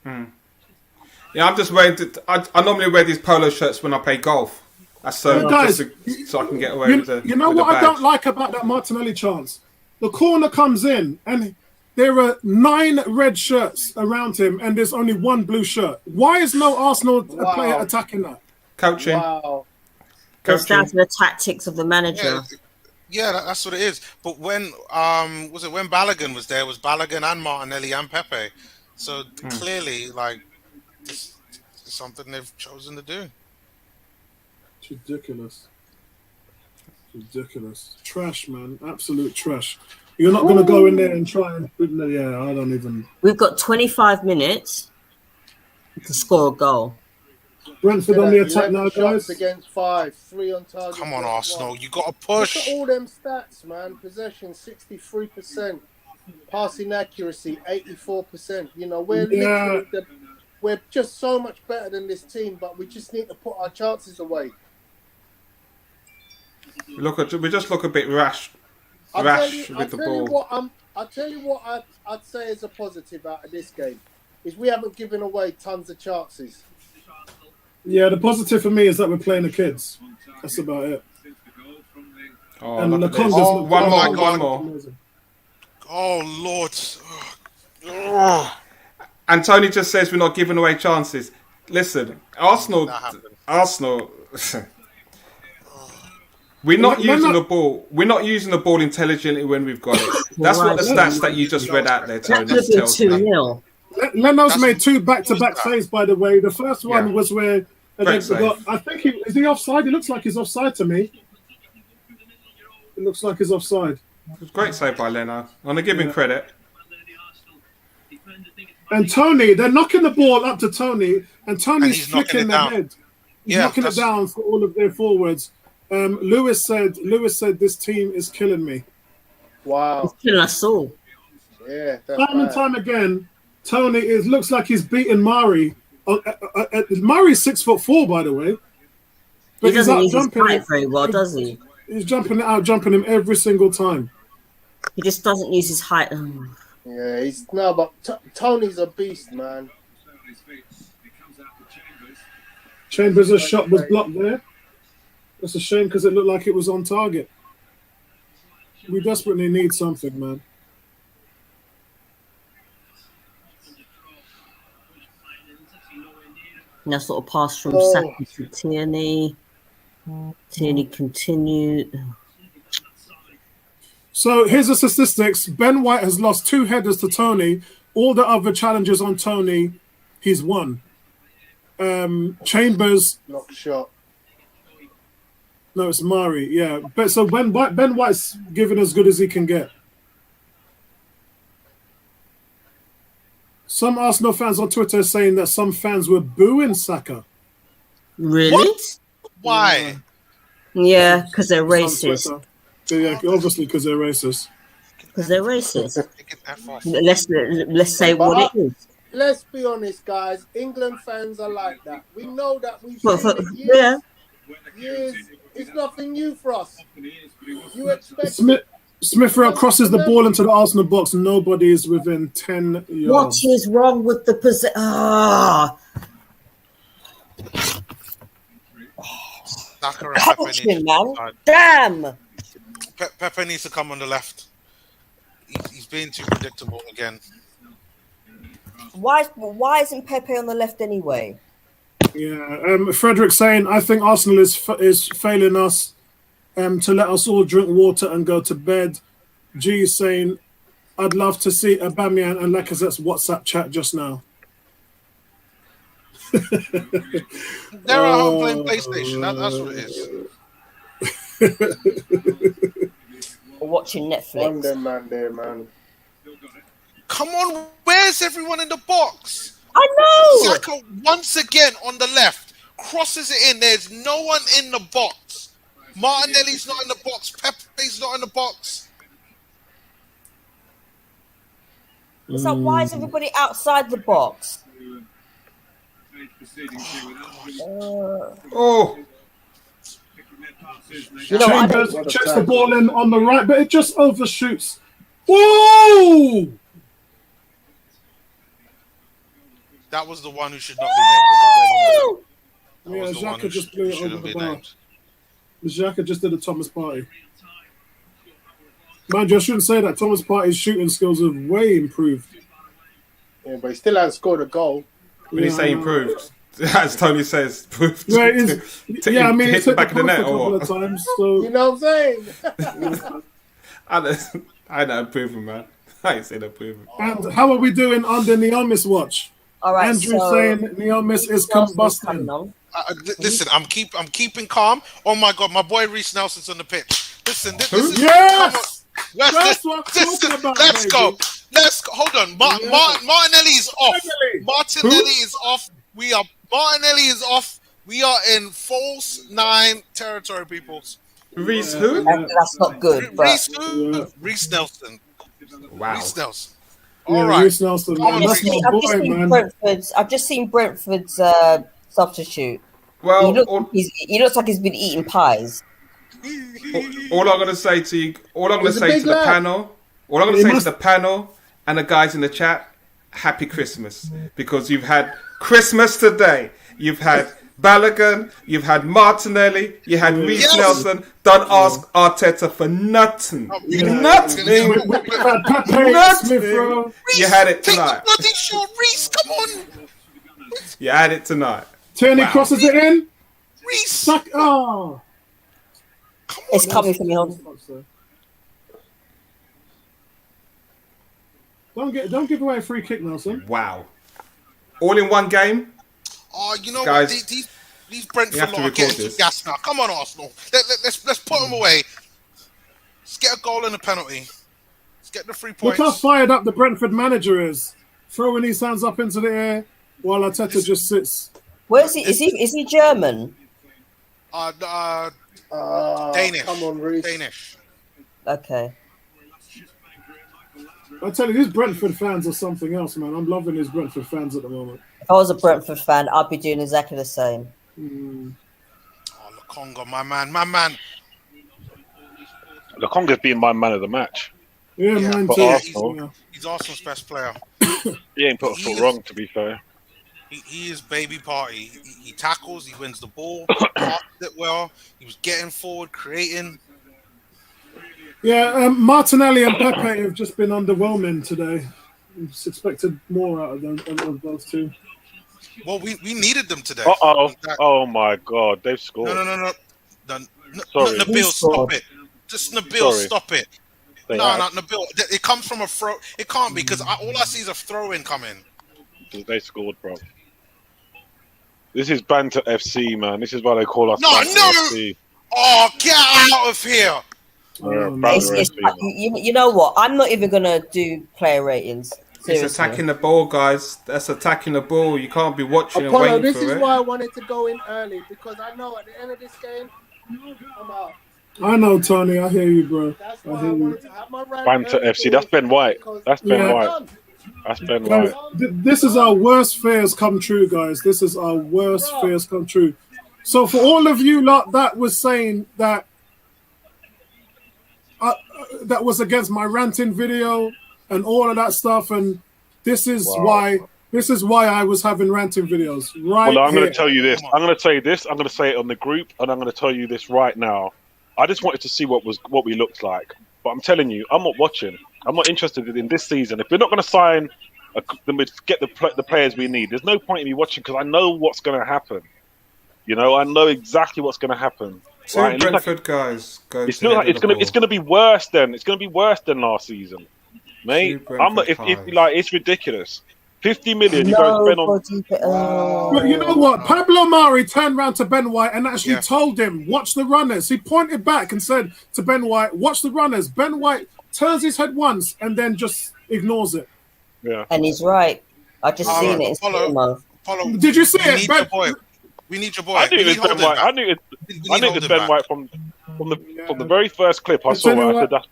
Yeah, I'm just wearing. I normally wear these polo shirts when I play golf. That's so guys, so I can get away with the. You know what I don't like about that Martinelli chance? The corner comes in and there are 9 red shirts around him and there's only 1 blue shirt. Why is no Arsenal player attacking that? Coaching. Wow. It's down to the tactics of the manager. Yeah, that's what it is. But when when Balogun was there, it was Balogun and Martinelli and Pepe. So clearly, like, it's something they've chosen to do. It's ridiculous. Trash, man. Absolute trash. You're not going to go in there and try and... Yeah, I don't even... We've got 25 minutes to score a goal. Brentford on the attack now, guys. Against 5, 3 on target. Come on, Arsenal. You got to push. Look at all them stats, man. Possession, 63%. Passing accuracy, 84%. You know, we're just so much better than this team, but we just need to put our chances away. We just look a bit rash with the ball. I'll tell you what I'd say is a positive out of this game is we haven't given away tons of chances. Yeah, the positive for me is that we're playing the kids. That's about it. Oh, and Lokonga's one more. Oh, Lord. And Tony just says we're not giving away chances. Listen, Arsenal. We're not using the ball. We're not using the ball intelligently when we've got it. That's what the stats that you just read out there, Tony, tells me. 2-0. Leno's made 2 back-to-back saves, by the way. The first one was where against I think is he offside? He looks like he's offside to me. It looks like he's offside. It was a great save by Leno. I'm going to give him credit. And Tony, they're knocking the ball up to Tony, and Tony's flicking the head. He's knocking it down for all of their forwards. Lewis said this team is killing me. Wow. It's killing us all. Yeah. Time and time again, Tony looks like he's beating Mari. Mari's 6'4", by the way. But he doesn't use his height very well, does he? He's jumping him every single time. He just doesn't use his height. Yeah, but Tony's a beast, man. Chambers' shot was blocked there. That's a shame because it looked like it was on target. We desperately need something, man. That sort of pass from Saka to Tierney. Tierney continued. So here's the statistics. Ben White has lost 2 headers to Tony. All the other challenges on Tony, he's won. Chambers. Knock shot. No, it's Mari. Yeah. But so Ben White's given as good as he can get. Some Arsenal fans on Twitter are saying that some fans were booing Saka. Really? What? Why? Yeah, because they're racist. Yeah, obviously because they're racist. Because they're racist. Let's say what it is. Let's be honest, guys. England fans are like that. We know that we've seen it years. It's nothing new for us. You expect Smith Rowe crosses the ball into the Arsenal box. Nobody is within 10 yards. What is wrong with the possession? Coaching, man. Damn. Pepe needs to come on the left. He's being too predictable again. Why isn't Pepe on the left anyway? Yeah, Frederick saying, I think Arsenal is failing us to let us all drink water and go to bed. G is saying, I'd love to see Aubameyang and Lacazette's WhatsApp chat just now. They're at home playing PlayStation. That's what it is. Watching Netflix. Man. Come on, where's everyone in the box? I know. Saka once again on the left crosses it in. There's no one in the box. Martinelli's not in the box. Pepe's not in the box. So why is everybody outside the box? Chambers checks the ball in on the right, but it just overshoots. Whoa! That was the one who should not be named. Yeah, Xhaka just blew it over the bar. Xhaka just did a Thomas Partey. Mind you, I shouldn't say that. Thomas Partey's shooting skills have way improved. Yeah, but he still hasn't scored a goal. When you say improved, as Tony says, improved. Yeah, I mean, hit the back of the net or what? Times, so. You know what I'm saying? I know improvement, man. I ain't saying improvement. And how are we doing under Neomis watch? All right, Andrew saying Neomis is combusting. Listen, I'm keeping calm. Oh my God, my boy Reece Nelson's on the pitch. Listen, yes, that's what I'm talking about. Let's go. Hold on. Martinelli is off. Martinelli is off. Martinelli is off. We are in false 9 territory, peoples. Reece who? That's not good. Reece who? Reece Nelson. Wow. Reece Nelson. All right. Reece Nelson, man. That's my boy, man. I've just seen Brentford's substitute. Well, he looks like he's been eating pies. All I'm going to say to you, the panel and the guys in the chat, happy Christmas. Because you've had Christmas today. You've had Balogun, you've had Martinelli, you had Reece Nelson. Don't ask Arteta for nothing. Nothing. You had it tonight. Bloody shot, Reece, come on. You had it tonight. Tierney crosses it in. Reece. Oh. It's coming from your. Don't give away a free kick, Nelson. Wow. All in one game? Oh, you know Guys, what? These Brentford have to lot are record getting too this. gas now. Come on, Arsenal. Let's put them away. Let's get a goal and a penalty. Let's get the 3 Look points. how fired up the Brentford manager is, throwing his hands up into the air while Arteta just sits. Where is he? Is he German? Danish. Come on, Reece. Danish. Okay. I tell you, these Brentford fans are something else, man. I'm loving these Brentford fans at the moment. If I was a Brentford fan, I'd be doing exactly the same. Oh, Lokonga, my man. Lokonga's been my man of the match. Yeah, mine but too. Arsenal. He's Arsenal's best player. He ain't put a foot wrong, to be fair. He is baby Partey. He tackles, he wins the ball, passes it well. He was getting forward, creating. Yeah, Martinelli and Pepe have just been underwhelming today. I expected more out of them, of those two. Well, we needed them today. Oh my God, they've scored. No. Sorry. Nabil, stop it. Just Nabil, stop it. They No, have. Nabil. It comes from a throw. It can't be because all I see is a throw-in coming. They scored, bro. This is Banter FC, man. This is why they call us No. Banter FC. Oh, get out of here. Yeah, Banter FC, man. You know what? I'm not even gonna do player ratings. Seriously. It's attacking the ball, guys. That's attacking the ball. You can't be watching and Apollo, waiting this for is it. why I wanted to go in early, because I know at the end of this game, I'm out. I know, Tony. I hear you, bro. That's I why I hear you. wanted to have my rant Banter early, FC. That's Ben White. because That's Ben Yeah. White. That's Ben Guys, White. this is our worst fears come true, guys. This is our worst fears come true. So for all of you lot that was saying that that was against my ranting video and all of that stuff, and this is why I was having ranting videos. Right. Well, I'm going here. to tell you this. I'm going to say this. I'm going to say it on the group, and I'm going to tell you this right now. I just wanted to see what we looked like, but I'm telling you, I'm not watching. I'm not interested in this season. If we're not going to sign, get the players we need, there's no point in me watching because I know what's going to happen. You know, I know exactly what's going to happen. Two Right? Brentford guys go It's to going to be worse than last season, mate. It's ridiculous. 50 million you go spend on. But you know what? Pablo Mari turned around to Ben White and actually told him, watch the runners. He pointed back and said to Ben White, watch the runners. Ben White turns his head once and then just ignores it. Yeah. And he's right. I just seen it. Follow. Did you see it? We need your boy. I knew it was Ben White. I knew it was Ben White from the very first clip I saw. I said that's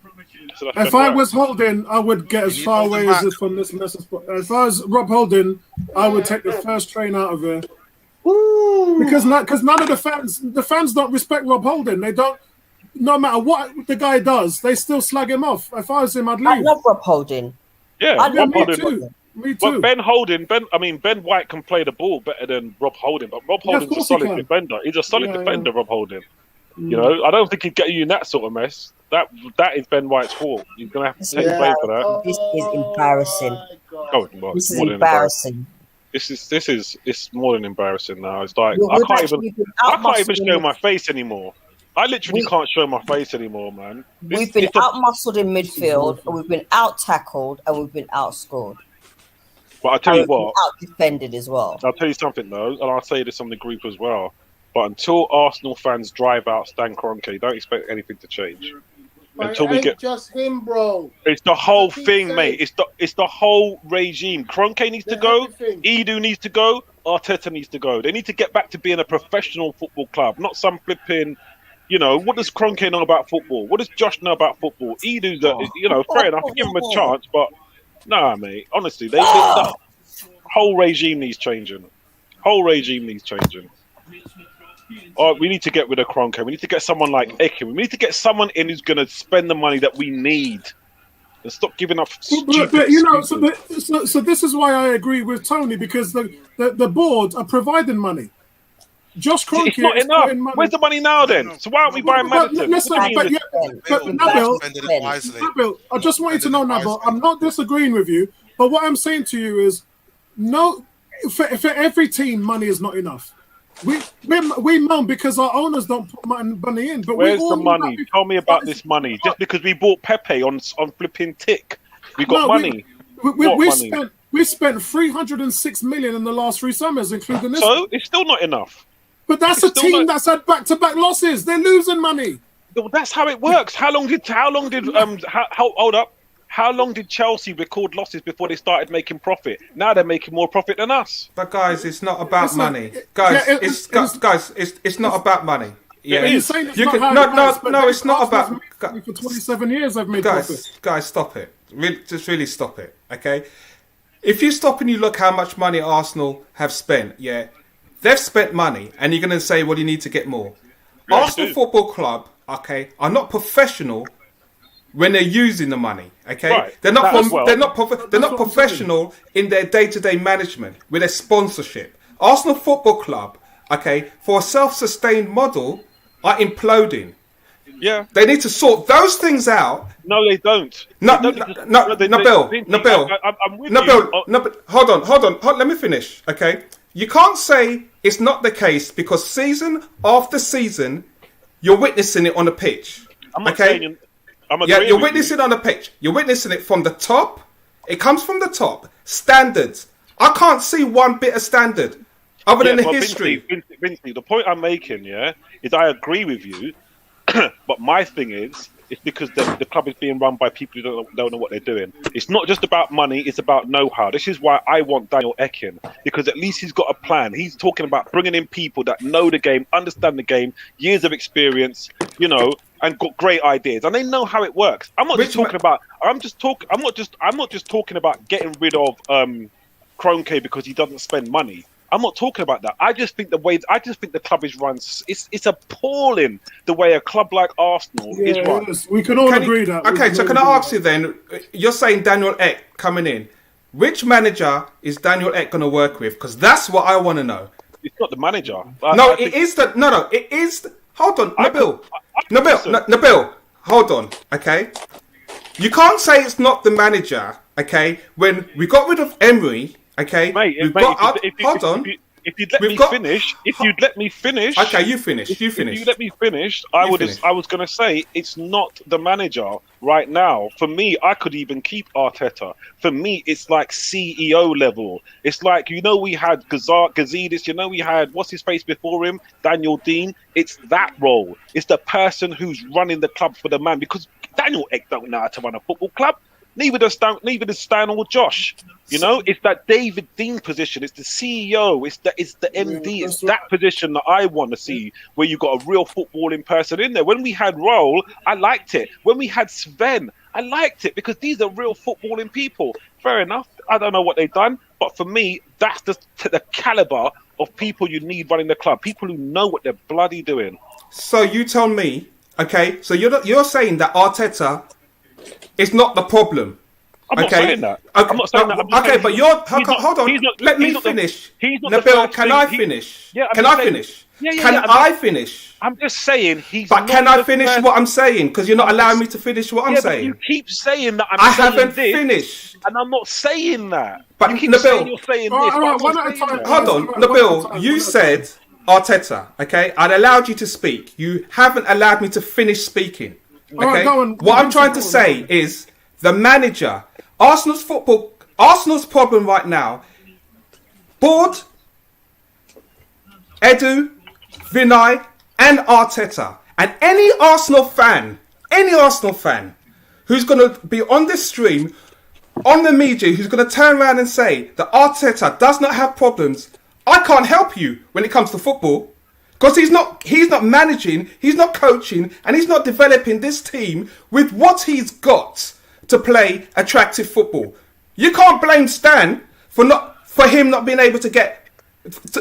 if I was Holding, I would get as far away as this from this mess. If I was Rob Holding, I would take the first train out of here. Because none of the fans don't respect Rob Holding. They don't. No matter what the guy does, they still slag him off. If I was him, I'd leave. I love Rob Holding. Yeah, Me too. But Ben White can play the ball better than Rob Holding. But Rob Holding's a solid defender. He's a solid defender, Rob Holding. You know, I don't think he'd get you in that sort of mess. That is Ben White's fault. He's gonna have to take the blame for that. This is embarrassing. This is embarrassing. It's more than embarrassing now. It's like I can't even show my face anymore. I literally can't show my face anymore, man. We've been out-muscled in midfield, and we've been out-tackled, and we've been outscored. But I'll tell you what. Out-defended as well. I'll tell you something, though, and I'll say this on the group as well. But until Arsenal fans drive out Stan Kroenke, don't expect anything to change. Until we get just him, bro. It's the whole thing, mate. It's the whole regime. Kroenke needs to go. Edu needs to go. Arteta needs to go. They need to get back to being a professional football club, not some flipping. You know, what does Kroenke know about football? What does Josh know about football? Edu's, fair enough. Give him a chance, but nah, mate. Honestly, the whole regime needs changing. We need to get rid of Kroenke. We need to get someone like Eke. We need to get someone in who's going to spend the money that we need and stop giving up stupid. But you know, so this is why I agree with Tony, because the board are providing money. Josh Kroenke it's not enough. Where's the money now then? So why aren't we buying Maddison? Listen, Nabil, I just want you to know, Nabil, I'm not disagreeing with you, but what I'm saying to you is, no, for every team, money is not enough. We moan because our owners don't put money in. But where's the money? Tell me about this money. Just because we bought Pepe on flipping tick, we got money. We spent 306 million in the last 3 summers, including this. So it's still not enough. But that's a team that's had back-to-back losses. They're losing money. Well, that's how it works. How long did Chelsea record losses before they started making profit? Now they're making more profit than us. But guys, it's not about money. It's not about money. Yeah, it's not about. For 27 years, I've made profit. Guys, stop it. Really stop it. Okay. If you stop and you look how much money Arsenal have spent, they've spent money, and you're going to say, well, you need to get more. Yeah, Arsenal Football Club, are not professional when they're using the money. Okay, right. They're not professional in their day-to-day management with their sponsorship. Arsenal Football Club, for a self-sustained model, are imploding. Yeah, they need to sort those things out. No, they don't. Nabil. Hold on. Let me finish. Okay, you can't say it's not the case because season after season, you're witnessing it on the pitch. I'm not saying. You're witnessing it on the pitch. You're witnessing it from the top. It comes from the top. Standards. I can't see one bit of standard other than the history. Vincey, the point I'm making, is I agree with you. But my thing is, it's because the club is being run by people who don't know what they're doing. It's not just about money, it's about know-how. This is why I want Daniel Ekin, because at least he's got a plan. He's talking about bringing in people that know the game, understand the game, years of experience, and got great ideas, and they know how it works. I'm not just talking about getting rid of Kroenke because he doesn't spend money. I'm not talking about that. I just think the club is run. It's appalling the way a club like Arsenal is run. We can all agree that. Okay, so can I ask you then? You're saying Daniel Ek coming in. Which manager is Daniel Ek going to work with? Because that's what I want to know. It's not the manager. It is. Hold on, Nabil. Hold on. Okay, you can't say it's not the manager. Okay, when we got rid of Emery. Okay, mate, hold on. If you'd let me finish. Okay, you finish. If you let me finish, I was going to say it's not the manager right now. For me, I could even keep Arteta. For me, it's like CEO level. It's like, we had Gazidis, we had, what's his face before him? Daniel Dean. It's that role. It's the person who's running the club for the man, because Daniel Ek don't know how to run a football club. Neither does Stan or Josh. It's that David Dean position. It's the CEO. It's the MD. It's that position that I want to see, where you got a real footballing person in there. When we had Raul, I liked it. When we had Sven, I liked it, because these are real footballing people. Fair enough. I don't know what they've done, but for me, that's the caliber of people you need running the club. People who know what they're bloody doing. So you tell me, so you're saying that Arteta is not the problem. I'm not saying that. I'm not saying that. But hold on. Let me finish. Nabil, can I finish? Can I finish? Can I finish? I'm just saying he's. But can I finish what I'm saying? Because you're not allowing me to finish what I'm saying. But you keep saying that I haven't finished, and I'm not saying that. But you keep Nabil, saying you're saying this. Hold on, Nabil. You said Arteta. Okay, I allowed you to speak. You haven't allowed me to finish speaking. Okay. What I'm trying to say is the manager, Arsenal's problem right now, board, Edu, Vinay, and Arteta, and any Arsenal fan who's going to be on this stream, on the media, who's going to turn around and say that Arteta does not have problems, I can't help you when it comes to football. Because he's not managing, he's not coaching, and he's not developing this team with what he's got to play attractive football. You can't blame Stan for him not being able to get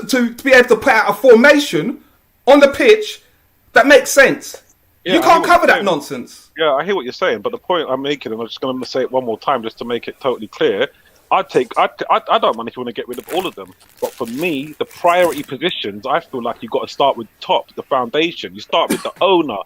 to be able to put out a formation on the pitch that makes sense. You can't cover that nonsense. Yeah, I hear what you're saying, but the point I'm making, and I'm just going to say it one more time just to make it totally clear. I don't mind if you want to get rid of all of them, but for me, the priority positions, I feel like you've got to start with top, the foundation. You start with the owner,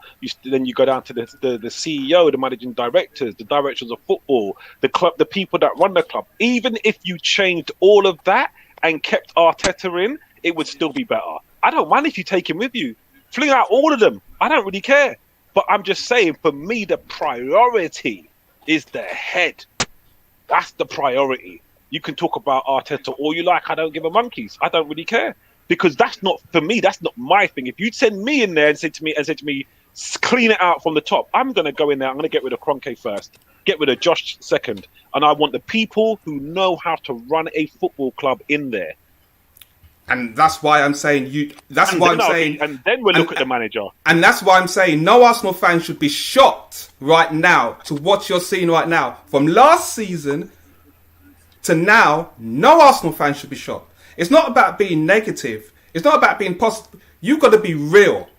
then you go down to the CEO, the managing directors, the directors of football, the club, the people that run the club. Even if you changed all of that and kept Arteta in, it would still be better. I don't mind if you take him with you. Fling out all of them. I don't really care. But I'm just saying, for me, the priority is the head. That's the priority. You can talk about Arteta all you like. I don't give a monkeys. I don't really care. Because that's not, for me, that's not my thing. If you'd send me in there and say to me, clean it out from the top, I'm going to go in there. I'm going to get rid of Kroenke first. Get rid of Josh second. And I want the people who know how to run a football club in there. And that's why I'm saying you. That's why I'm saying. And then we'll look at the manager. And that's why I'm saying no Arsenal fan should be shocked right now to what you're seeing right now. From last season to now, no Arsenal fan should be shocked. It's not about being negative. It's not about being positive. You've got to be real.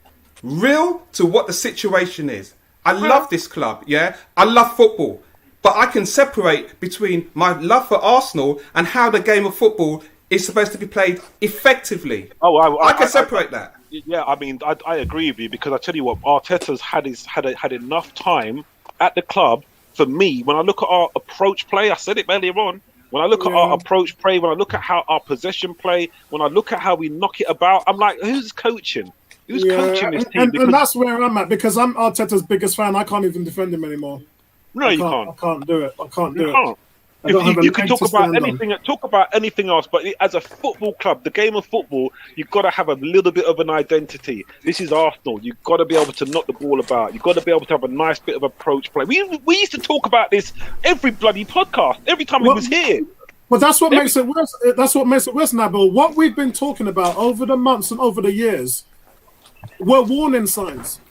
Real to what the situation is. I love this club, yeah? I love football. But I can separate between my love for Arsenal and how the game of football is supposed to be played effectively. I can separate that. Yeah, I mean, I agree with you, because I tell you what, Arteta's had enough time at the club. For me, when I look at our approach play, I said it earlier on, when I look at our approach play, when I look at how our possession play, when I look at how we knock it about, I'm like, who's coaching? Who's coaching this team? And that's where I'm at, because I'm Arteta's biggest fan. I can't even defend him anymore. No, you can't. I can't do it. I can't do it. If you can talk about anything else, but as a football club, the game of football, you've got to have a little bit of an identity. This is Arsenal. You've got to be able to knock the ball about. You've got to be able to have a nice bit of approach play. We used to talk about this every bloody podcast, every time we was here. Well, that's what makes it worse. That's what makes it worse, Nabil. What we've been talking about over the months and over the years were warning signs.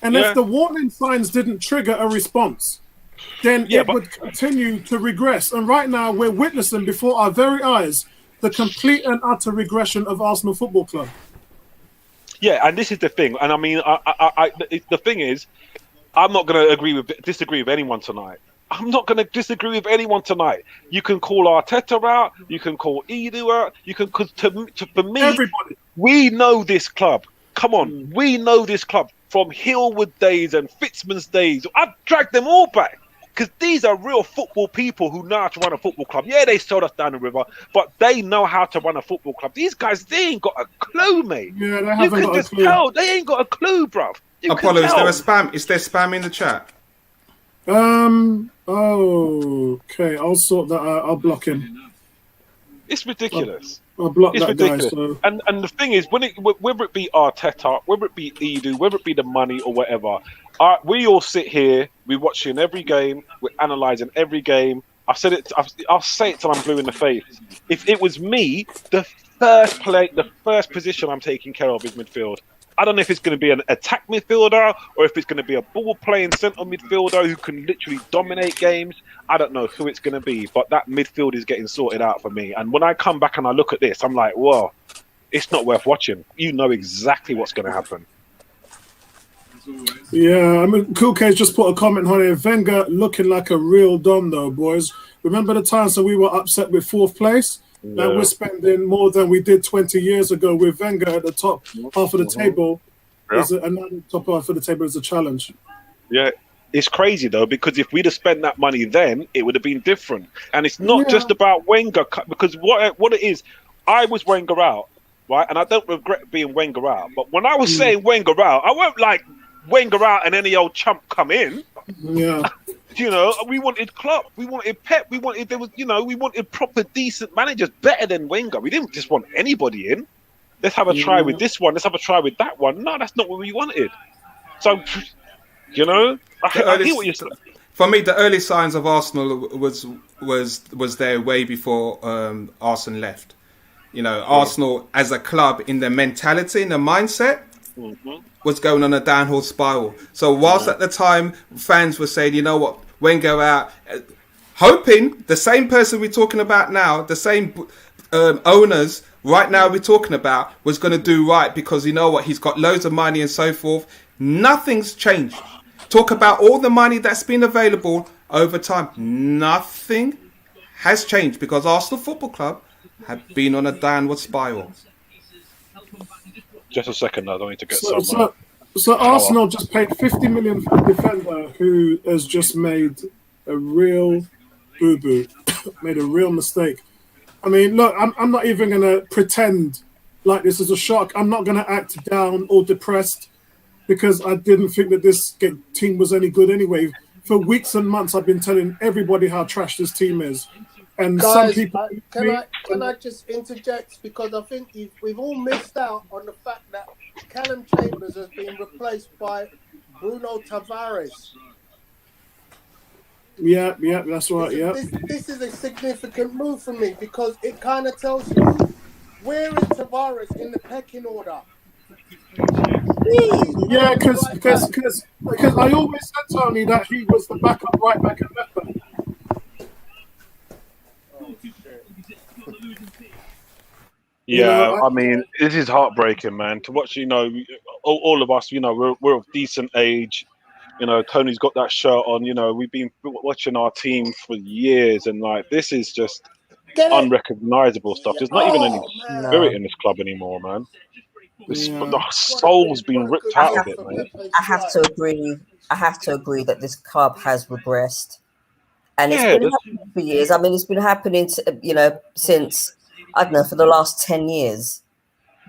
And if the warning signs didn't trigger a response, then it would continue to regress. And right now, we're witnessing before our very eyes the complete and utter regression of Arsenal Football Club. Yeah, and this is the thing. And I mean, the thing is, I'm not going to disagree with anyone tonight. I'm not going to disagree with anyone tonight. You can call Arteta out. You can call Edu out. You can, because for me, everybody. We know this club. Come on, we know this club from Hillwood days and Fitzman's days. I've dragged them all back, because these are real football people who know how to run a football club. Yeah, they sold us down the river, but they know how to run a football club. These guys, they ain't got a clue, mate. Yeah, they haven't got a clue. Tell, they ain't got a clue, bruv. Apollo, is there a spam? Is there spam in the chat? Okay, I'll sort that out. I'll block him. It's ridiculous. I'll block it's that ridiculous. guy. So. And the thing is, whether it be Arteta, whether it be Edu, whether it be the money or whatever, we all sit here, we're watching every game, we're analysing every game. I'll say it till I'm blue in the face. If it was me, the first position I'm taking care of is midfield. I don't know if it's going to be an attack midfielder or if it's going to be a ball-playing centre midfielder who can literally dominate games. I don't know who it's going to be, but that midfield is getting sorted out for me. And when I come back and I look at this, I'm like, whoa, it's not worth watching. You know exactly what's going to happen. Yeah, I mean, Cool K's just put a comment on here. Wenger looking like a real Don, though, boys. Remember the times that we were upset with fourth place? Now we're spending more than we did 20 years ago with Wenger at the top half of the table. Another top half of the table is a challenge. Yeah, it's crazy though, because if we'd have spent that money then, it would have been different. And it's not just about Wenger, because what it is, I was Wenger out, right? And I don't regret being Wenger out. But when I was saying Wenger out, I weren't like Wenger out and any old chump come in. Yeah. You know, we wanted Klopp, we wanted Pep, we wanted proper, decent managers, better than Wenger. We didn't just want anybody in. Let's have a try with this one. Let's have a try with that one. No, that's not what we wanted. So, you know, I hear what you're saying. For me, the early signs of Arsenal was there way before Arsene left. You know, Arsenal as a club, in their mentality, in their mindset, was going on a downhill spiral. So whilst at the time fans were saying, you know what, Wenger out, hoping the same person we're talking about now, the same owners right now we're talking about, was going to do right, because you know what, he's got loads of money and so forth. Nothing's changed. Talk about all the money that's been available over time. Nothing has changed, because Arsenal Football Club have been on a downward spiral. Just a second, I don't need to get So Arsenal just paid 50 million for a defender who has just made a real boo-boo, made a real mistake. I mean, look, I'm not even going to pretend like this as a shock. I'm not going to act down or depressed because I didn't think that this team was any good anyway. For weeks and months, I've been telling everybody how trash this team is. And Guys, some people... can I just interject? Because I think we've all missed out on the fact that Callum Chambers has been replaced by Bruno Tavares. Yeah, that's right, This is a significant move for me because it kind of tells you where is Tavares in the pecking order. Yeah, because I always said, Tony, that he was the backup right back and left back. Yeah, I mean, this is heartbreaking, man. To watch, all of us, we're of decent age. Tony's got that shirt on. We've been watching our team for years, and like this is just unrecognizable stuff. There's not even any spirit in this club anymore, man. The soul's been ripped out of it, man. I have to agree that this club has regressed, and it's been happening for years. I mean, it's been happening, since I don't know, for the last 10 years.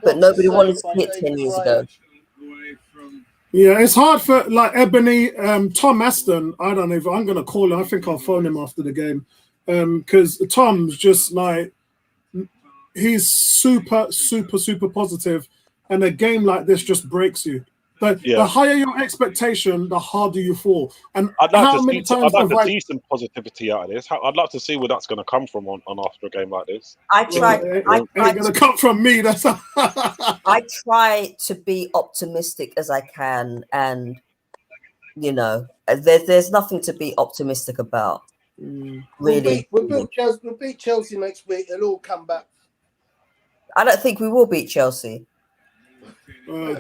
But nobody wanted to hit 10 years ago. Yeah, it's hard for like Ebony, Tom Aston. I don't know if I'm going to call him. I think I'll phone him after the game because Tom's just like, he's super positive, and a game like this just breaks you. The higher your expectation, the harder you fall. And I'd like to see some positivity out of this. I'd like to see where that's going to come from on after a game like this. Ain't going to come from me. That's I try to be optimistic as I can, and there's nothing to be optimistic about. Really, we'll beat Chelsea next week. It'll all come back. I don't think we will beat Chelsea.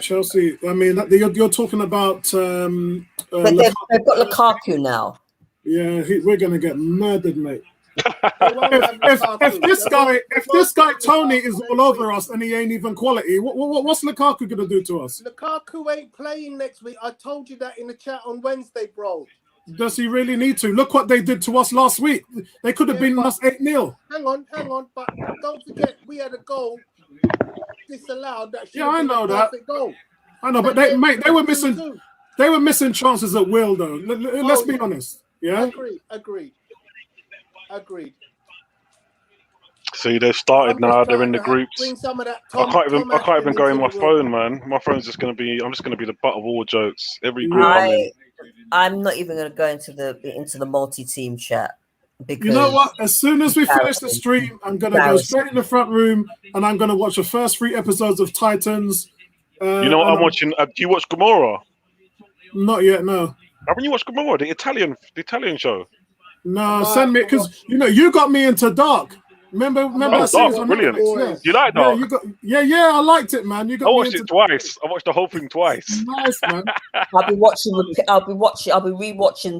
Chelsea, I mean, you're talking about... but they've got Lukaku now. Yeah, we're going to get murdered, mate. if this guy Tony is all over us and he ain't even quality, what's Lukaku going to do to us? Lukaku ain't playing next week. I told you that in the chat on Wednesday, bro. Does he really need to? Look what they did to us last week. They could have been us 8-0. Hang on. But don't forget, we had a goal disallowed. I know that. Goal. I know, but they were missing. They were missing chances at will, though. Let's be honest. Yeah. Agreed. See, they've started now. They're in the groups. I can't even go in my phone, man. My phone's just going to be. I'm just going to be the butt of all jokes. Every group I'm in. I'm not even going to go into the multi-team chat. Because you know what? As soon as we finish the stream, I'm going to go straight in the front room and I'm going to watch the first 3 episodes of Titans. You know what I'm watching? Do you watch Gomorrah? Not yet, no. Haven't you watched Gomorrah, the Italian show? No, send me, because you got me into Dark. Remember that Dark, series? brilliant. Yeah. You like Dark? Yeah, I liked it, man. I watched it twice. I watched the whole thing twice. Nice, man. I'll be rewatching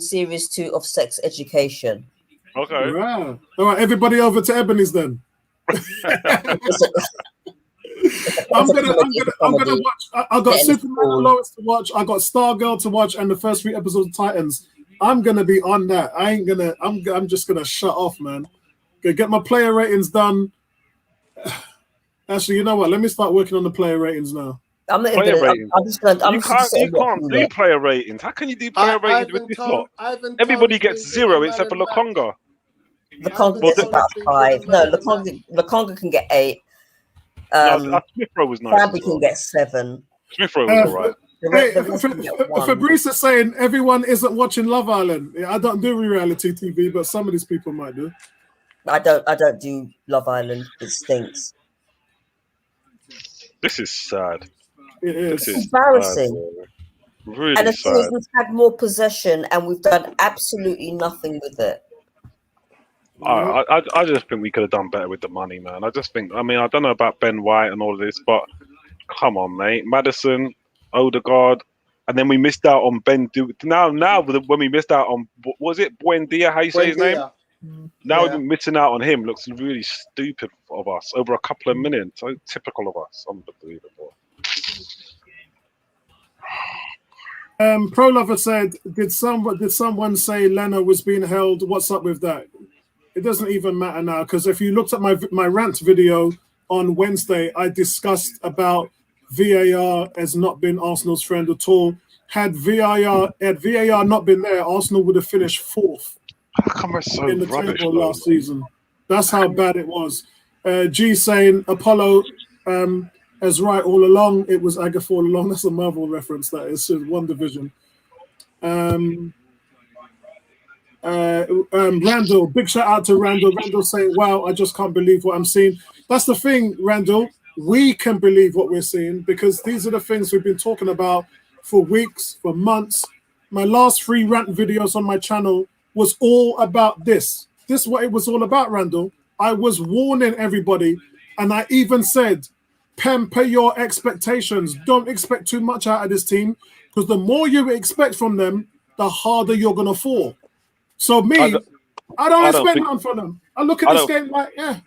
series 2 of Sex Education. Okay. Wow. All right, everybody over to Ebony's then. I'm gonna watch. I got Superman and Lois to watch. I got Stargirl to watch, and the first 3 episodes of Titans. I'm gonna be on that. I'm just gonna shut off, man. Gonna get my player ratings done. Actually, you know what? Let me start working on the player ratings now. I'm not you can't do player ratings. How can you do player ratings with this lot? Everybody gets 0 except for Lokonga. Lokonga gets about 5. No, Lokonga can get 8. Smith Rowe was nice. Fabi can get 7. Smith Rowe was all right. Fabrice is saying everyone isn't watching Love Island. I don't do reality TV, but some of these people might do. I don't do Love Island. It stinks. This is sad. It is. It's embarrassing. Really and sad. We've had more possession and we've done absolutely nothing with it. I just think we could have done better with the money, man. I don't know about Ben White and all of this, but come on, mate. Maddison, Odegaard, and then we missed out on Ben. Now, when we missed out on, was it Buendia? How you say his name? Now we've been missing out on him. Looks really stupid of us over a couple of minutes. So typical of us. Unbelievable. Pro Lover said, did someone say Leno was being held? What's up with that? It doesn't even matter now, because if you looked at my rant video on Wednesday, I discussed about VAR has not been Arsenal's friend at all. Had VAR not been there, Arsenal would have finished 4th in the table last season. That's how bad it was. G saying Apollo is right all along. It was Agatha all along. That's a Marvel reference. That is one division. Randall, big shout out to Randall. Randall saying, "Wow, I just can't believe what I'm seeing." That's the thing, Randall. We can believe what we're seeing because these are the things we've been talking about for weeks, for months. My last 3 rant videos on my channel was all about this. This is what it was all about, Randall. I was warning everybody, and I even said, temper your expectations. Don't expect too much out of this team because the more you expect from them, the harder you're going to fall. So I don't expect nothing from them. I look at this game like, yeah.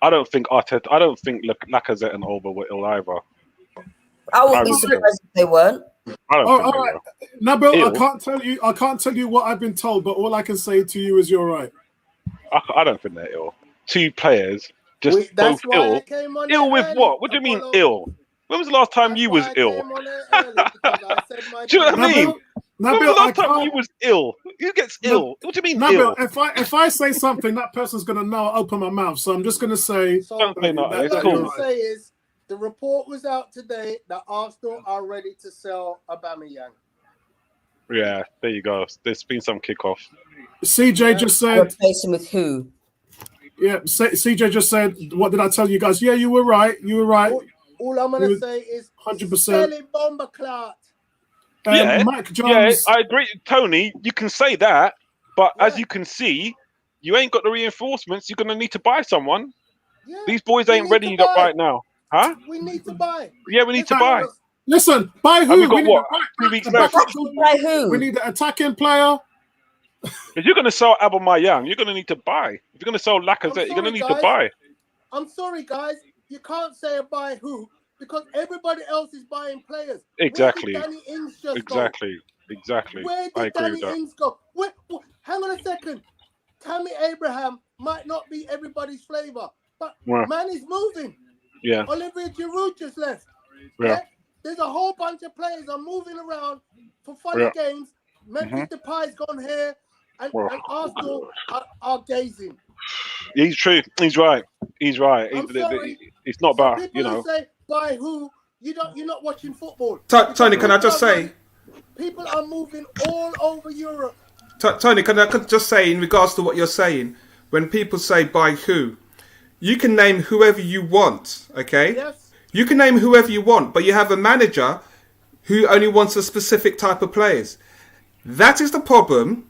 I don't think Lacazette and Oba were ill either. I wouldn't be surprised if they weren't. All right, Nabil, I can't tell you what I've been told, but all I can say to you is you're right. I don't think they're ill. 2 players just both ill. Ill with what? What do you mean ill? When was the last time you was ill? Do you know what I mean? Nabil, when was the last time you was ill? Who gets ill? What do you mean Nabil, ill? If I say something, that person's going to know I'll open my mouth. So I'm just going to say... Don't say nothing. What I'm going to say is the report was out today that Arsenal are ready to sell Aubameyang. Yeah, there you go. There's been some kickoff. CJ just said... Replace him with who? Yeah, CJ just said, what did I tell you guys? Yeah, you were right. You were right. All I'm going to say is 100%. Selling bomber clot. Mike Jones. Yeah, I agree. Tony, you can say that, but as you can see, you ain't got the reinforcements. You're going to need to buy someone. Yeah, These boys ain't ready right now. Huh? We need to buy. Yeah, we need to buy. Listen, buy who? And we've got what? 2 weeks left. Buy who? We need an attacking player. If you're going to sell Aubameyang, you're going to need to buy. If you're going to sell Lacazette, you're going to need to buy. I'm sorry, guys. You can't say buy who because everybody else is buying players. Exactly. Where did Danny Ings just Exactly. Where did Danny Ings go? Hang on a second. Tammy Abraham might not be everybody's flavour, but man is moving. Yeah. Olivier Giroud just left. Yeah. There's a whole bunch of players are moving around for funny games. Memphis Depay's gone here, and Arsenal are gazing. He's true. He's right. I'm sorry. It's not about People say by who you're not watching football. Tony, can I just say? People are moving all over Europe. Tony, can I just say in regards to what you're saying? When people say by who, you can name whoever you want. Okay. Yes. You can name whoever you want, but you have a manager who only wants a specific type of players. That is the problem.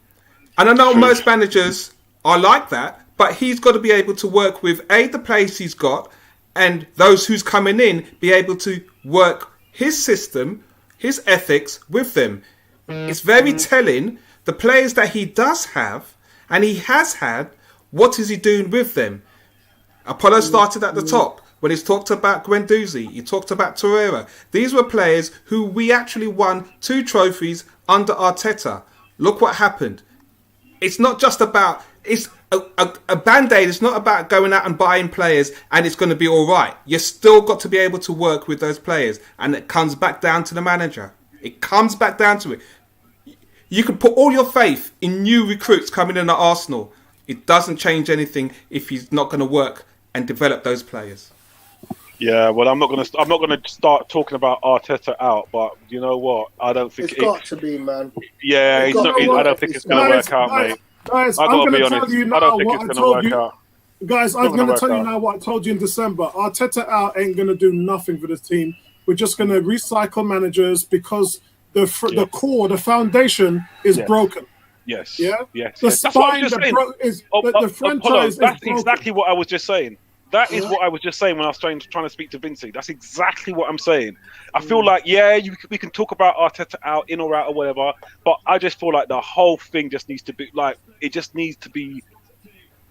And I know most managers are like that, but he's got to be able to work with the players he's got and those who's coming in, be able to work his system, his ethics with them. It's very telling. The players that he does have and he has had, what is he doing with them? Apollo started at the top. When he's talked about Guendouzi, he talked about Torreira. These were players who we actually won 2 trophies under Arteta. Look what happened. It's not just about... It's a Band-Aid. It's not about going out and buying players and it's going to be all right. You still got to be able to work with those players. And it comes back down to the manager. It comes back down to it. You can put all your faith in new recruits coming in at Arsenal. It doesn't change anything if he's not going to work and develop those players. Yeah, well, I'm not gonna start talking about Arteta out, but you know what? I don't think it's got to be, man. Yeah, I don't think it's gonna work out, mate. Guys, I'm going to tell you now what I told you. Guys, I'm going to tell you now what I told you in December. Arteta out ain't going to do nothing for this team. We're just going to recycle managers because the core, the foundation is broken. Yes. Yeah. Yes. The spine, the franchise. That's exactly what I was just saying. That is what I was just saying when I was trying to speak to Vincey. That's exactly what I'm saying. I feel like, we can talk about Arteta out, in or out or whatever, but I just feel like the whole thing just needs to be, like, it just needs to be,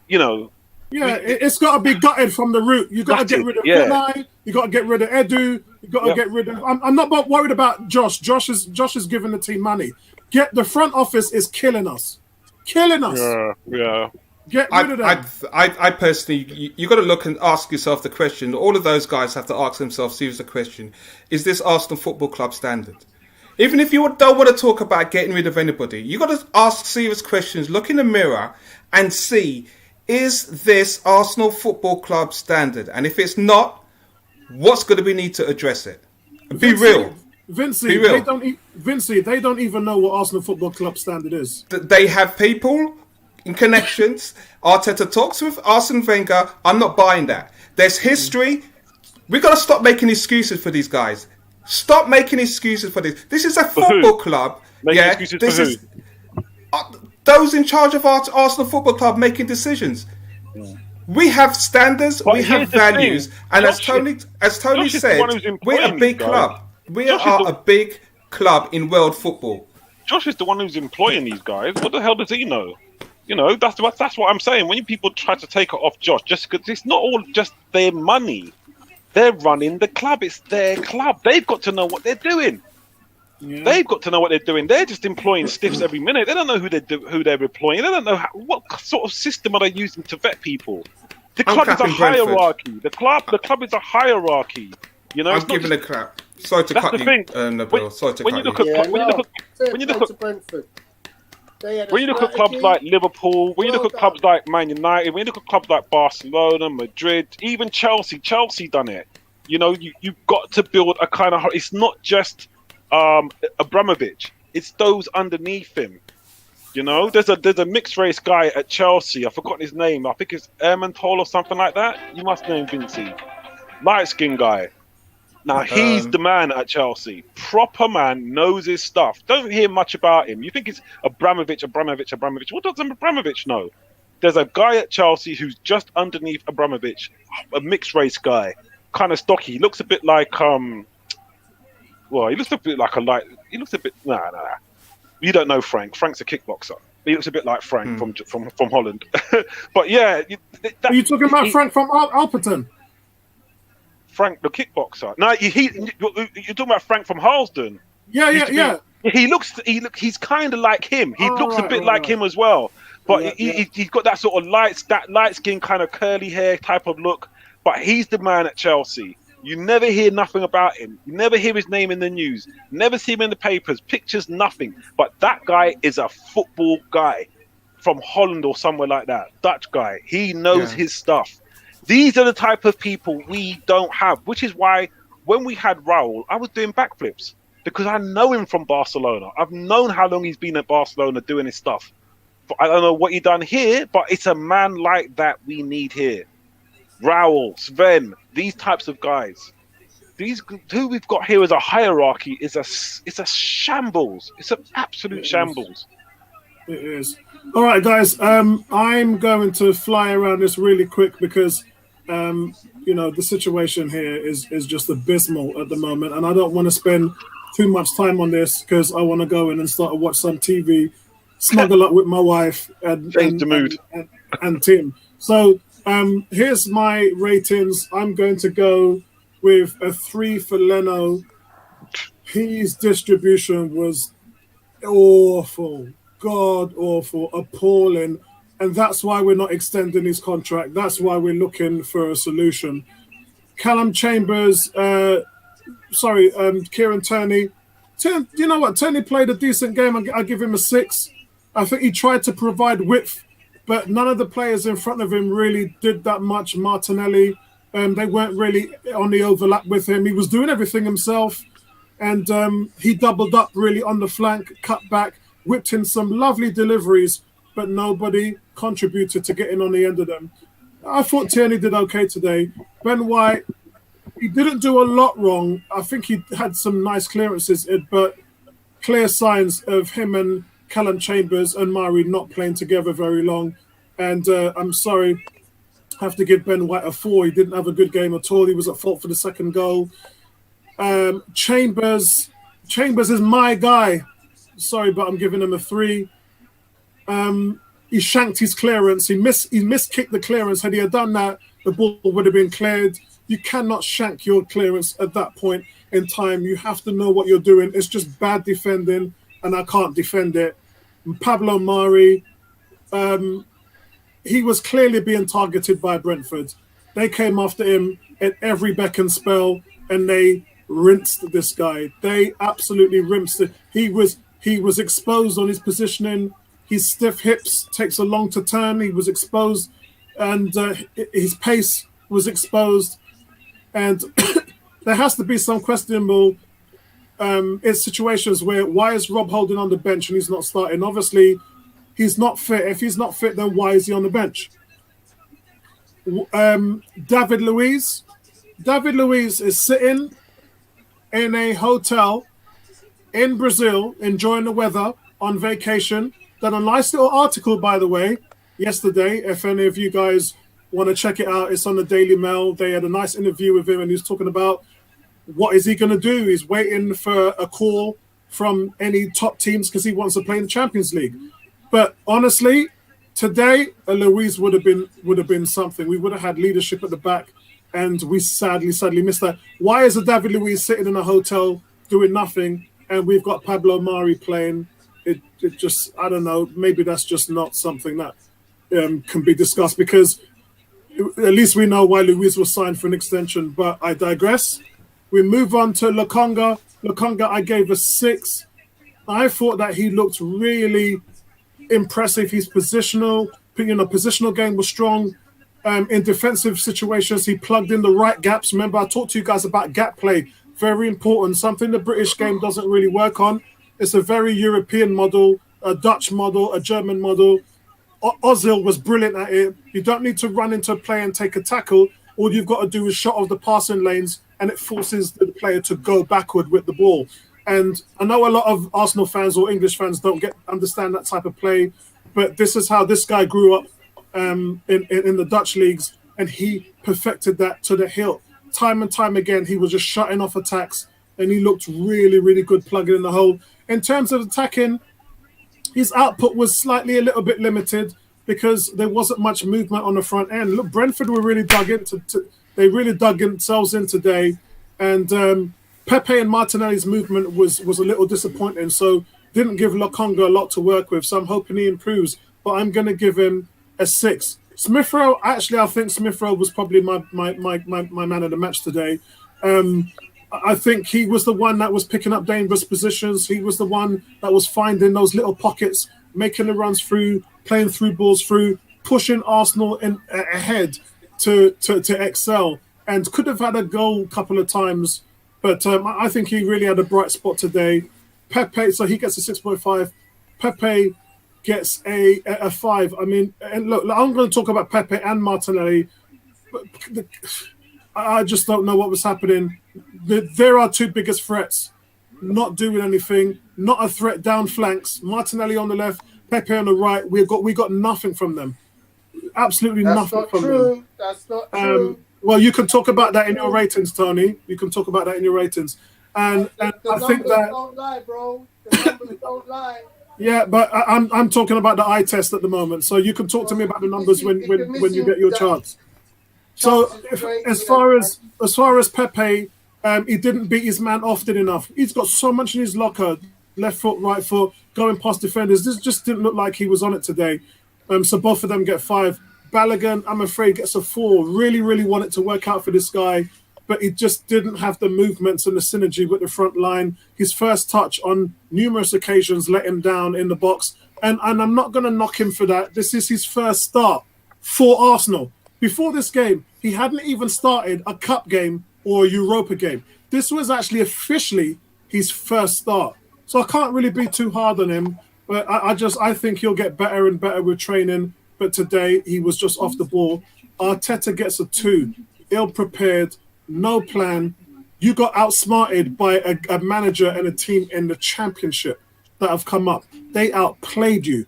Yeah, it's got to be gutted from the root. You got to get rid of Kenai. You got to get rid of Edu. You got to get rid of... I'm not worried about Josh. Josh is giving the team money. The front office is killing us. Killing us. Yeah. Get rid of them. I personally, you got to look and ask yourself the question. All of those guys have to ask themselves seriously the question: is this Arsenal Football Club standard? Even if you don't want to talk about getting rid of anybody, you got to ask serious questions. Look in the mirror and see: is this Arsenal Football Club standard? And if it's not, what's going to be need to address it? Be real. Vincey, they don't even know what Arsenal Football Club standard is. They have people in connections. Arteta talks with Arsene Wenger. I'm not buying that. There's history. We've got to stop making excuses for these guys. Stop making excuses for this. This is a football club. Making excuses this for is those in charge of our Arsenal Football Club making decisions. We have standards, But we have here's the values, thing. and Josh as Tony is the said, one who's we're a employing big these guys. club. We Josh is are the- a big club in world football. Josh is the one who's employing these guys. What the hell does he know? You know, that's what I'm saying. When people try to take it off Josh, just because it's not all just their money. They're running the club. It's their club. They've got to know what they're doing. Yeah. They've got to know what they're doing. They're just employing stiffs every minute. They don't know who they're employing. They don't know what sort of system are they using to vet people. The I'm club is a capping Brentford. hierarchy. The club is a hierarchy. You know, I'm it's not giving a just- crap. Sorry to That's cut the you, thing. Nabil. Sorry to when cut you look you. at when you look at Brentford. when you look at clubs like Liverpool, when you look at clubs like Man United, when you look at clubs like Barcelona, Madrid, even Chelsea done it. You know, you've got to build a kind of. It's not just Abramovich; it's those underneath him. You know, there's a mixed race guy at Chelsea. I've forgotten his name. I think it's Ermentol or something like that. You must know him, Vincey. Light skinned guy. Now he's the man at Chelsea. Proper man, knows his stuff. Don't hear much about him. You think it's Abramovich. What does Abramovich know? There's a guy at Chelsea who's just underneath Abramovich, a mixed race guy, kind of stocky. He looks a bit like well, he looks a bit like he looks a bit nah. You don't know Frank. Frank's a kickboxer. He looks a bit like Frank from Holland. But yeah, Are you talking about Frank from Alperton? Frank the kickboxer. No, you're talking about Frank from Harlesden. Yeah. He's kind of like him. He looks a bit right, like right. him as well. But Yeah. he's got that sort of light skin kind of curly hair type of look. But he's the man at Chelsea. You never hear nothing about him. You never hear his name in the news. Never see him in the papers. Pictures, nothing. But that guy is a football guy from Holland or somewhere like that. Dutch guy. He knows his stuff. These are the type of people we don't have, which is why when we had Raul, I was doing backflips because I know him from Barcelona. I've known how long he's been at Barcelona doing his stuff. But I don't know what he done here, but it's a man like that we need here. Raul, Sven, these types of guys. Who we've got here as a hierarchy it's a shambles. It's an absolute shambles. It is. All right, guys. I'm going to fly around this really quick because, the situation here is just abysmal at the moment, and I don't want to spend too much time on this because I want to go in and start to watch some TV, snuggle up with my wife and Tim. So here's my ratings. I'm going to go with a 3 for Leno. His distribution was awful. God awful, appalling, and that's why we're not extending his contract. That's why we're looking for a solution. Callum Chambers, Kieran Toney. You know what? Toney played a decent game. I give him a 6. I think he tried to provide width, but none of the players in front of him really did that much. Martinelli, they weren't really on the overlap with him. He was doing everything himself, and he doubled up really on the flank, cut back, whipped in some lovely deliveries, but nobody contributed to getting on the end of them. I thought Tierney did okay today. Ben White, he didn't do a lot wrong. I think he had some nice clearances, but clear signs of him and Callum Chambers and Mari not playing together very long. And I'm sorry, I have to give Ben White a 4. He didn't have a good game at all. He was at fault for the second goal. Chambers is my guy. Sorry, but I'm giving him a 3. He shanked his clearance. He miskicked the clearance. Had he had done that, the ball would have been cleared. You cannot shank your clearance at that point in time. You have to know what you're doing. It's just bad defending, and I can't defend it. And Pablo Mari, he was clearly being targeted by Brentford. They came after him at every beck and spell, and they rinsed this guy. They absolutely rinsed it. He was exposed on his positioning. His stiff hips takes a long to turn. He was exposed, and his pace was exposed. And there has to be some questionable situations where why is Rob Holding on the bench and he's not starting? Obviously, he's not fit. If he's not fit, then why is he on the bench? David Luiz is sitting in a hotel in Brazil, enjoying the weather on vacation. Done a nice little article, by the way, yesterday. If any of you guys want to check it out, it's on the Daily Mail. They had a nice interview with him, and he's talking about what is he going to do. He's waiting for a call from any top teams because he wants to play in the Champions League. But honestly, today, Luiz would have been something. We would have had leadership at the back, and we sadly missed that. Why is a David Luiz sitting in a hotel doing nothing, and we've got Pablo Mari playing? It just, I don't know. Maybe that's just not something that can be discussed, because at least we know why Luiz was signed for an extension. But I digress. We move on to Lokonga. Lokonga, I gave a 6. I thought that he looked really impressive. His positional game was strong. In defensive situations, he plugged in the right gaps. Remember, I talked to you guys about gap play. Very important. Something the British game doesn't really work on. It's a very European model, a Dutch model, a German model. Ozil was brilliant at it. You don't need to run into a player and take a tackle. All you've got to do is shut off the passing lanes, and it forces the player to go backward with the ball. And I know a lot of Arsenal fans or English fans don't understand that type of play, but this is how this guy grew up in the Dutch leagues, and he perfected that to the hilt. Time and time again, he was just shutting off attacks, and he looked really, really good plugging in the hole. In terms of attacking, his output was a little bit limited because there wasn't much movement on the front end. Look, Brentford were really they really dug themselves in today, and Pepe and Martinelli's movement was a little disappointing, so didn't give Lokonga a lot to work with. So I'm hoping he improves, but I'm going to give him a 6. Smith Rowe, actually, I think Smith Rowe was probably my man of the match today. I think he was the one that was picking up dangerous positions. He was the one that was finding those little pockets, making the runs through, playing through balls through, pushing Arsenal ahead to excel, and could have had a goal a couple of times. But I think he really had a bright spot today. Pepe, so he gets a 6.5. Pepe gets a 5. I mean, and look, I'm going to talk about Pepe and Martinelli. But I just don't know what was happening. There are two biggest threats. Not doing anything, not a threat down flanks. Martinelli on the left, Pepe on the right. We got nothing from them. Absolutely nothing from them. That's not true. Well, you can talk about that in your ratings, Tony. You can talk about that in your ratings. And I think that don't lie, bro. The numbers don't lie. Yeah, but I'm talking about the eye test at the moment. So you can talk to me about the numbers when you get your chance. So as far as Pepe, he didn't beat his man often enough. He's got so much in his locker, left foot, right foot, going past defenders. This just didn't look like he was on it today. So both of them get 5. Balogun, I'm afraid, gets a 4. Really, really want it to work out for this guy, but he just didn't have the movements and the synergy with the front line. His first touch on numerous occasions let him down in the box, and I'm not going to knock him for that. This is his first start for Arsenal. Before this game, he hadn't even started a cup game or a Europa game. This was actually officially his first start. So I can't really be too hard on him, but I think he'll get better and better with training. But today, he was just off the ball. Arteta gets a 2. Ill-prepared, no plan. You got outsmarted by a manager and a team in the Championship that have come up. They outplayed you.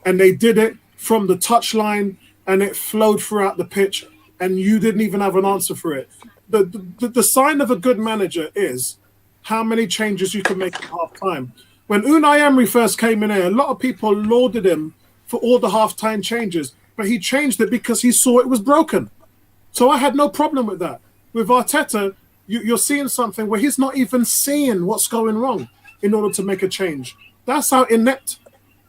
And they did it from the touchline, and it flowed throughout the pitch, and you didn't even have an answer for it. The sign of a good manager is how many changes you can make at half-time. When Unai Emery first came in here, a lot of people lauded him for all the half-time changes, but he changed it because he saw it was broken. So I had no problem with that. With Arteta, you're seeing something where he's not even seeing what's going wrong in order to make a change. That's how inept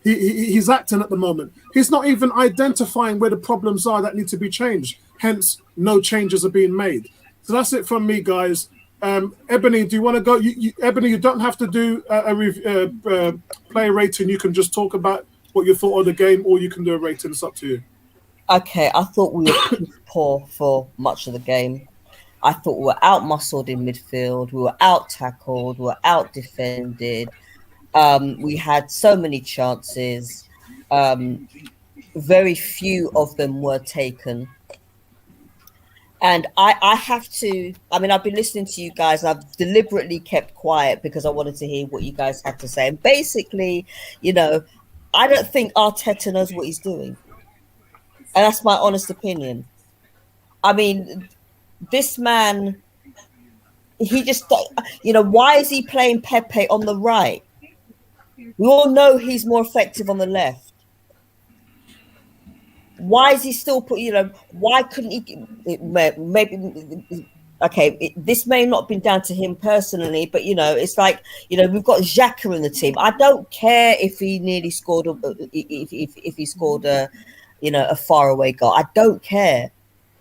he's acting at the moment. He's not even identifying where the problems are that need to be changed. Hence, no changes are being made. So that's it from me, guys. Ebony, do you want to go? Ebony, you don't have to do a player rating. You can just talk about what you thought of the game, or you can do a rating. It's up to you. Okay, I thought we were poor for much of the game. I thought we were out-muscled in midfield. We were out-tackled. We were out-defended. We had so many chances. Very few of them were taken. And I have to, I mean, I've been listening to you guys. I've deliberately kept quiet because I wanted to hear what you guys had to say. And basically, you know, I don't think Arteta knows what he's doing. And that's my honest opinion. I mean, this man, he just, you know, why is he playing Pepe on the right? We all know he's more effective on the left. Why is he still put, you know, why couldn't he, maybe, okay, this may not have been down to him personally, but, you know, it's like, you know, we've got Xhaka in the team. I don't care if he nearly scored, if he scored a, you know, a faraway goal. I don't care.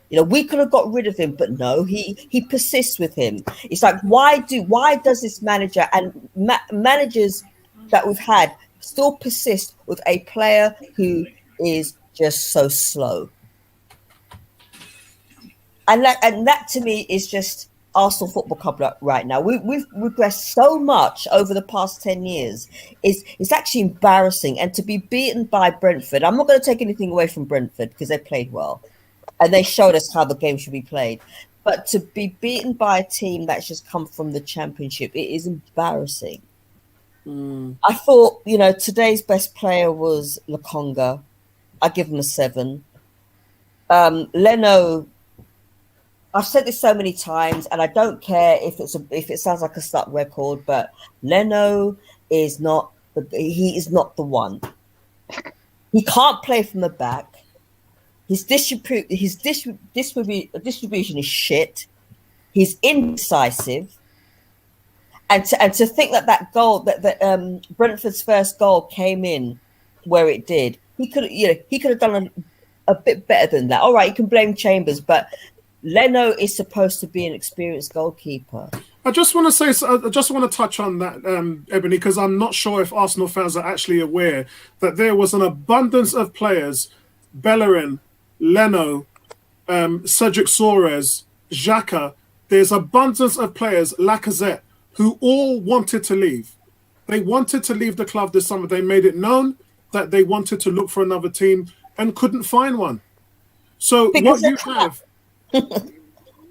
You know, we could have got rid of him, but no, he persists with him. It's like, why does this manager and managers that we've had still persist with a player who is just so slow? And that to me is just Arsenal Football Club right now. We've regressed so much over the past 10 years. It's actually embarrassing. And to be beaten by Brentford, I'm not going to take anything away from Brentford because they played well. And they showed us how the game should be played. But to be beaten by a team that's just come from the Championship, it is embarrassing. I thought, you know, today's best player was Lokonga. I give him a 7. Leno, I've said this so many times, and I don't care if it sounds like a stuck record, but Leno is not the one. He can't play from the back. His distribution is shit. He's indecisive. And to think that goal, that Brentford's first goal came in where it did, he could have done a bit better than that. All right, you can blame Chambers, but Leno is supposed to be an experienced goalkeeper. I just want to touch on that, Ebony, because I'm not sure if Arsenal fans are actually aware that there was an abundance of players, Bellerin, Leno, Cedric Soares, Xhaka. There's abundance of players, Lacazette, who all wanted to leave. They wanted to leave the club this summer. They made it known that they wanted to look for another team and couldn't find one. So because what you have...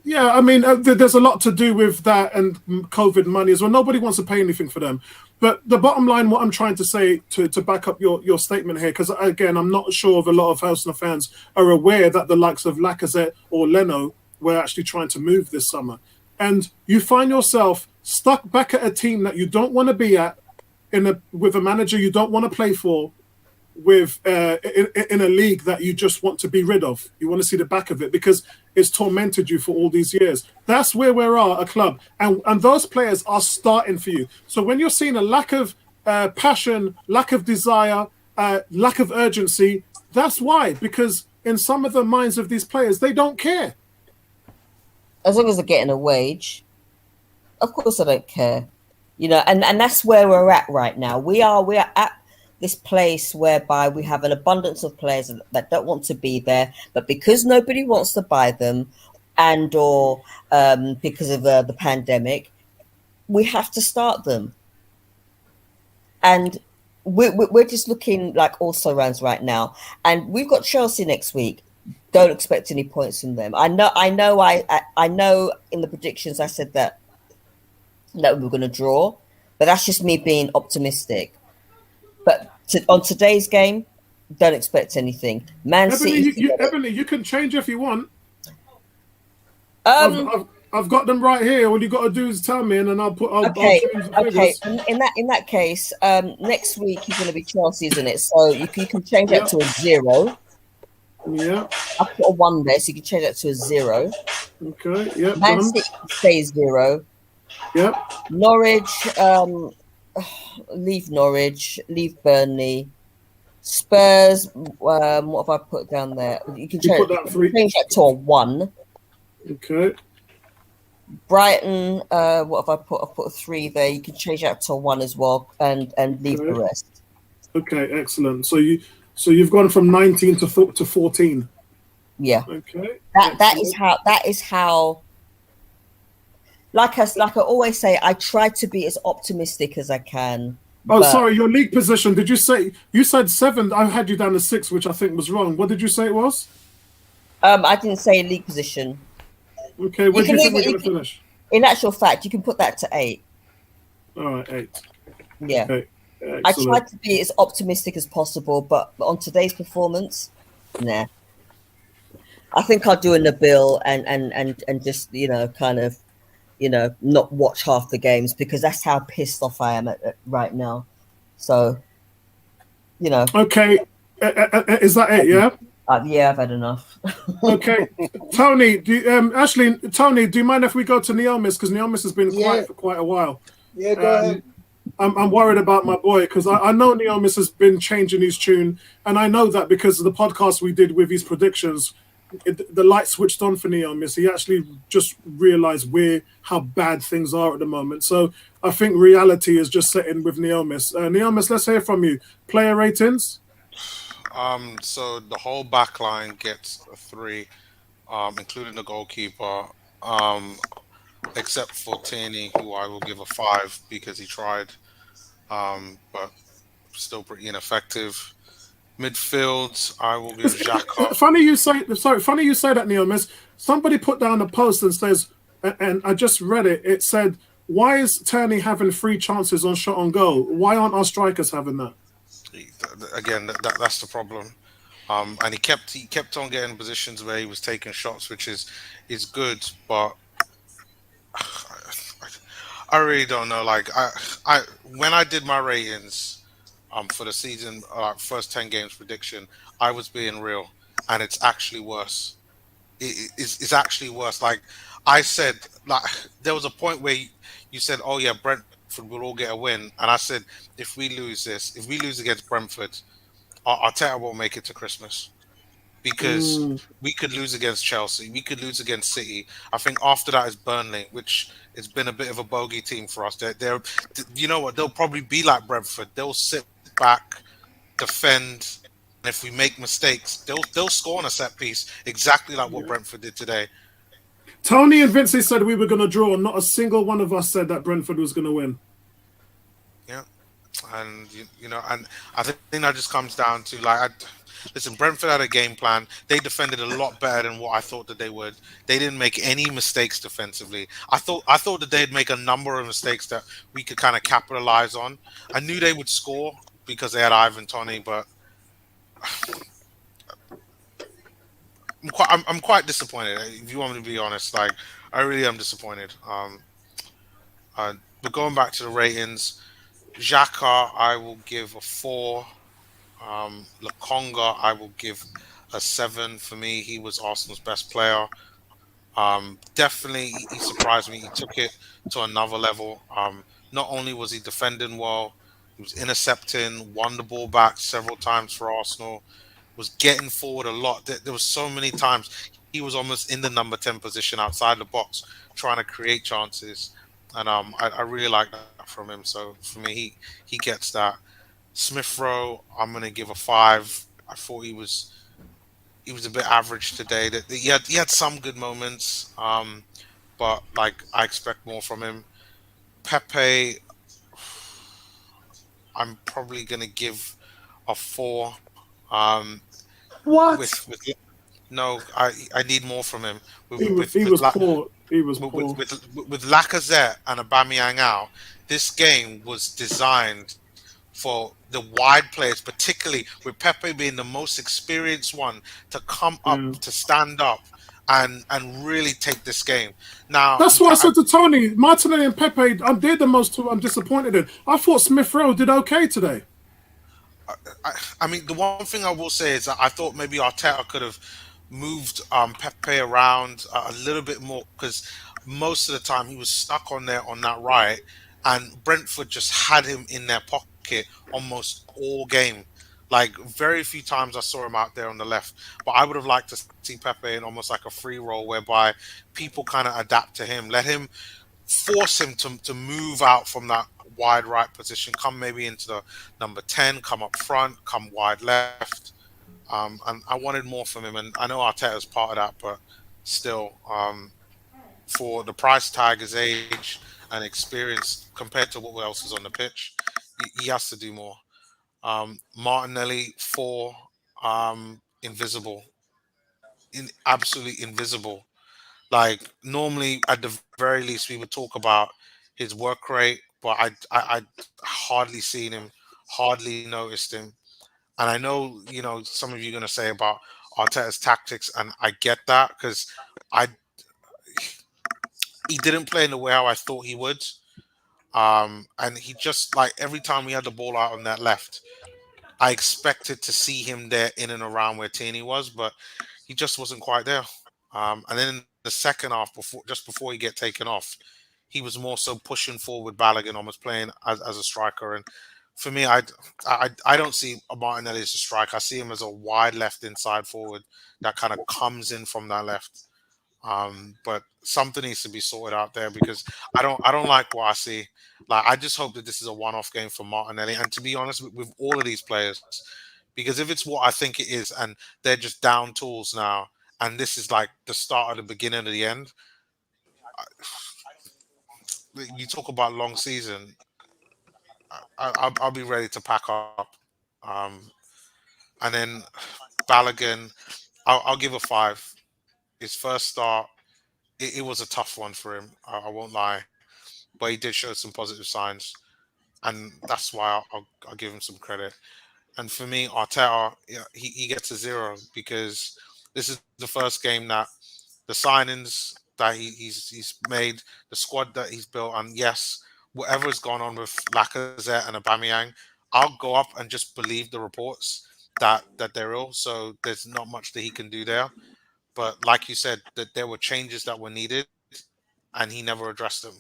Yeah, I mean, there's a lot to do with that and COVID money as well. Nobody wants to pay anything for them. But the bottom line, what I'm trying to say to back up your statement here, because, again, I'm not sure if a lot of Arsenal fans are aware that the likes of Lacazette or Leno were actually trying to move this summer. And you find yourself stuck back at a team that you don't want to be at, with a manager you don't want to play for, with in a league that you just want to be rid of. You want to see the back of it because it's tormented you for all these years. That's where we are, a club. And those players are starting for you. So when you're seeing a lack of passion, lack of desire, lack of urgency, that's why. Because in some of the minds of these players, they don't care. As long as they're getting a wage, of course I don't care. You know, and that's where we're at right now. We are at this place whereby we have an abundance of players that don't want to be there, but because nobody wants to buy them and or because of the pandemic, we have to start them. And we're just looking like also runs right now. And we've got Chelsea next week. Don't expect any points from them. I know in the predictions I said that we were going to draw, but that's just me being optimistic. But on today's game, don't expect anything. Man City. Ebony, you can change if you want. I've got them right here. All you got to do is tell me, and then I'll change the figures. In that case, next week is going to be Chelsea, isn't it? So you can change that to a 0. Yeah. I put a 1 there, so you can change that to a 0. Okay. Yeah. Man City stays 0. Yep. Norwich. Leave Norwich, leave Burnley, Spurs, what have I put down there? You can change, put that 3. Change that to a 1. Okay. Brighton, what have I put? I've put a 3 there. You can change that to a 1 as well, and leave the rest. Okay, excellent. So you've gone from 19 to 14. Yeah. Okay. That is how. Like I always say, I try to be as optimistic as I can. Oh, sorry, your league position. Did you say you said 7? I had you down to 6, which I think was wrong. What did you say it was? I didn't say league position. Okay, where do you think we're going to finish? In actual fact, you can put that to 8. All right, 8. Yeah. Okay. I try to be as optimistic as possible, but on today's performance, nah. I think I'll do a Nabil and just kind of not watch half the games because that's how pissed off I am at right now. So, Okay, is that it? Yeah. Yeah, I've had enough. Okay, Tony. Tony, do you mind if we go to Neomis because Neomis has been quiet for quite a while? Yeah, go ahead. I'm worried about my boy because I know Neomis has been changing his tune, and I know that because of the podcast we did with his predictions. The light switched on for Neomis. He actually just realized how bad things are at the moment. So I think reality is just setting with Neomis. Neomis, let's hear from you. Player ratings? So the whole back line gets a 3, including the goalkeeper, except for Toney, who I will give a 5 because he tried, but still pretty ineffective. Midfield, I will give Xhaka. Funny you say that, Neomis. Somebody put down a post and says, and I just read it. It said, "Why is Turney having 3 chances on shot on goal? Why aren't our strikers having that?" Again, that's the problem. And he kept on getting positions where he was taking shots, which is good, but I really don't know. Like I when I did my ratings. For the season, first 10 games prediction, I was being real, and it's actually worse. It's actually worse. Like I said, like there was a point where you said, "Oh yeah, Brentford will all get a win," and I said, if we lose against Brentford, Arteta won't make it to Christmas because we could lose against Chelsea, we could lose against City. I think after that is Burnley, which has been a bit of a bogey team for us. They're you know what? They'll probably be like Brentford. They'll sit back, defend, and if we make mistakes, they'll score on a set piece, exactly like what Brentford did today. Tony and Vincey said we were going to draw. Not a single one of us said that Brentford was going to win. Yeah, and and I think that just comes down to listen. Brentford had a game plan. They defended a lot better than what I thought that they would. They didn't make any mistakes defensively. I thought that they'd make a number of mistakes that we could kind of capitalize on. I knew they would score because they had Ivan Toney, but I'm quite disappointed. If you want me to be honest, like I really am disappointed. But going back to the ratings, Xhaka I will give a 4. Lokonga I will give a 7. For me, he was Arsenal's best player. Definitely, he surprised me. He took it to another level. Not only was he defending well, he was intercepting, won the ball back several times for Arsenal, was getting forward a lot. There was so many times he was almost in the number 10 position outside the box, trying to create chances. And I really like that from him. So for me, he gets that. Smith Rowe, I'm gonna give a 5. I thought he was a bit average today. That he had some good moments, but like I expect more from him. Pepe, I'm probably gonna give a 4. What? No, I need more from him. He was poor. With Lacazette and Aubameyang out, this game was designed for the wide players, particularly with Pepe being the most experienced one to come up, to stand up, and really take this game. Now that's what I said to Tony. Martinelli and Pepe, they're the most two I'm disappointed in. I thought Smith Rowe did okay today. I mean, the one thing I will say is that I thought maybe Arteta could have moved Pepe around a little bit more because most of the time he was stuck on that right, and Brentford just had him in their pocket almost all game. Like, very few times I saw him out there on the left. But I would have liked to see Pepe in almost like a free role whereby people kind of adapt to him. Let him force him to move out from that wide right position, come maybe into the number 10, come up front, come wide left. And I wanted more from him. And I know Arteta's part of that, but still, for the price tag, his age and experience compared to what else is on the pitch, he has to do more. Martinelli, 4, invisible, absolutely invisible. Like, normally, at the very least, we would talk about his work rate, but I hardly seen him, hardly noticed him. And I know, some of you are going to say about Arteta's tactics, and I get that because I he didn't play in the way how I thought he would. And he just, like, every time we had the ball out on that left, I expected to see him there in and around where Tierney was, but he just wasn't quite there. And then in the second half, before he get taken off, he was more so pushing forward Balogun, almost playing as a striker. And for me, I don't see Martinelli as a striker. I see him as a wide left inside forward that kind of comes in from that left. But something needs to be sorted out there because I don't like what I see. Like, I just hope that this is a one-off game for Martinelli. And to be honest with all of these players, because if it's what I think it is, and they're just down tools now, and this is like the start of the beginning of the end, you talk about long season. I'll be ready to pack up. And then Balogun, I'll give a 5. His first start, it was a tough one for him. I won't lie, but he did show some positive signs, and that's why I'll give him some credit. And for me, Arteta, he gets a 0 because this is the first game that the signings that he's made, the squad that he's built, and yes, whatever's gone on with Lacazette and Aubameyang, I'll go up and just believe the reports that they're ill. So there's not much that he can do there. But like you said, that there were changes that were needed, and he never addressed them.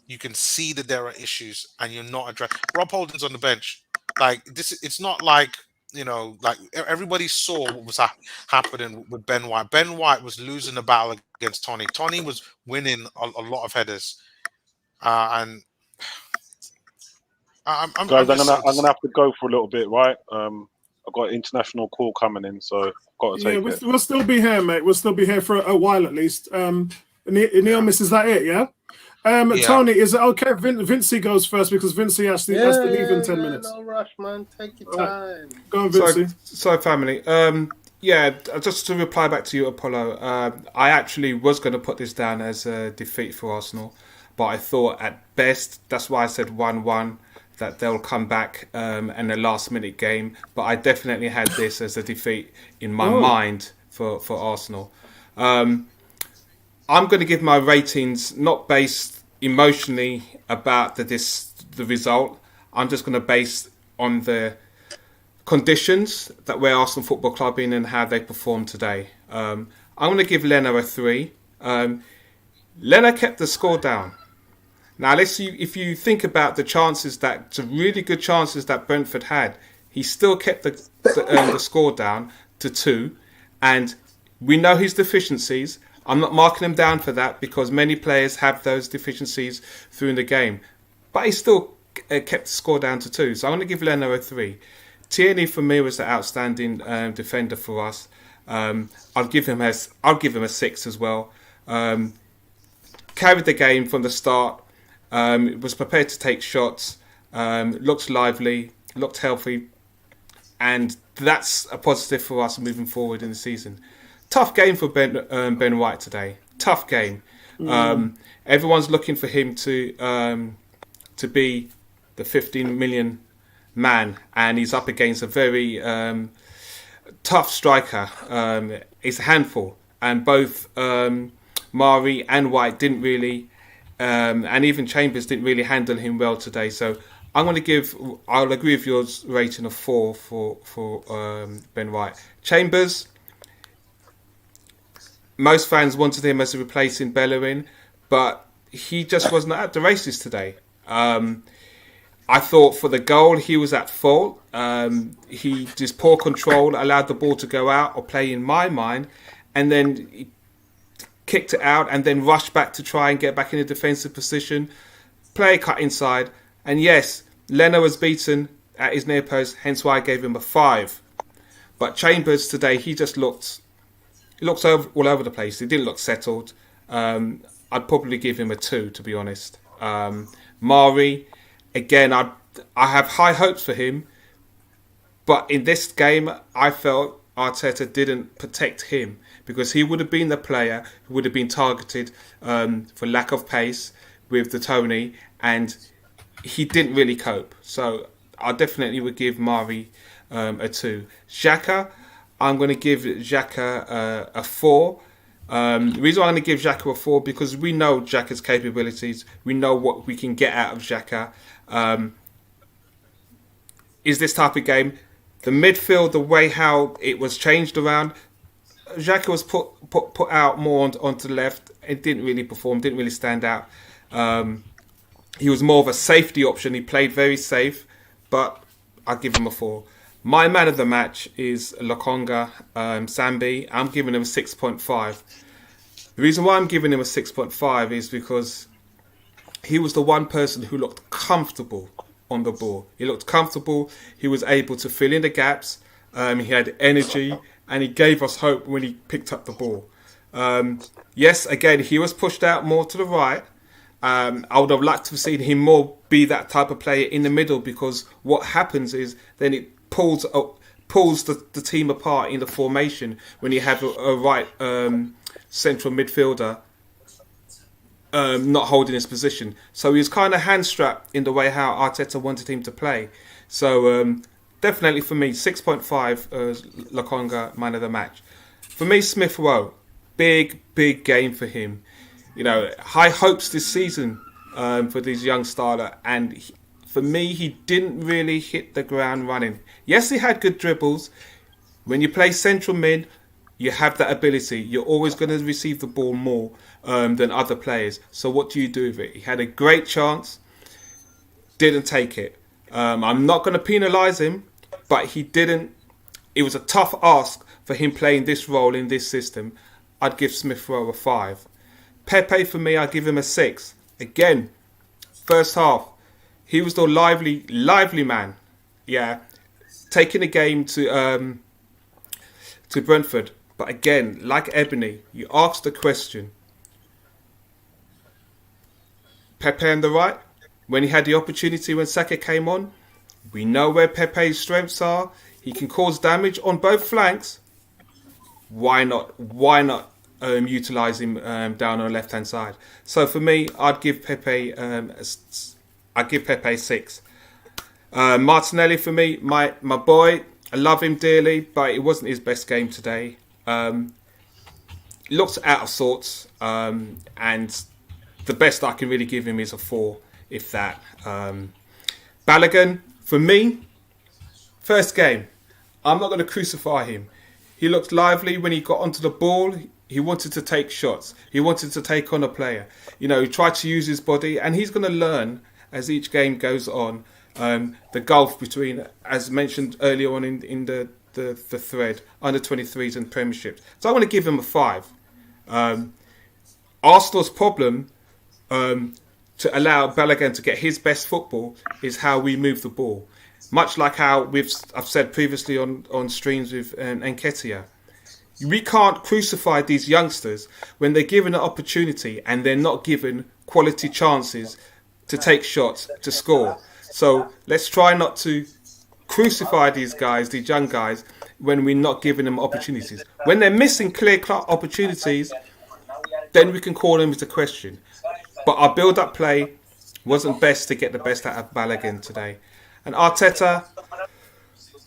You can see that there are issues, and you're not addressing. Rob Holding's on the bench. Like, this, it's not like, like everybody saw what was happening with Ben White. Ben White was losing the battle against Toney. Toney was winning a lot of headers, and I'm Guys, I'm just gonna have to go for a little bit, right? I've got an international call coming in, so I've got to take it. We'll still be here, mate. We'll still be here for a while at least. Neil, is that it? Yeah. Tony, is it okay? Vincey goes first because Vincey has to leave in 10 minutes. No rush, man. Take your time. Go on, Vincey. So family. Just to reply back to you, Apollo. I actually was going to put this down as a defeat for Arsenal, but I thought at best, that's why I said 1-1, that they'll come back in a last-minute game. But I definitely had this as a defeat in my mind for Arsenal. I'm going to give my ratings not based emotionally about the result. I'm just going to base on the conditions that we're Arsenal Football Club in and how they performed today. I'm going to give Leno a 3. Leno kept the score down. Now, if you think about the really good chances that Brentford had, he still kept the score down to 2. And we know his deficiencies. I'm not marking him down for that because many players have those deficiencies through the game. But he still kept the score down to 2. So I'm going to give Leno a 3. Tierney for me was the outstanding defender for us. I'll give him a 6 as well. Carried the game from the start. Was prepared to take shots. Looked lively. Looked healthy. And that's a positive for us moving forward in the season. Tough game for Ben White today. Tough game. Everyone's looking for him to be the 15 million man, and he's up against a very tough striker. It's a handful, and both Mari and White didn't really, and even Chambers didn't really handle him well today. So I'll agree with your rating of 4 for Ben White. Chambers. Most fans wanted him as a replacing Bellerin, but he just was not at the races today. I I thought for the goal, he was at fault. He just poor control, allowed the ball to go out or play in my mind, and then he kicked it out and then rushed back to try and get back in a defensive position. Play cut inside. And yes, Leno was beaten at his near post, hence why I gave him a 5. But Chambers today, he just looked all over the place. He didn't look settled. I'd probably give him a 2, to be honest. Mari, again, I have high hopes for him. But in this game, I felt Arteta didn't protect him because he would have been the player who would have been targeted for lack of pace with the Toney, and he didn't really cope. So I definitely would give Mari a 2. Xhaka, I'm going to give Xhaka a 4. The reason why I'm going to give Xhaka a 4 because we know Xhaka's capabilities. We know what we can get out of Xhaka. Is this type of game, the midfield, the way how it was changed around, Xhaka was put out more onto the left. It didn't really perform, didn't really stand out. He was more of a safety option. He played very safe, but I'll give him a 4. My man of the match is Lokonga Sambi. I'm giving him a 6.5. The reason why I'm giving him a 6.5 is because he was the one person who looked comfortable on the ball. He looked comfortable. He was able to fill in the gaps. He had energy, and he gave us hope when he picked up the ball. Yes, again, he was pushed out more to the right. I would have liked to have seen him more be that type of player in the middle, because what happens is then it pulls the team apart in the formation when you have a right central midfielder not holding his position. So he was kind of hand-strapped in the way how Arteta wanted him to play. So definitely for me, 6.5 Lokonga, man of the match. For me, Smith Rowe, big game for him. You know, high hopes this season for this young starter, and for me, he didn't really hit the ground running. Yes, he had good dribbles. When you play central mid, you have that ability. You're always going to receive the ball more than other players. So what do you do with it? He had a great chance, didn't take it. I'm not going to penalise him, but he didn't. It was a tough ask for him playing this role in this system. I'd give Smith Rowe a 5. Pepe, for me, I'd give him a 6. Again, first half, he was the lively man. Yeah, taking the game to Brentford. But again, like Ebony, you asked the question. Pepe on the right, when he had the opportunity when Saka came on, we know where Pepe's strengths are. He can cause damage on both flanks. Why not utilise him down on the left-hand side? So for me, I'd give Pepe 6. Martinelli, for me, my boy, I love him dearly, but it wasn't his best game today. Looked out of sorts, and the best I can really give him is a 4, if that. Balogun, for me, first game, I'm not going to crucify him. He looked lively when he got onto the ball. He wanted to take shots. He wanted to take on a player. You know, he tried to use his body, and he's going to learn as each game goes on. The gulf between, as mentioned earlier on in the thread, under 23s and Premiership. So I want to give him a 5. Arsenal's problem to allow Balogun to get his best football is how we move the ball. Much like how I've said previously on streams with Nketiah. We can't crucify these youngsters when they're given an opportunity and they're not given quality chances to take shots, to score. So let's try not to crucify these guys, these young guys, when we're not giving them opportunities. When they're missing clear-cut opportunities, then we can call them into question. But our build-up play wasn't best to get the best out of Balogun today. And Arteta,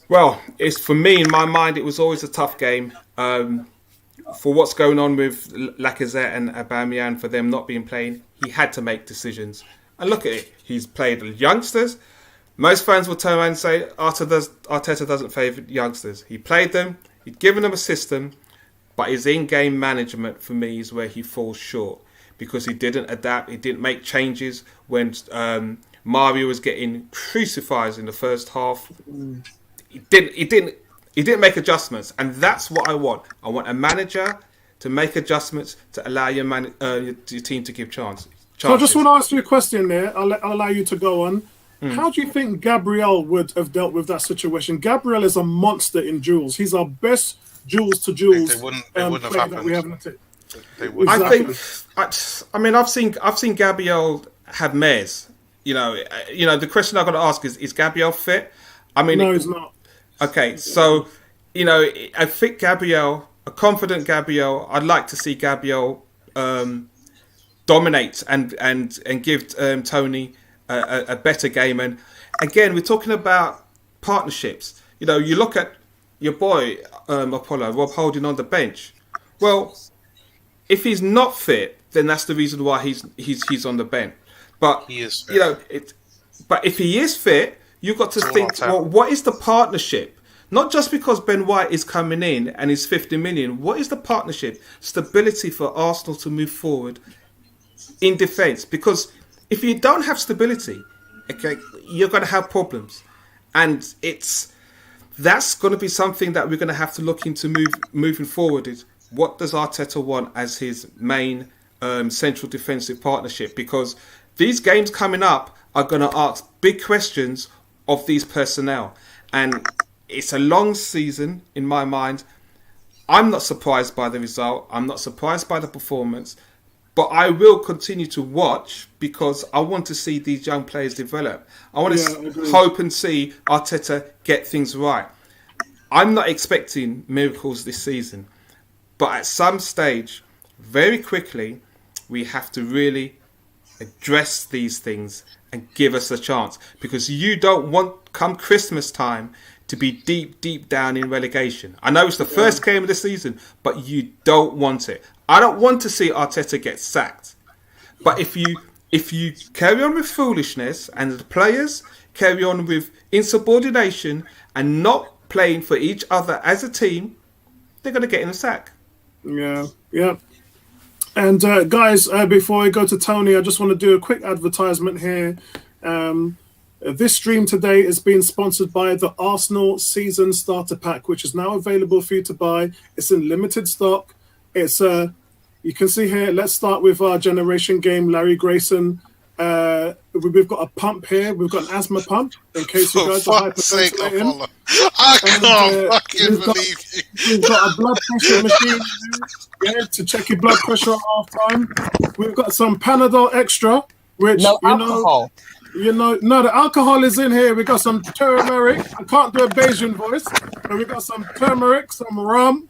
well, it's for me, in my mind, it was always a tough game. For what's going on with Lacazette and Aubameyang, for them not being playing, he had to make decisions. And look at it. He's played youngsters. Most fans will turn around and say Arteta doesn't favour youngsters. He played them. He'd given them a system. But his in-game management, for me, is where he falls short. Because he didn't adapt. He didn't make changes when Mario was getting crucified in the first half. He didn't make adjustments, and that's what I want. I want a manager to make adjustments to allow your team to give chances. So I just want to ask you a question there. I'll allow you to go on. How do you think Gabriel would have dealt with that situation? Gabriel is a monster in duels. He's our best duels to duels. They wouldn't have happened. That we haven't. I think. I've seen Gabriel have mares. The question I've got to ask is Gabriel fit? No, he's not. Okay, so I think Gabriel, a confident Gabriel. I'd like to see Gabriel dominate and give Toney a better game. And again, we're talking about partnerships. You look at your boy Apollo, Rob Holding on the bench. Well, if he's not fit, then that's the reason why he's on the bench. But he is fit. But if he is fit, you've got to think, well, what is the partnership? Not just because Ben White is coming in and he's 50 million. What is the partnership? Stability for Arsenal to move forward in defence. Because if you don't have stability, okay, you're going to have problems. And that's going to be something that we're going to have to look into moving forward. Is what does Arteta want as his main central defensive partnership? Because these games coming up are going to ask big questions of these personnel. And it's a long season in my mind. I'm not surprised by the result. I'm not surprised by the performance. But I will continue to watch because I want to see these young players develop. I want to hope and see Arteta get things right. I'm not expecting miracles this season. But at some stage, very quickly, we have to really address these things and give us a chance. Because you don't want, come Christmas time, to be deep down in relegation. I know it's the first game of the season, but you don't want it. I don't want to see Arteta get sacked. But if you carry on with foolishness and the players carry on with insubordination and not playing for each other as a team, they're going to get in a sack. Yeah. And guys, before I go to Tony, I just want to do a quick advertisement here. This stream today is being sponsored by the Arsenal Season Starter Pack, which is now available for you to buy. It's in limited stock. It's you can see here. Let's start with our generation game, Larry Grayson. We've got a pump here. We've got an asthma pump in case you guys are hyperventilating. I can't fucking believe you. We've got a blood pressure machine to check your blood pressure at half time. We've got some Panadol Extra, which no alcohol. No, the alcohol is in here. We got some turmeric. I can't do a Bayesian voice, but we got some turmeric, some rum,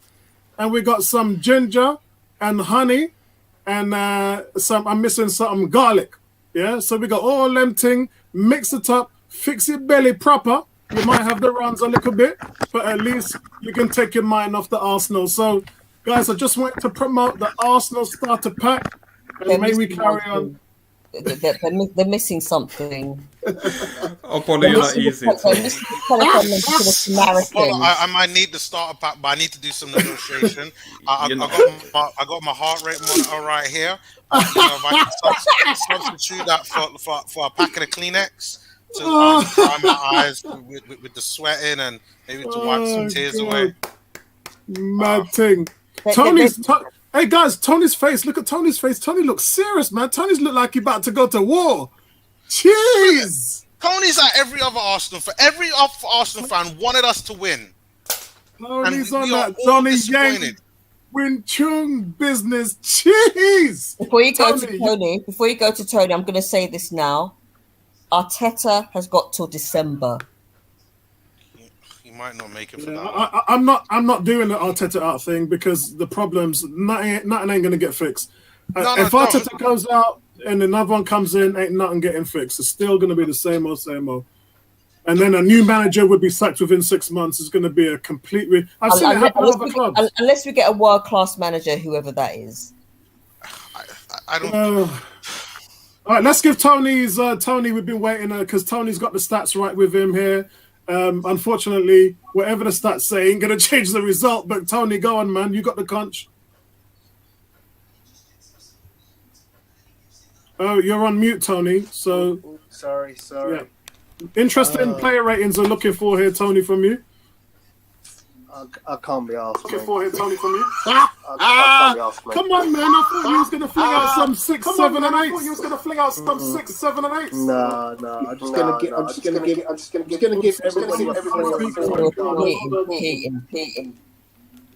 and we got some ginger and honey, and I'm missing some garlic. Yeah, so we got all them thing. Mix it up, fix your belly proper. You might have the runs a little bit, but at least you can take your mind off the Arsenal. So, guys, I just wanted to promote the Arsenal Starter Pack, and may we carry on. They're missing something. Oh, Polly, you're not easy. I might need the starter pack, but I need to do some negotiation. I got my heart rate monitor right here. If I can substitute that for a pack of the Kleenex to dry my eyes with the sweating and maybe to wipe some tears away. Mad thing. Hey guys, Tony's face. Look at Tony's face. Tony looks serious, man. Tony's look like he's about to go to war. Jeez. Tony's like every other Arsenal fan. Every other Arsenal fan wanted us to win. Tony's on that Johnny Yang Win Chung business. Jeez. Before you go to Tony, I'm going to say this now. Arteta has got till December. Might not make it for that. I'm not doing the Arteta out thing because the problems nothing ain't going to get fixed. If Arteta goes out and another one comes in, ain't nothing getting fixed. It's still going to be the same old. And then a new manager would be sacked within 6 months. It's going to be a complete. I've seen it happen with other clubs. Unless we get a world-class manager, whoever that is. I don't. All right, let's give Tony's. Tony, we've been waiting because Tony's got the stats right with him here. Unfortunately, whatever the stats say ain't going to change the result. But Tony, go on, man. You got the conch. Oh, you're on mute, Tony. So Sorry. yeah. Interesting player ratings are looking for here, Tony, from you. I can't be asked. Looking for here, Tony, from you. Come on, man! I thought you was gonna fling out some 6, 7, and 8. I thought you was gonna fling out some 6, 7, and 8. No. I'm just gonna give everybody a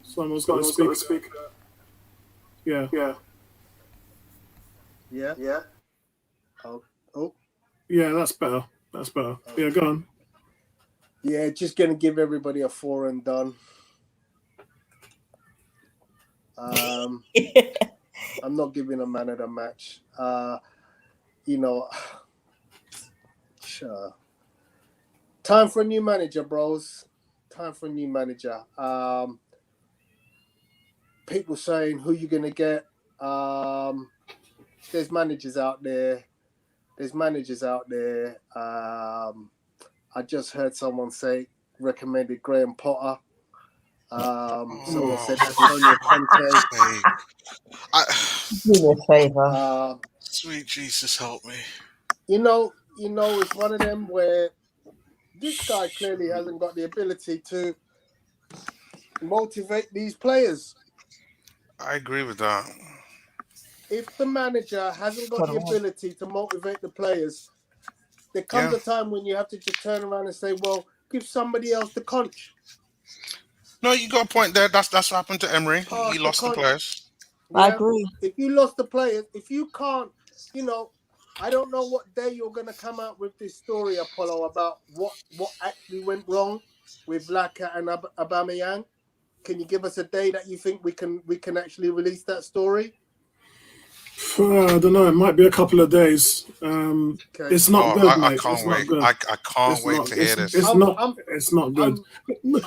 Someone's got to speak. Yeah. Oh. Yeah, that's better. Yeah, go on. Yeah, just gonna give everybody a 4 and done. I'm not giving a man of the match. Sure. Time for a new manager, bros. Time for a new manager. People saying who you gonna get. There's managers out there. I just heard someone recommended Graham Potter. Someone said Antonio Conte. Do me a favour. Sweet Jesus, help me. It's one of them where this guy clearly hasn't got the ability to motivate these players. I agree with that. If the manager hasn't got the ability to motivate the players, there comes a time when you have to just turn around and say, well, give somebody else the conch. No, you got a point there. That's what happened to Emery. He lost the players. Yeah? I agree. If you lost the players, if you can't, I don't know what day you're going to come out with this story, Apollo, about what actually went wrong with Laka and Aubameyang. Can you give us a day that you think we can actually release that story? I don't know. It might be a couple of days. It's not good, mate. I can't wait. I can't wait to hear this. It's not good.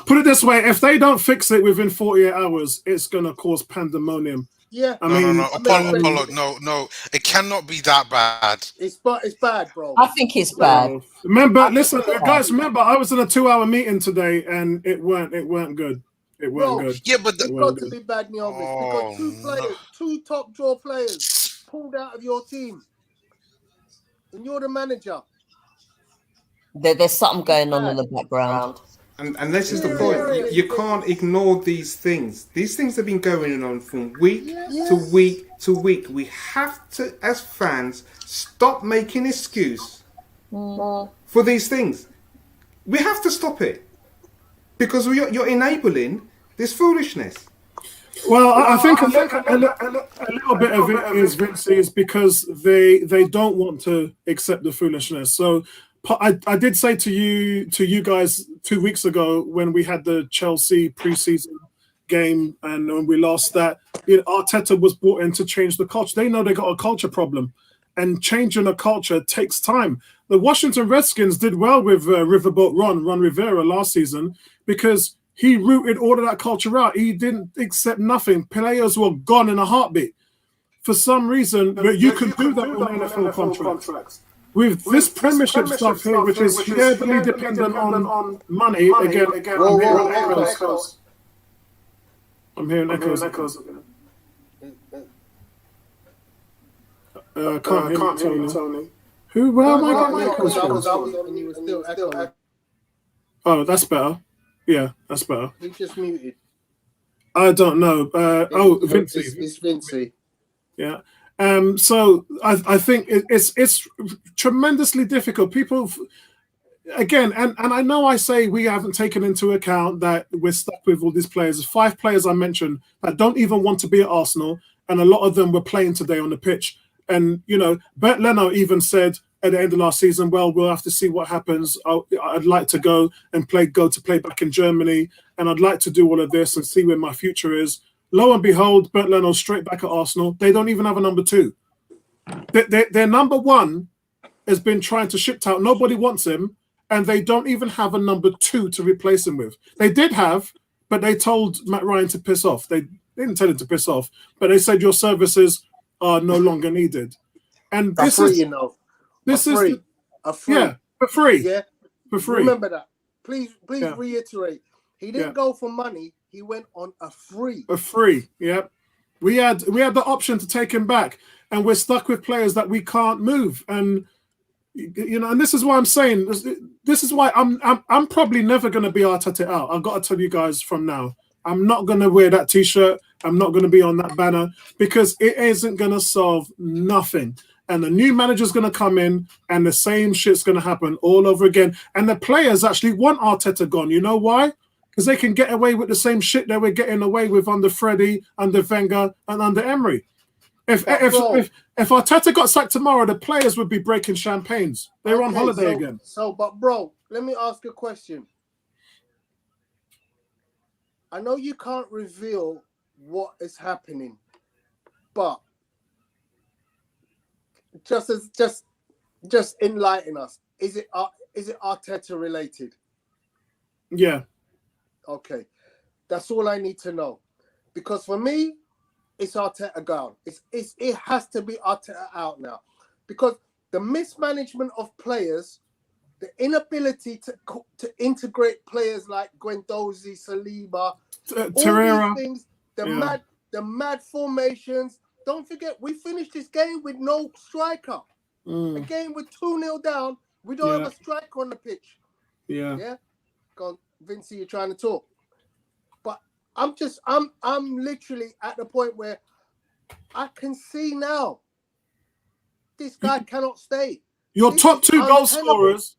Put it this way: if they don't fix it within 48 hours, it's going to cause pandemonium. Yeah. No. Apollo, no. It cannot be that bad. It's bad, bro. I think it's bad. Listen, guys. Remember, I was in a 2-hour meeting today, and it weren't good. It weren't good. Yeah, but it's got to be bad in the office because two top draw players pulled out of your team, and you're the manager. There's something going on in the background. And this is the point. You can't ignore these things. These things have been going on from week to week to week. We have to, as fans, stop making excuse for these things. We have to stop it because you're enabling this foolishness. Well, I think a little bit of it is, Vincey, is because they don't want to accept the foolishness. So I did say to you guys 2 weeks ago when we had the Chelsea preseason game and when we lost that, Arteta was brought in to change the culture. They know they got a culture problem, and changing a culture takes time. The Washington Redskins did well with Riverboat Ron Rivera last season because he rooted all of that culture out. He didn't accept nothing. Players were gone in a heartbeat. For some reason, but you can do that with NFL contracts. With this Premiership stuff here, which is heavily dependent on money, again, I'm hearing echoes. Can't hear Tony. Where am I getting echoes from? Oh, that's better. Yeah, that's better. You just muted. I don't know. Vincey. It's Vincey. Yeah. So I think it's tremendously difficult. People, again, and I know I say we haven't taken into account that we're stuck with all these players. There's 5 players I mentioned that don't even want to be at Arsenal, and a lot of them were playing today on the pitch. And, Bert Leno even said at the end of last season, well, we'll have to see what happens. I'd like to go to play back in Germany, and I'd like to do all of this and see where my future is. Lo and behold, Bert Leno's straight back at Arsenal. They don't even have a number 2. Their number 1 has been trying to ship out. Nobody wants him, and they don't even have a number 2 to replace him with. They did have, but they told Matt Ryan to piss off. They didn't tell him to piss off, but they said your services are no longer needed. And this is, for free. Yeah, for free. Remember that. Please reiterate. He didn't go for money. He went on a free. Yeah. We had the option to take him back, and we're stuck with players that we can't move. And and this is why I'm saying this is why I'm probably never going to be Arteta out. I've got to tell you guys from now. I'm not going to wear that T-shirt. I'm not going to be on that banner because it isn't going to solve nothing. And the new manager's going to come in and the same shit's going to happen all over again. And the players actually want Arteta gone. You know why? Because they can get away with the same shit they were getting away with under Freddie, under Wenger, and under Emery. If Arteta got sacked tomorrow, the players would be breaking champagnes. They're on holiday again. But bro, let me ask you a question. I know you can't reveal what is happening, but just enlighten us. Is it Arteta related? Yeah. Okay, that's all I need to know. Because for me, it's Arteta gone. It has to be Arteta out now, because the mismanagement of players, the inability to integrate players like Guendouzi, Saliba, Torreira, all these things, the mad formations. Don't forget, we finished this game with no striker. A game with 2-0 down. We don't have a striker on the pitch. Yeah. Go on, Vincey, you're trying to talk. But I'm literally at the point where I can see now this guy cannot stay. Your top two goal scorers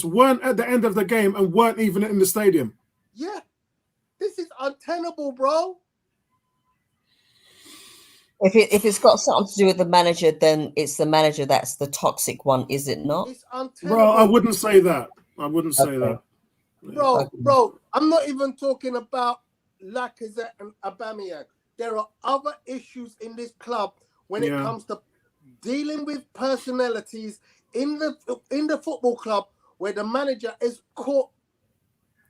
weren't at the end of the game and weren't even in the stadium. Yeah. This is untenable, bro. If it's got something to do with the manager, then it's the manager that's the toxic one, is it not? It's untenable. Bro, I wouldn't say that. I wouldn't say that. Bro, I'm not even talking about Lacazette and Aubameyang. There are other issues in this club when it comes to dealing with personalities in the football club where the manager is caught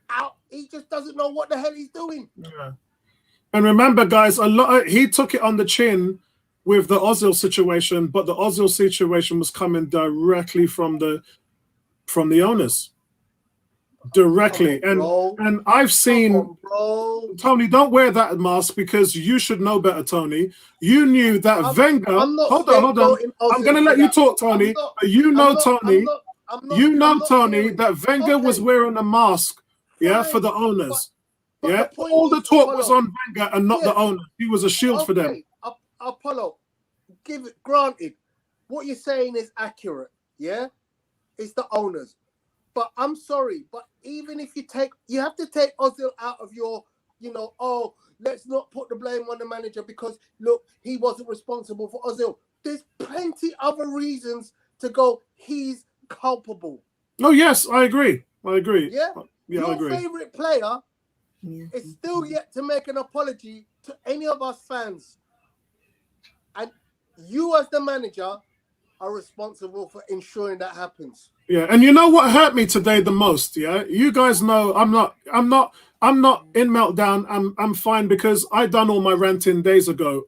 out. He just doesn't know what the hell he's doing. Yeah. And remember, guys, he took it on the chin with the Ozil situation, but the Ozil situation was coming directly from the owners. Directly. And I've seen Tony, don't wear that mask because you should know better, Tony. You knew that Wenger. Hold on. I'm gonna let you talk, Tony. But you know, Tony, that Wenger was wearing a mask, for the owners. All the talk was on Wenger and not the owner. He was a shield for them. Apollo, granted, what you're saying is accurate, it's the owners. But I'm sorry, but even if you have to take Ozil out of your, let's not put the blame on the manager because, look, he wasn't responsible for Ozil. There's plenty other reasons to go, he's culpable. Oh, yes, I agree. Yeah? Your I agree. Favorite player is still yet to make an apology to any of us fans. And you as the manager are responsible for ensuring that happens. Yeah, and you know what hurt me today the most, You guys know I'm not in meltdown. I'm fine because I done all my ranting days ago.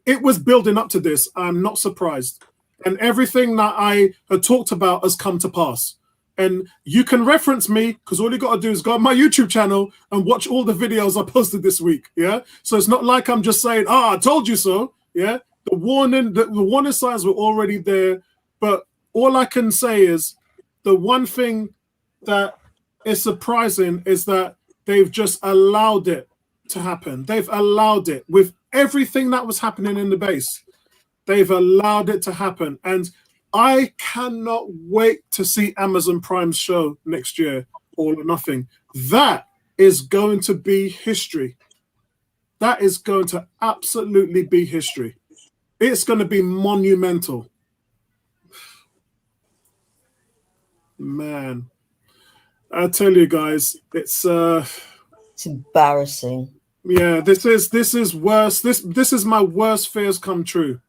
It was building up to this. I'm not surprised. And everything that I had talked about has come to pass. And you can reference me because all you got to do is go on my YouTube channel and watch all the videos I posted this week. So it's not like I'm just saying, I told you so. The warning signs were already there. But all I can say is the one thing that is surprising is that they've just allowed it to happen. They've allowed it with everything that was happening in the base. They've allowed it to happen. And I cannot wait to see Amazon Prime's show next year, All or Nothing. That is going to be history. That is going to absolutely be history. It's going to be monumental. Man, I tell you guys, it's embarrassing. Yeah, this is worse. This is my worst fears come true.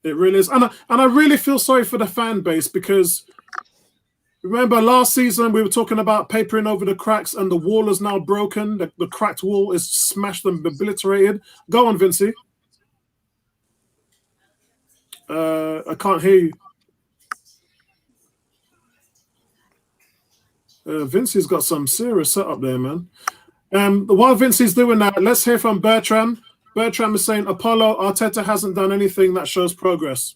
It really is, and I really feel sorry for the fan base because remember last season we were talking about papering over the cracks, and the wall is now broken. The cracked wall is smashed and obliterated. Go on, Vincey. I can't hear you. Vincey's got some serious setup there, man. While Vincey's doing that, let's hear from Bertram. Bertram is saying Apollo Arteta hasn't done anything that shows progress.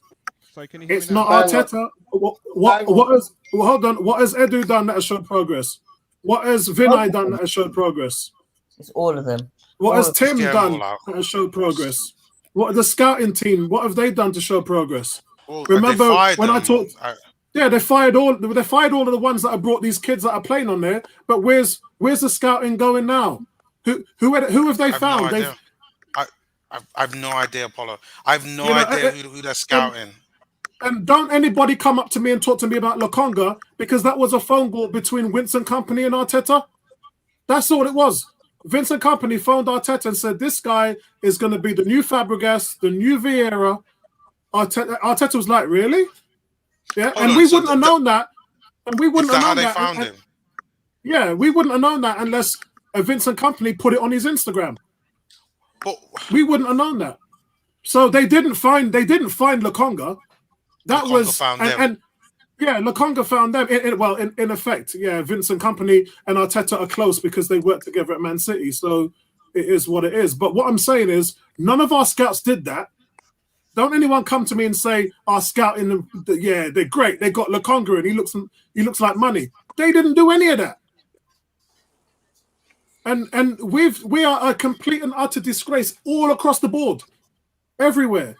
So can you hear It's me now? not Arteta. Hold on. What has Edu done that has showed progress? What has Vinay done that has showed progress? It's all of them. What has Tim Get 'em done all out. that has showed progress? What the scouting team? What have they done to show progress? Well, Remember they fired when I them. talked? Yeah, they fired all of the ones that have brought these kids that are playing on there. But where's the scouting going now? Who have they I have found? no idea. I have no idea, Apollo. I have no idea who they're scouting. And don't anybody come up to me and talk to me about Lokonga, because that was a phone call between Vincent Kompany and Arteta. That's all it was. Vincent Kompany phoned Arteta and said, this guy is going to be the new Fabregas, the new Vieira. Arteta was like, really? Yeah, and we wouldn't have known that. And we wouldn't have known that. Found him? Yeah, we wouldn't have known that unless Vincent Kompany put it on his Instagram. But we wouldn't have known that. So they didn't find Lokonga. That Lokonga was found them. And yeah, Lokonga found them. In effect, yeah, Vincent Kompany and Arteta are close because they work together at Man City. So it is what it is. But what I'm saying is, none of our scouts did that. Don't anyone come to me and say our scouting, yeah, they're great. They got Lokonga and he looks like money. They didn't do any of that. And we are a complete and utter disgrace all across the board, everywhere.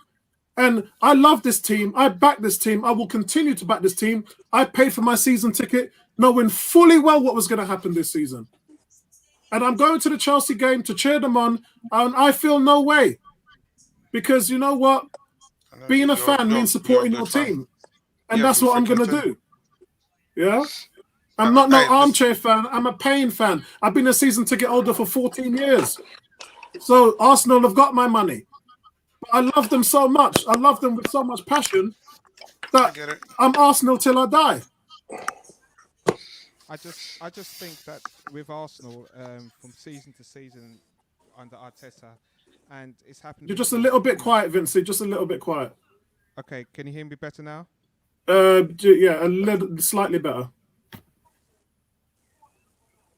And I love this team. I back this team. I will continue to back this team. I paid for my season ticket, knowing fully well what was going to happen this season. And I'm going to the Chelsea game to cheer them on, and I feel no way. Because you know what? Being a fan means supporting your team. And that's what I'm going to do. Yeah? I'm not no armchair fan. I'm a paying fan. I've been a season ticket holder for 14 years. So Arsenal have got my money. But I love them so much. I love them with so much passion that I'm Arsenal till I die. I just think that with Arsenal, from season to season under Arteta, and it's happened. You're just a little bit quiet, Vincey. Just a little bit quiet. Okay, can you hear me better now? Yeah, a little, slightly better.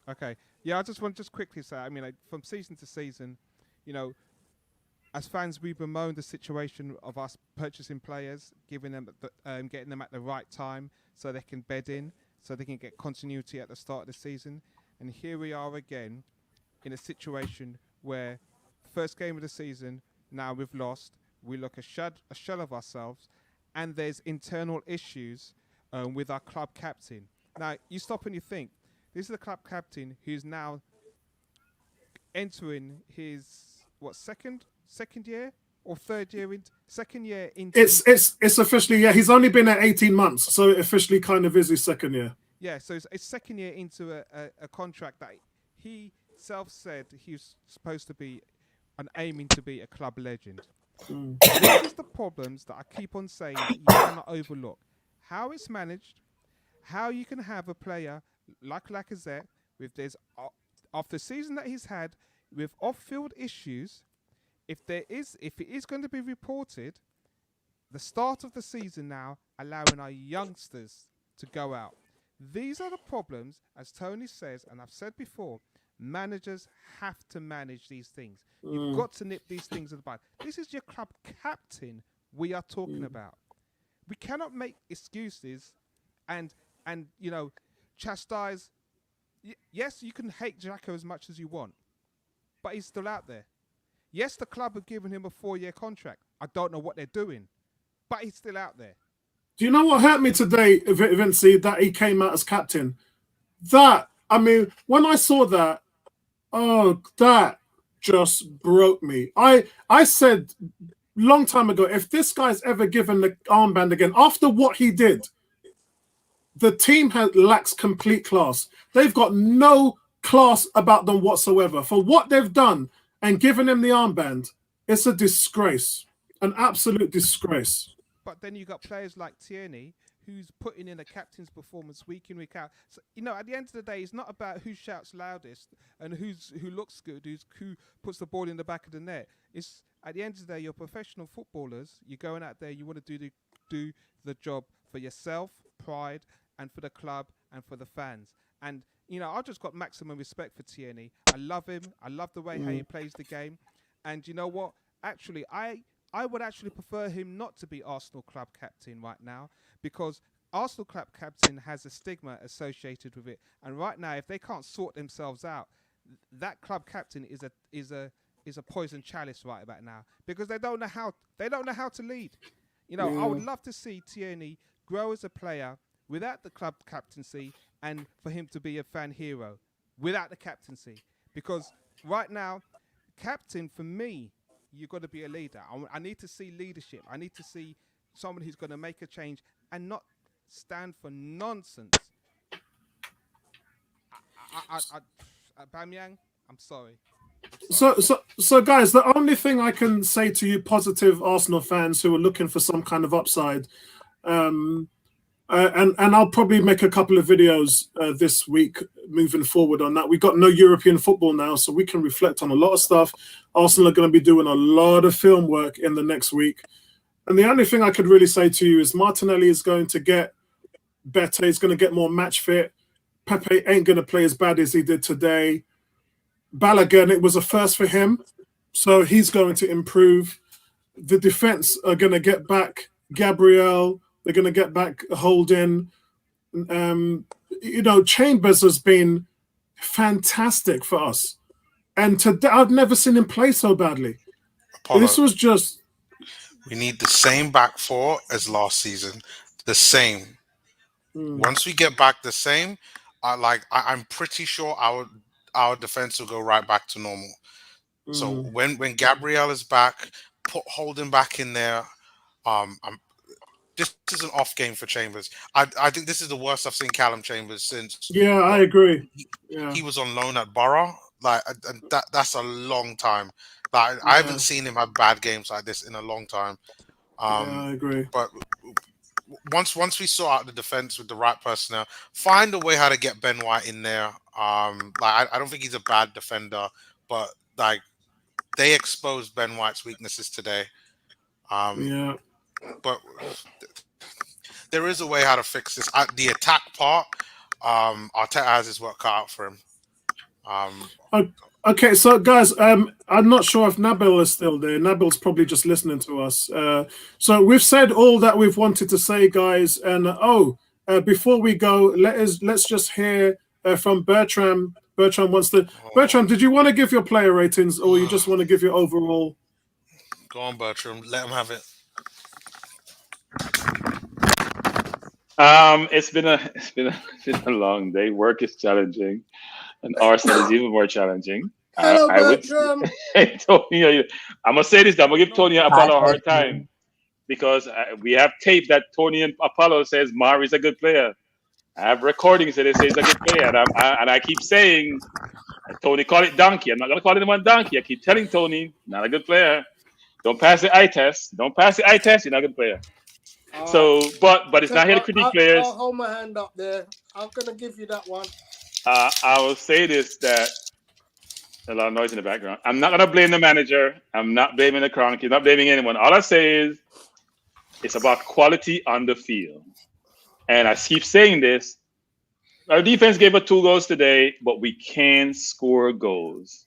Okay, yeah, I just want to quickly say, I mean, like, from season to season, you know, as fans, we bemoan the situation of us purchasing players, giving them, getting them at the right time so they can bed in, so they can get continuity at the start of the season. And here we are again in a situation where first game of the season, now we've lost, we look a shell of ourselves, and there's internal issues with our club captain. Now, you stop and you think, this is the club captain who's now entering his, second year or third year into second year into it's officially, yeah, he's only been at 18 months, so it officially kind of is his second year. Yeah, so it's second year into a contract that he self said he was supposed to be and aiming to be a club legend. This is the problems that I keep on saying that you cannot overlook. How it's managed, how you can have a player like Lacazette with this after the season that he's had with off-field issues. If it is going to be reported, the start of the season now allowing our youngsters to go out. These are the problems, as Tony says, and I've said before, managers have to manage these things. You've got to nip these things in the bud. This is your club captain we are talking about. We cannot make excuses and you know, chastise. Yes, you can hate Jacko as much as you want, but he's still out there. Yes, the club have given him a 4-year contract. I don't know what they're doing, but he's still out there. Do you know what hurt me today, Vincey, that he came out as captain? That, I mean, when I saw that, that just broke me. I said long time ago, if this guy's ever given the armband again, after what he did, the team lacks complete class. They've got no class about them whatsoever. For what they've done and given him the armband, it's a disgrace, an absolute disgrace. But then you got players like Tierney, who's putting in a captain's performance week in, week out. So, you know, at the end of the day, it's not about who shouts loudest and who looks good, who puts the ball in the back of the net. It's at the end of the day, you're professional footballers. You're going out there, you want to do the job for yourself, pride, and for the club and for the fans. And, you know, I've just got maximum respect for Tierney. I love him. I love the way how he plays the game. And you know what? Actually, I would actually prefer him not to be Arsenal club captain right now, because Arsenal club captain has a stigma associated with it. And right now, if they can't sort themselves out, that club captain is a poison chalice right about now, because they don't know how to lead. You know, I would love to see Tierney grow as a player without the club captaincy, and for him to be a fan hero without the captaincy. Because right now, captain, for me, you've got to be a leader. I need to see leadership. I need to see someone who's going to make a change and not stand for nonsense. Aubameyang, I'm sorry. So guys, the only thing I can say to you positive Arsenal fans who are looking for some kind of upside, and I'll probably make a couple of videos this week moving forward on that. We've got no European football now, so we can reflect on a lot of stuff. Arsenal are going to be doing a lot of film work in the next week. And the only thing I could really say to you is Martinelli is going to get better. He's going to get more match fit. Pepe ain't going to play as bad as he did today. Balogun, it was a first for him, so he's going to improve. The defense are going to get back Gabriel. They're going to get back Holding. You know, Chambers has been fantastic for us. And today, I've never seen him play so badly. Apollo, This was just... we need the same back four as last season. The same. Once we get back the same, I'm pretty sure our defense will go right back to normal. So when Gabriel is back, put Holding back in there. This is an off game for Chambers. I think this is the worst I've seen Callum Chambers since. Yeah, I agree. He was on loan at Borough. And that's a long time. I haven't seen him have bad games like this in a long time. I agree. But once we sort out the defense with the right personnel, find a way how to get Ben White in there. I don't think he's a bad defender, but they exposed Ben White's weaknesses today. But there is a way how to fix this. The attack part, Arteta has his work cut out for him. Okay, so guys, I'm not sure if Nabil is still there. Nabil's probably just listening to us. So we've said all that we've wanted to say, guys. And before we go, let's just hear from Bertram. Bertram wants to. Bertram, did you want to give your player ratings, or you just want to give your overall? Go on, Bertram. Let him have it. It's been a long day. Work is challenging, and Arsenal is even more challenging. Hello, I would, Bertram. hey, Tony, I'm gonna say this. I'm gonna give Tony and Apollo a hard time because we have tape that Tony and Apollo says Mari's a good player. I have recordings that they say he's a good player, and I keep saying Tony call it donkey. I'm not gonna call anyone donkey. I keep telling Tony not a good player. Don't pass the eye test. Don't pass the eye test. You're not a good player. So, but it's not here to critique players. I'll hold my hand up there. I'm gonna give you that one. I will say this: that a lot of noise in the background. I'm not gonna blame the manager. I'm not blaming the Chronicle. I'm not blaming anyone. All I say is it's about quality on the field. And I keep saying this. Our defense gave us 2 goals today, but we can score goals.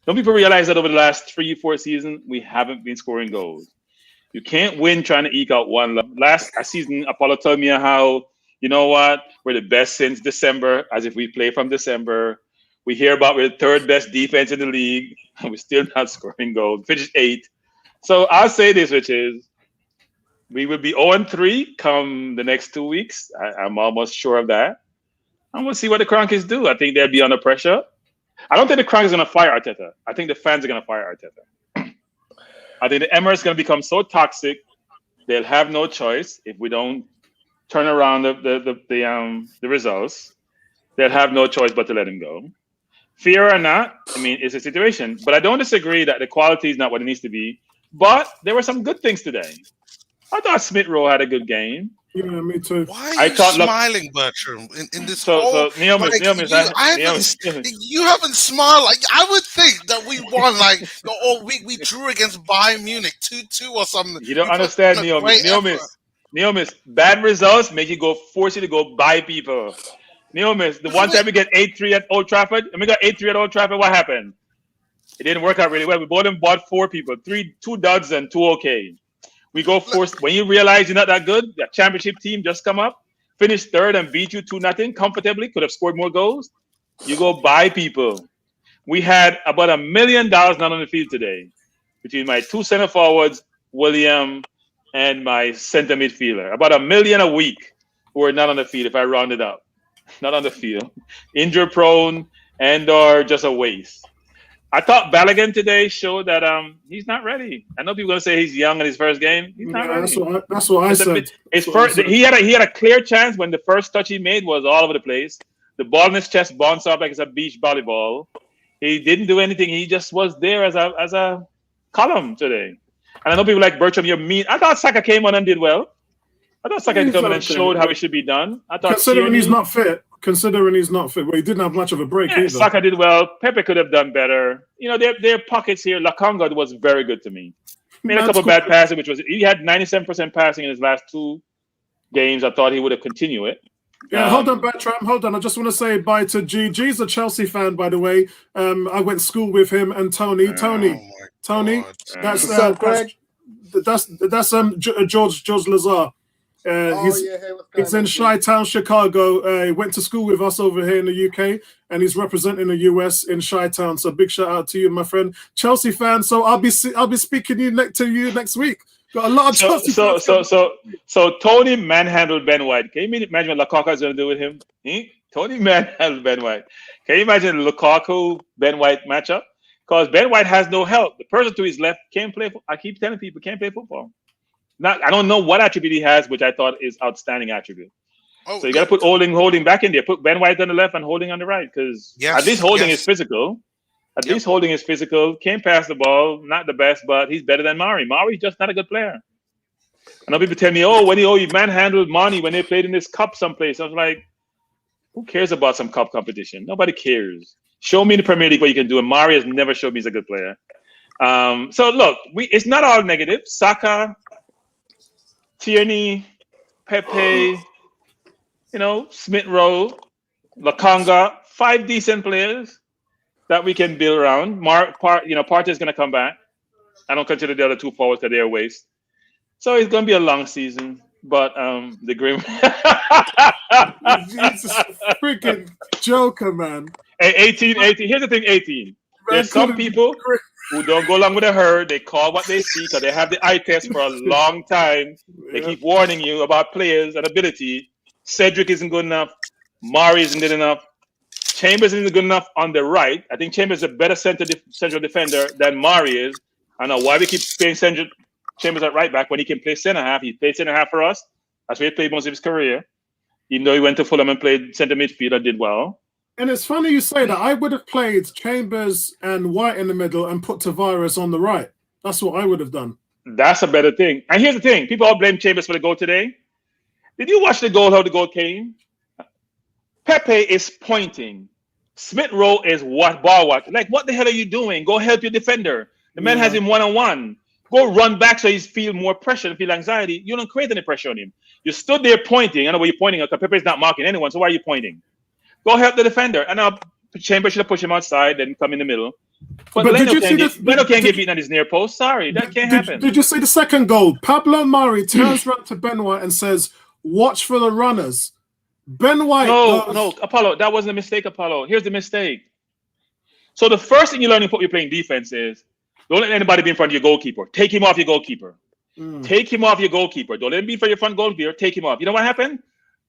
Don't people realize that over the last 3-4 seasons we haven't been scoring goals? You can't win trying to eke out one. Last season, Apollo told me how, you know what, we're the best since December, as if we play from December. We hear about we're the 3rd best defense in the league, and we're still not scoring goals. Finished 8th. So I'll say this, which is we will be 0-3 come the next 2 weeks. I'm almost sure of that. And we'll see what the Kroenkes do. I think they'll be under pressure. I don't think the Kroenkes are going to fire Arteta. I think the fans are going to fire Arteta. I think the Emirates is going to become so toxic, they'll have no choice if we don't turn around the results. They'll have no choice but to let him go. Fear or not, I mean, it's a situation. But I don't disagree that the quality is not what it needs to be. But there were some good things today. I thought Smith Rowe had a good game. Yeah, me too. Why are you smiling, Bertram? In this you haven't smiled. Like I would think that we won. We drew against Bayern Munich 2-2 or something. You don't understand, Neomis. Bad results make you force you to go buy people. Neomis, the one time we get 8-3 at Old Trafford, and we got 8-3 at Old Trafford, what happened? It didn't work out really well. We bought 4 people, 2 duds and 2 okay. We go first. When you realize you're not that good, the championship team just come up, finish third and beat you 2-0 comfortably, could have scored more goals. You go buy people. We had about $1 million not on the field today between my 2 center forwards, William, and my center midfielder. About $1 million a week who are not on the field if I round it up. Not on the field. Injury prone and or just a waste. I thought Balogun today showed that he's not ready. I know people are going to say he's young in his first game. He's not ready. That's what I said. He had a clear chance when the first touch he made was all over the place. The ball in his chest bounced off like it's a beach volleyball. He didn't do anything. He just was there as a column today. And I know people like Bertram, you're mean. I thought Saka came on and did well. I thought Saka came on and showed how it should be done. I thought considering he's not fit, well, he didn't have much of a break either. Saka did well. Pepe could have done better. You know, their pockets here. Lokonga was very good to me. Made a couple bad passes, he had 97% passing in his last 2 games. I thought he would have continued it. Yeah, hold on, Bertram. Hold on. I just want to say bye to G. G's a Chelsea fan, by the way. I went to school with him and Tony. Tony. That's George Lazar. He's in Chi-Town, Chicago. He went to school with us over here in the UK, and he's representing the US in Chi-Town. So big shout out to you, my friend, Chelsea fan. So I'll be speaking to you next week. Got a lot of Chelsea fans. So Tony manhandled Ben White. Can you imagine what Lukaku is going to do with him? Tony manhandled Ben White. Can you imagine the Lukaku Ben White matchup? Because Ben White has no help. The person to his left can't play. I keep telling people can't play football. I don't know what attribute he has, which I thought is outstanding attribute. So you got to put Holding back in there. Put Ben White on the left and Holding on the right, because at least Holding is physical. At least Holding is physical. Can't pass the ball. Not the best, but he's better than Mari. Mari's just not a good player. I know people tell me, he manhandled Mani when they played in this cup someplace. I was like, who cares about some cup competition? Nobody cares. Show me in the Premier League what you can do. And Mari has never showed me he's a good player. So look, it's not all negative. Saka, Tierney, Pepe, Smith Rowe, Lokonga, 5 decent players that we can build around. Partey is going to come back. I don't consider the other 2 forwards because they're a waste. So it's going to be a long season, but the Grim. Jesus freaking Joker, man. Hey, 18. Here's the thing, 18. There's some people who don't go along with the herd. They call what they see because they have the eye test for a long time. They keep warning you about players and ability. Cedric isn't good enough. Mari isn't good enough. Chambers isn't good enough on the right. I think Chambers is a better central defender than Mari is. I don't know why we keep playing Chambers at right back when he can play centre half. He played centre half for us. That's where he played most of his career. Even though he went to Fulham and played centre midfield and did well. And it's funny you say that. I would have played Chambers and White in the middle and put Tavares on the right. That's what I would have done. That's a better thing. And here's the thing. People all blame Chambers for the goal today. Did you watch the goal, how the goal came? Pepe is pointing. Smith Rowe is ball watch. Like, what the hell are you doing? Go help your defender. The man has him one-on-one. Go run back so he's feel more pressure and feel anxiety. You don't create any pressure on him. You stood there pointing. I know where you're pointing at because Pepe's not marking anyone. So why are you pointing? Go help the defender. And now Chambers should have pushed him outside, then come in the middle. But Leno can't get beaten at his near post. Sorry, that can't happen. Did you see the second goal? Pablo Mari turns around to Ben White and says, "Watch for the runners." Ben White. No, Apollo. That wasn't a mistake, Apollo. Here's the mistake. So the first thing you learn when you're playing defense is don't let anybody be in front of your goalkeeper. Take him off your goalkeeper. Take him off your goalkeeper. Don't let him be in front of your front goalkeeper. Take him off. You know what happened?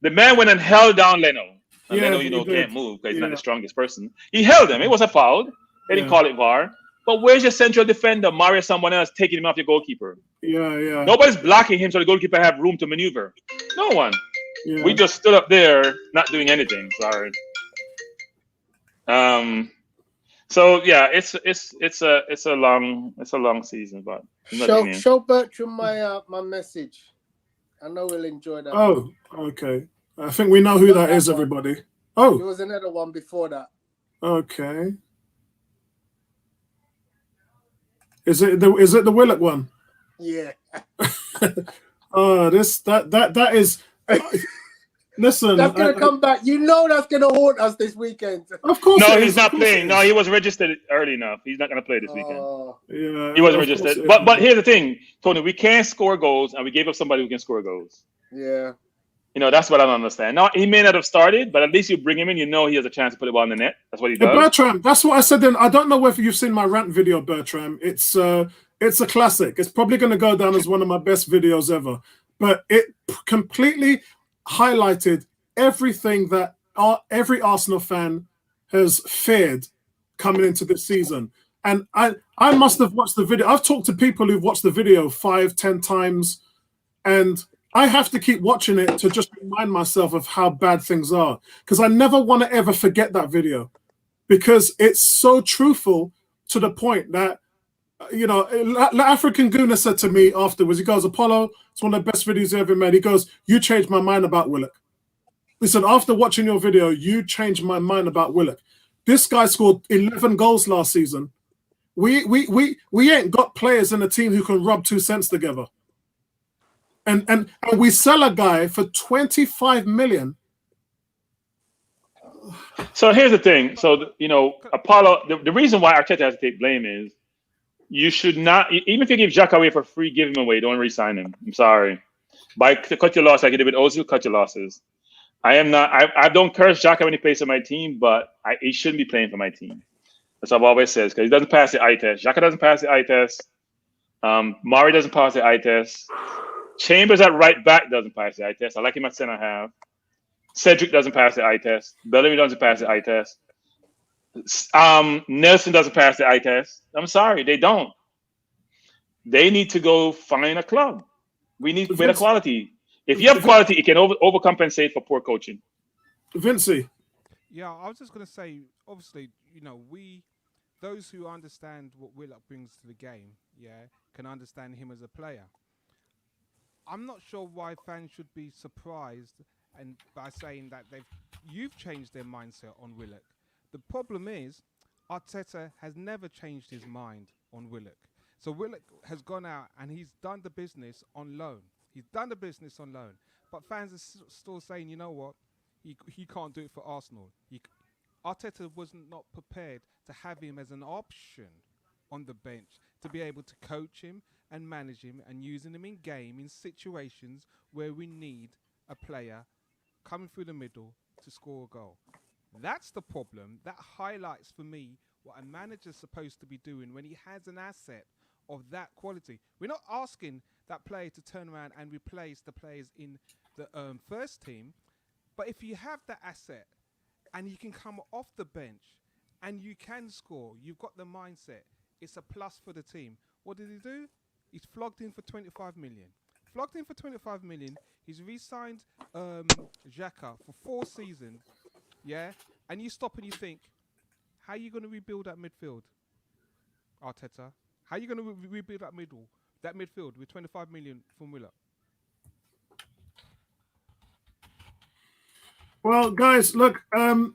The man went and held down Leno. And Leno, can't move because he's not the strongest person. He held him. It was a foul. They didn't call it VAR. But where's your central defender, Mari or someone else, taking him off your goalkeeper? Yeah. Nobody's blocking him so the goalkeeper have room to maneuver. No one. Yeah. We just stood up there, not doing anything. Sorry. So yeah, it's a long season, but show Bertram my message. I know we'll enjoy that. Oh, okay. I think we know who that is, everybody. Oh, there was another one before that. Okay. Is it the Willock one? Yeah. Oh, that is. Listen, that's going to come back. You know that's going to haunt us this weekend. Of course, No, he's not playing. No, he was registered early enough. He's not going to play this weekend. Yeah, he wasn't registered. But here's the thing, Tony. We can't score goals, and we gave up somebody who can score goals. Yeah. You know, that's what I don't understand. Now, he may not have started, but at least you bring him in. You know he has a chance to put the ball in the net. That's what he does. Bertram, that's what I said then. I don't know whether you've seen my rant video, Bertram. It's a classic. It's probably going to go down as one of my best videos ever. But it completely highlighted everything that every Arsenal fan has feared coming into this season. And I must have watched the video. I've talked to people who've watched the video 5-10 times, and I have to keep watching it to just remind myself of how bad things are, because I never want to ever forget that video, because it's so truthful to the point that, you know, African Guna said to me afterwards, he goes, Apollo, it's one of the best videos you ever made. He goes, you changed my mind about Willock. Listen, after watching your video, you changed my mind about Willock. This guy scored 11 goals last season. We ain't got players in the team who can rub 2 cents together. And we sell a guy for 25 million. So here's the thing. So, you know, Apollo, the reason why Arteta has to take blame is you should not, even if you give Xhaka away for free, give him away. Don't re-sign him. I'm sorry. Cut your loss like you did with Ozil, cut your losses. I don't curse Xhaka when he plays for my team, but he shouldn't be playing for my team. That's what I've always said, because he doesn't pass the eye test. Xhaka doesn't pass the eye test. Mari doesn't pass the eye test. Chambers at right back doesn't pass the eye test. I like him at centre half. Cedric doesn't pass the eye test. Bellamy doesn't pass the eye test. Nelson doesn't pass the eye test. I'm sorry, they don't. They need to go find a club. We need better quality. If you have quality, it can overcompensate for poor coaching. Vincey. Yeah, I was just going to say, obviously, you know, those who understand what Willock brings to the game, can understand him as a player. I'm not sure why fans should be surprised and by saying that you've changed their mindset on Willock. The problem is Arteta has never changed his mind on Willock. So Willock has gone out and he's done the business on loan. But fans are still saying, you know what, he can't do it for Arsenal. Arteta was not prepared to have him as an option on the bench to be able to coach him and manage him and using him in game in situations where we need a player coming through the middle to score a goal. That's the problem. That highlights for me what a manager's supposed to be doing when he has an asset of that quality. We're not asking that player to turn around and replace the players in the first team, but if you have that asset and you can come off the bench and you can score, you've got the mindset, it's a plus for the team. What did he do? He's flogged in for 25 million. He's re-signed Xhaka for 4 seasons. Yeah? And you stop and you think, how are you going to rebuild that midfield, Arteta? How are you going to rebuild that midfield with 25 million from Willock? Well, guys, look,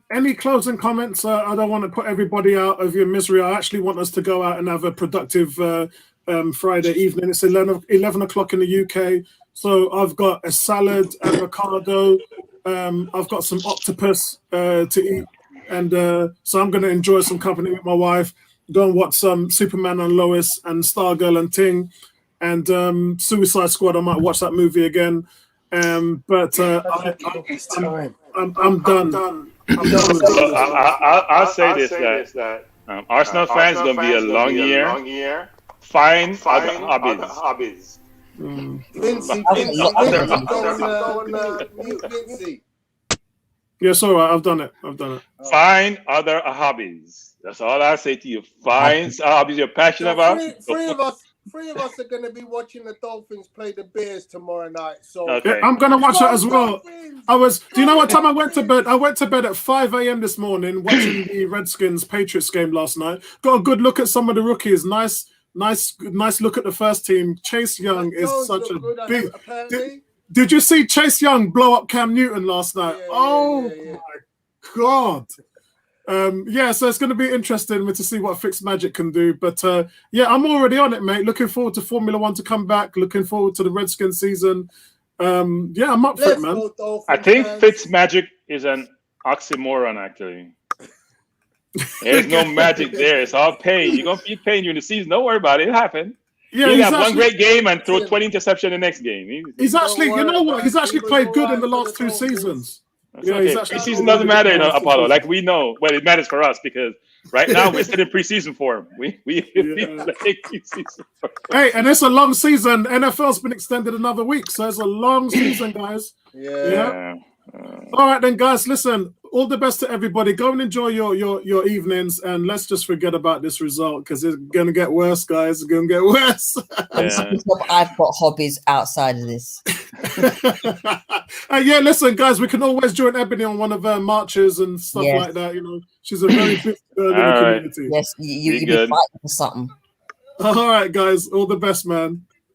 any closing comments? I don't want to put everybody out of your misery. I actually want us to go out and have a productive Friday evening. It's 11 o'clock in the UK. So I've got a salad, avocado. I've got some octopus to eat. And so I'm going to enjoy some company with my wife. Go and watch some Superman and Lois and Stargirl and Ting. And Suicide Squad, I might watch that movie again. But I'm done. I'll say this, that Arsenal fans going to be a long year. Find other hobbies. Vincey. Yes, all right. I've done it. Find other hobbies. That's all I say to you. Find hobbies you're passionate about. Three of us are going to be watching the Dolphins play the Bears tomorrow night. So okay. I'm going to watch that as well. Do you know what time I went to bed? I went to bed at 5 a.m. this morning watching the Redskins Patriots game last night. Got a good look at some of the rookies. Nice look at the first team. Chase Young is such a big. Did you see Chase Young blow up Cam Newton last night? My God. So it's going to be interesting to see what Fixed Magic can do. But I'm already on it, mate. Looking forward to Formula One to come back. Looking forward to the Redskins season. Yeah, I'm up for it, Let's man. go, Dolphins I think fans. Fitzmagic is an oxymoron, actually. There's no magic there. It's all pain. You're going to be pain during the season. Don't worry about it. It'll happen. Yeah, He'll have one great game and throw 20 interception the next game. He's actually, you know what? He's actually played good in the last 2 Dolphins. seasons. That's Yeah, okay. he's actually Preseason doesn't matter, Apollo. Like we know. Well, it matters for us because right now we're still in preseason form. We like preseason form. Hey, and it's a long season. NFL's been extended another week, so it's a long season, guys. Yeah. All right, then, guys. Listen, all the best to everybody. Go and enjoy your evenings, and let's just forget about this result because it's gonna get worse, guys. It's gonna get worse. I've got hobbies outside of this. Yeah, listen, guys. We can always join Ebony on one of her marches and stuff like that. You know, she's a very big girl in the community. Yes, you be good. fighting for something. All right, guys. All the best, man.